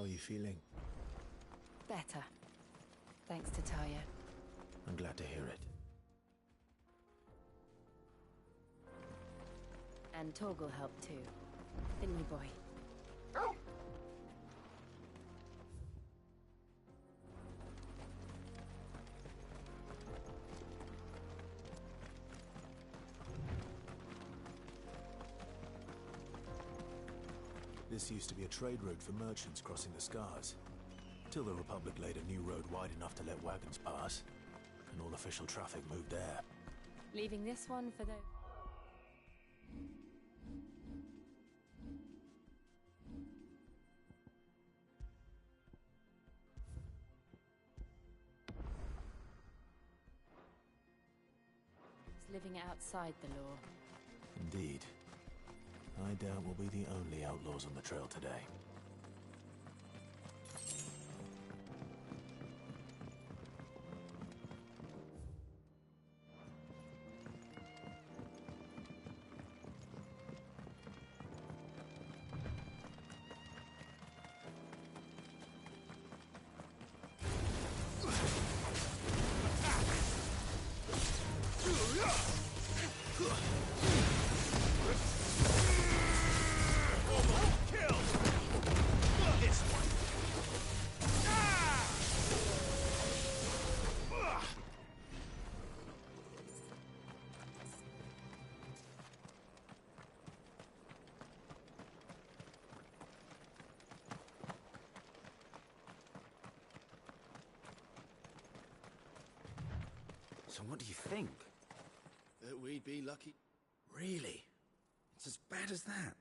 How are you feeling? Better. Thanks to Taya. I'm glad to hear it. And Torgal helped too. Didn't you, boy? This used to be a trade route for merchants crossing the Scars. Till the Republic laid a new road wide enough to let wagons pass, and all official traffic moved there. Leaving this one for the... living outside the law. Indeed. I doubt we'll be the only outlaws on the trail today. So what do you think? That we'd be lucky. Really? It's as bad as that?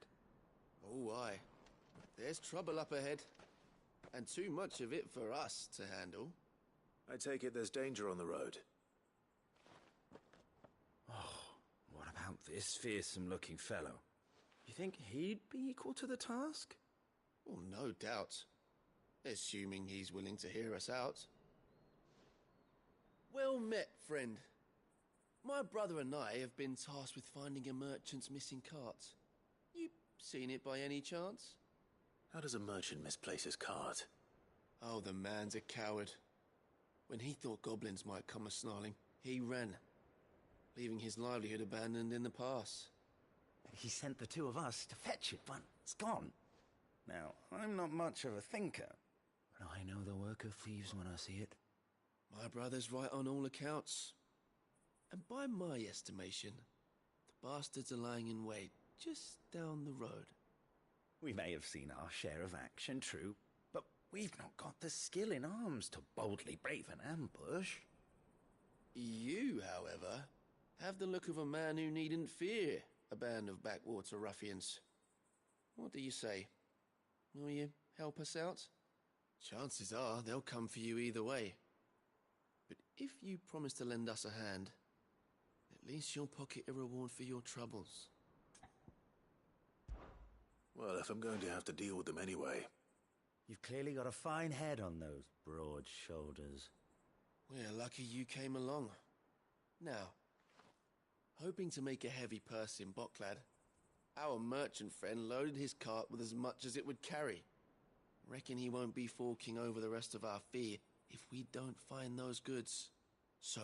Oh, aye. There's trouble up ahead. And too much of it for us to handle. I take it there's danger on the road. Oh, what about this fearsome-looking fellow? You think he'd be equal to the task? Well, no doubt. Assuming he's willing to hear us out. Well met, friend. My brother and I have been tasked with finding a merchant's missing cart. You seen it by any chance? How does a merchant misplace his cart? Oh, the man's a coward. When he thought goblins might come a-snarling, he ran, leaving his livelihood abandoned in the pass. He sent the two of us to fetch it, but it's gone. Now, I'm not much of a thinker, but I know the work of thieves when I see it. My brother's right on all accounts. And by my estimation, the bastards are lying in wait just down the road. We may have seen our share of action, true, but we've not got the skill in arms to boldly brave an ambush. You, however, have the look of a man who needn't fear a band of backwater ruffians. What do you say? Will you help us out? Chances are they'll come for you either way. But if you promise to lend us a hand, at least you'll pocket a reward for your troubles. Well, if I'm going to have to deal with them anyway. You've clearly got a fine head on those broad shoulders. We're lucky you came along. Now, hoping to make a heavy purse in Boklad, our merchant friend loaded his cart with as much as it would carry. Reckon he won't be forking over the rest of our fee if we don't find those goods. So,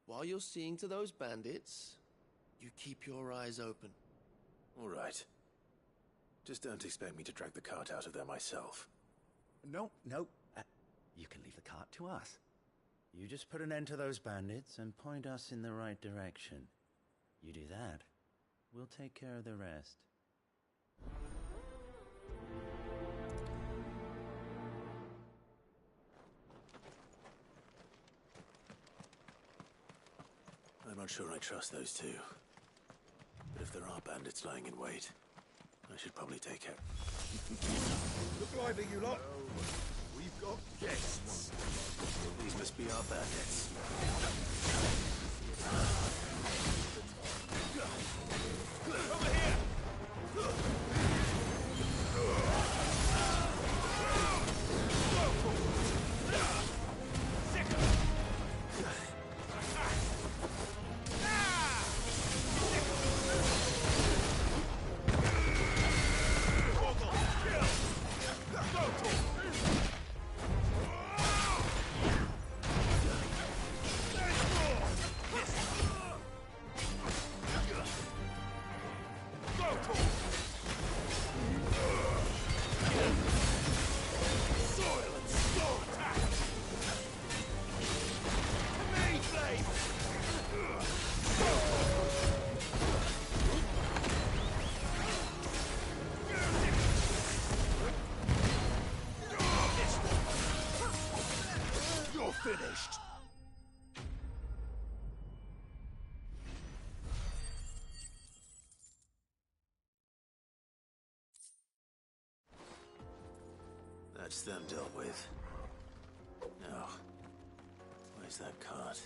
while you're seeing to those bandits, you keep your eyes open. All right. Just don't expect me to drag the cart out of there myself. No. You can leave the cart to us. You just put an end to those bandits and point us in the right direction. You do that, we'll take care of the rest. I'm not sure I trust those two. But if there are bandits lying in wait, I should probably take it. Look lively, you lot. We've got guests. These must be our bandits. Over here! Go, That's them dealt with. Now, where's that cart?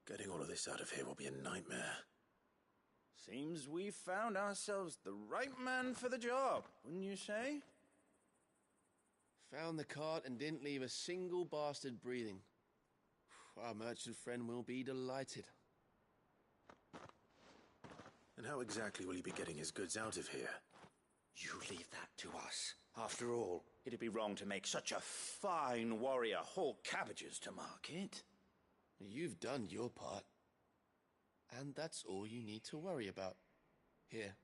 Getting all of this out of here will be a nightmare. Seems we've found ourselves the right man for the job, wouldn't you say? Found the cart and didn't leave a single bastard breathing. Our merchant friend will be delighted. And how exactly will he be getting his goods out of here? You leave that to us. After all, it'd be wrong to make such a fine warrior haul cabbages to market. You've done your part. And that's all you need to worry about. Here.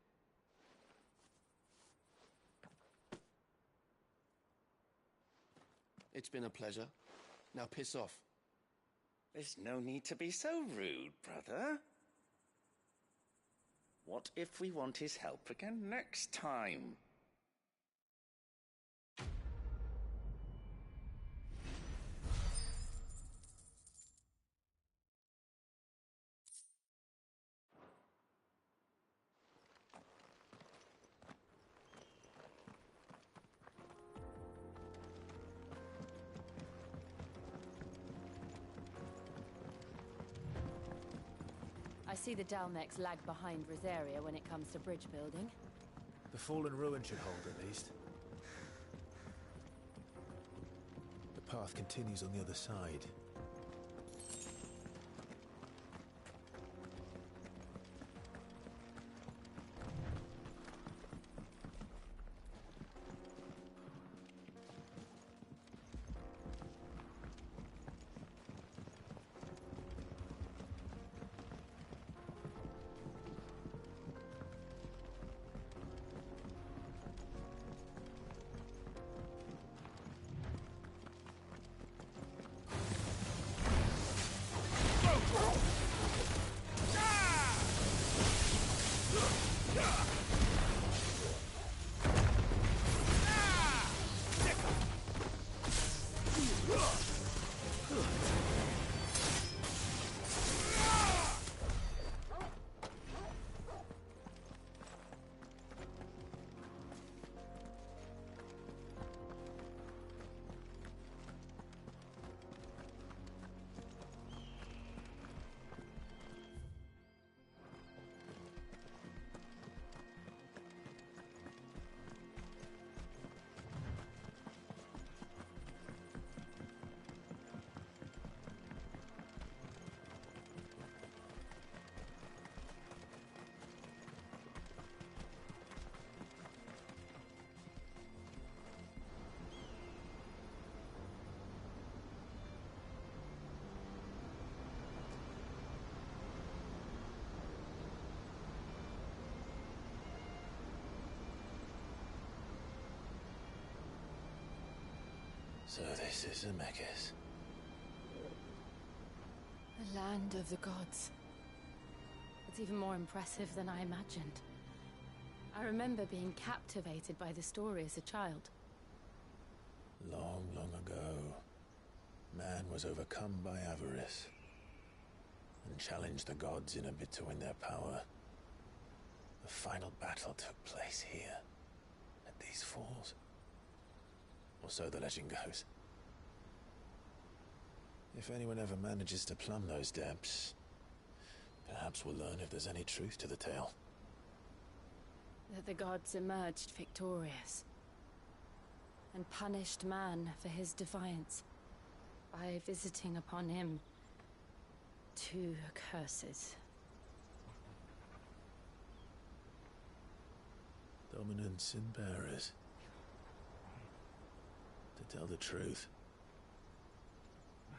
It's been a pleasure. Now piss off. There's no need to be so rude, brother. What if we want his help again next time? I see the Dalmex lag behind Rosaria when it comes to bridge building. The fallen ruin should hold, at least. The path continues on the other side. So this is Zemeckis. The land of the gods. It's even more impressive than I imagined. I remember being captivated by the story as a child. Long, long ago, man was overcome by avarice and challenged the gods in a bid to win their power. The final battle took place here, at these falls. Or so the legend goes. If anyone ever manages to plumb those depths, perhaps we'll learn if there's any truth to the tale. That the gods emerged victorious and punished man for his defiance by visiting upon him 2 curses. Dominants and bearers. To tell the truth,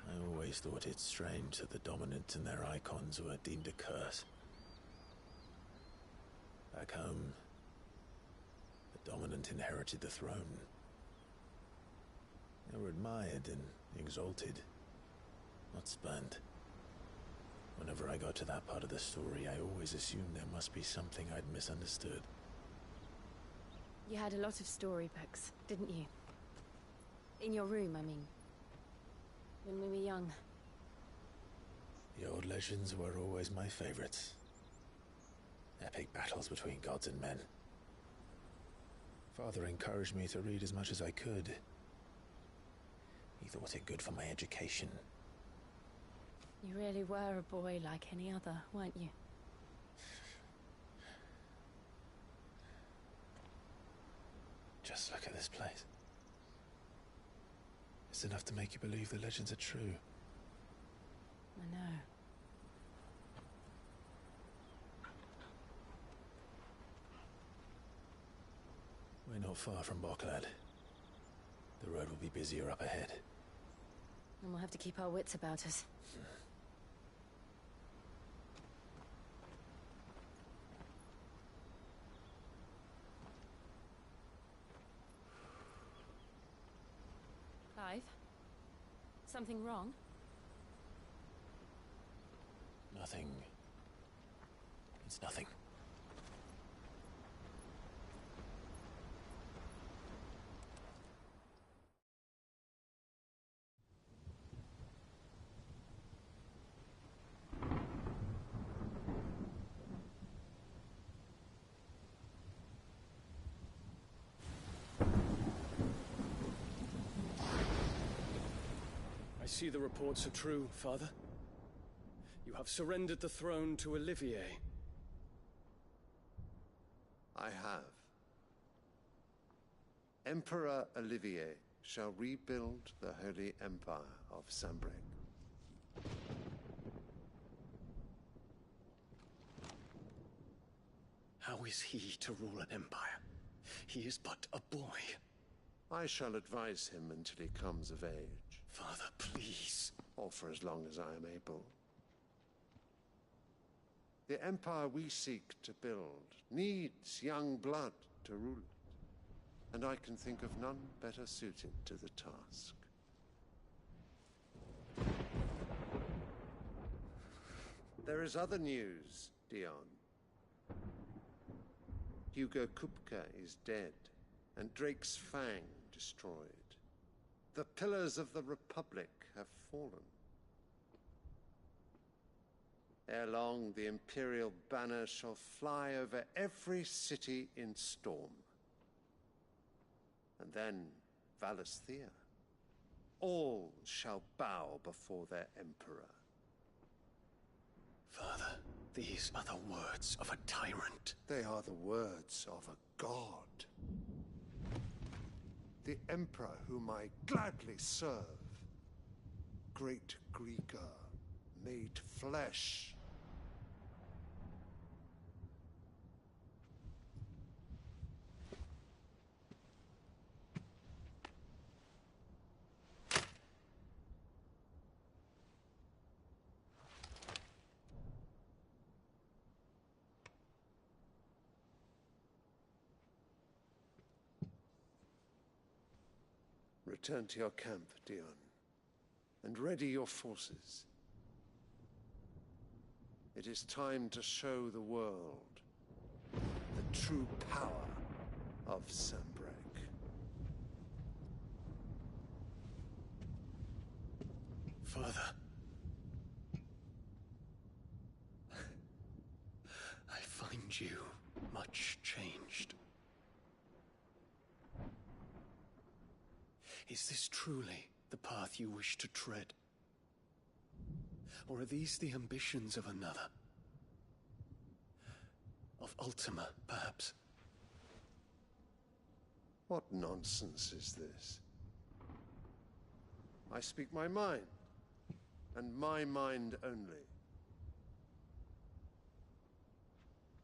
I always thought it strange that the dominants and their icons were deemed a curse. Back home, the dominant inherited the throne. They were admired and exalted, not spurned. Whenever I got to that part of the story, I always assumed there must be something I'd misunderstood. You had a lot of storybooks, didn't you? In your room, I mean. When we were young. The old legends were always my favorites. Epic battles between gods and men. Father encouraged me to read as much as I could. He thought it good for my education. You really were a boy like any other, weren't you? Just look at this place. It's enough to make you believe the legends are true. I know. We're not far from Boklad. The road will be busier up ahead. And we'll have to keep our wits about us. Clive? Something wrong? Nothing. It's nothing. I see the reports are true, Father. You have surrendered the throne to Olivier. I have. Emperor Olivier shall rebuild the Holy Empire of Sanbreque. How is he to rule an empire? He is but a boy. I shall advise him until he comes of age. Father, please. Or for as long as I am able. The empire we seek to build needs young blood to rule it, and I can think of none better suited to the task. There is other news, Dion. Hugo Kupka is dead, and Drake's Fang destroyed. The pillars of the Republic have fallen. Ere long, the Imperial banner shall fly over every city in Storm. And then Valisthea. All shall bow before their Emperor. Father, these are the words of a tyrant. They are the words of a god. The Emperor whom I gladly serve. Great Greeker, made flesh. Return to your camp, Dion, and ready your forces. It is time to show the world the true power of Sanbreque. Father. I find you much changed. Is this truly the path you wish to tread? Or are these the ambitions of another? Of Ultima, perhaps? What nonsense is this? I speak my mind, and my mind only.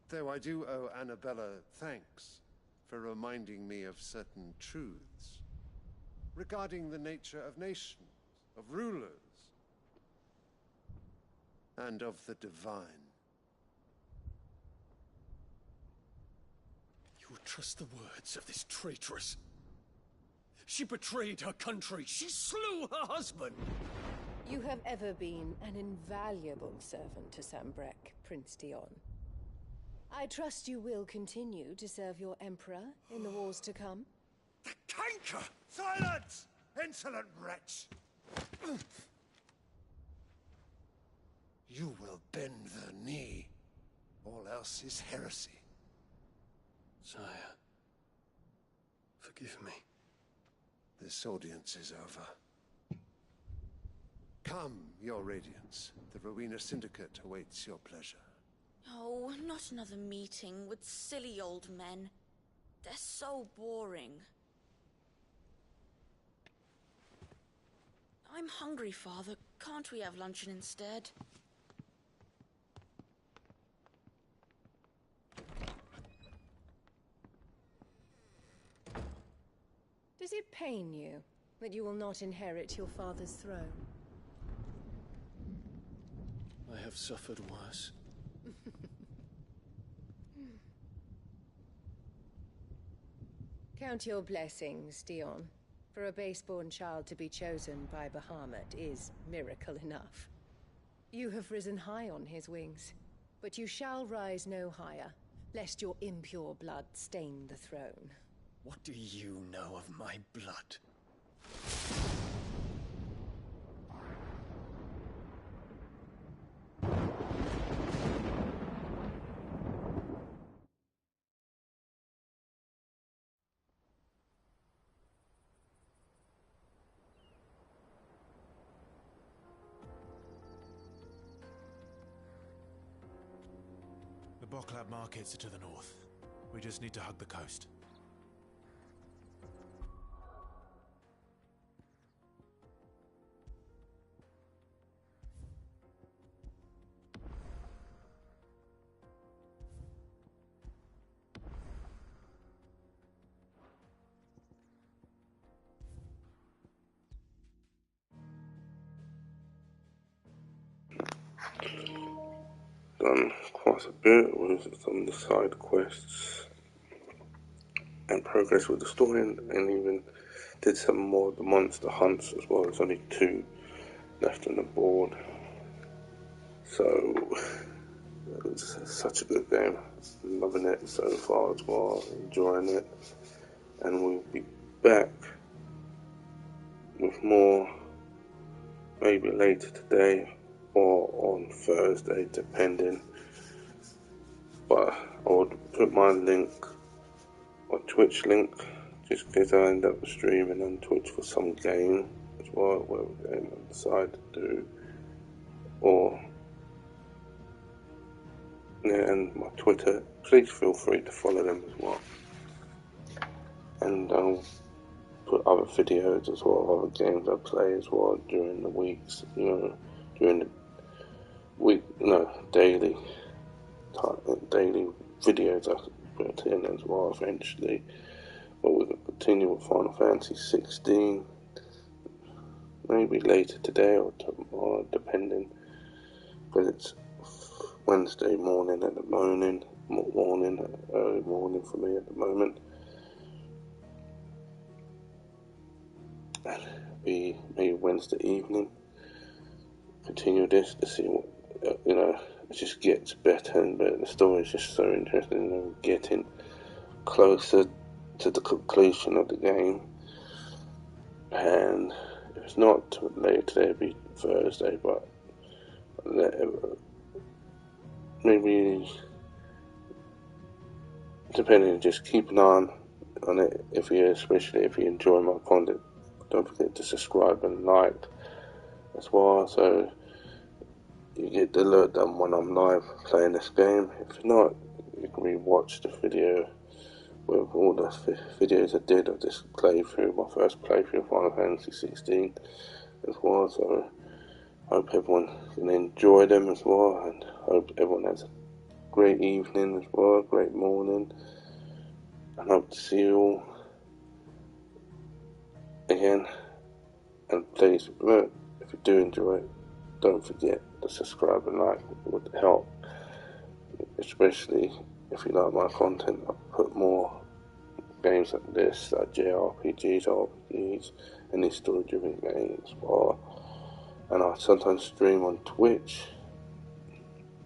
Though I do owe Annabella thanks for reminding me of certain truths regarding the nature of nations, of rulers, and of the divine. You would trust the words of this traitress? She betrayed her country. She slew her husband. You have ever been an invaluable servant to Sambrek, Prince Dion. I trust you will continue to serve your Emperor in the wars to come. The canker! Silence! Insolent wretch! You will bend the knee. All else is heresy. Sire, forgive me. This audience is over. Come, your Radiance. The Rowena Syndicate awaits your pleasure. Oh, not another meeting with silly old men. They're so boring. I'm hungry, Father. Can't we have luncheon instead? Does it pain you that you will not inherit your father's throne? I have suffered worse. Count your blessings, Dion. For a base-born child to be chosen by Bahamut is miracle enough. You have risen high on his wings, but you shall rise no higher, lest your impure blood stain the throne. What do you know of my blood? The Boklab markets are to the north. We just need to hug the coast. Done quite a bit with some of the side quests and progress with the story, and even did some more of the monster hunts as well. There's only 2 left on the board, so it's such a good game. Loving it so far as well, enjoying it, and we'll be back with more maybe later today or on Thursday, depending. But I would put my link, my Twitch link, just in case I end up streaming on Twitch for some game as well, whatever game I decide to do. Or, yeah, and my Twitter, please feel free to follow them as well. And I'll put other videos as well, other games I play as well during the weeks, during the week, daily videos I put in as well eventually. But we're going to continue with Final Fantasy 16, maybe later today or tomorrow, depending, because it's Wednesday morning at the moment, early morning for me at the moment. And be maybe Wednesday evening, continue this to see what, it just gets better and better. The story is just so interesting, getting closer to the conclusion of the game. And if it's not later today, it'll be Thursday, but maybe, depending, just keep an eye on it, especially if you enjoy my content. Don't forget to subscribe and like as well, so you get the alert done when I'm live playing this game. If not, you can rewatch the video with all the videos I did of this playthrough, my first playthrough of Final Fantasy 16 as well. So I hope everyone can enjoy them as well, and hope everyone has a great evening as well, great morning, and hope to see you all again. And please, if you do enjoy it, don't forget to subscribe and like. It would help, especially if you like my content. I'll put more games like this, like JRPGs, RPGs, any story-driven games, and I sometimes stream on Twitch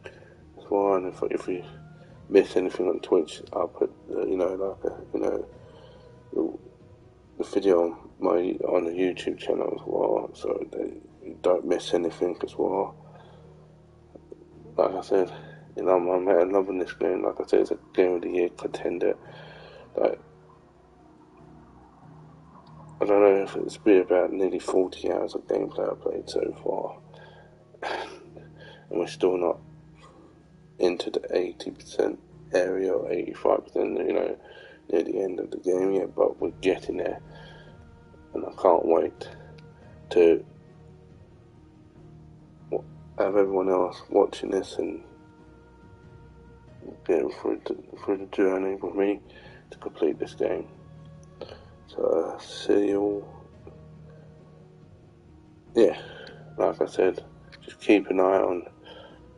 as well. And if we miss anything on Twitch, I'll put the video on the YouTube channel as well, so that you don't miss anything as well. Like I said, I'm loving this game. Like I said, it's a Game of the Year contender. Like, I don't know if it's been about nearly 40 hours of gameplay I've played so far, and we're still not into the 80% area or 85%, near the end of the game yet, but we're getting there, and I can't wait to have everyone else watching this and getting through the journey with me to complete this game. So see you all. Yeah, like I said, just keep an eye on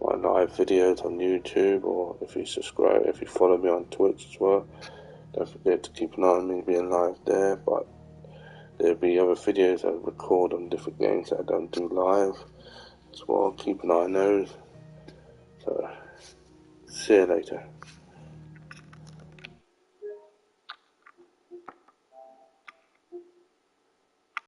my live videos on YouTube, or if you follow me on Twitch as well, don't forget to keep an eye on me being live there. But there'll be other videos I record on different games that I don't do live as well. Keep an eye on those. So see you later.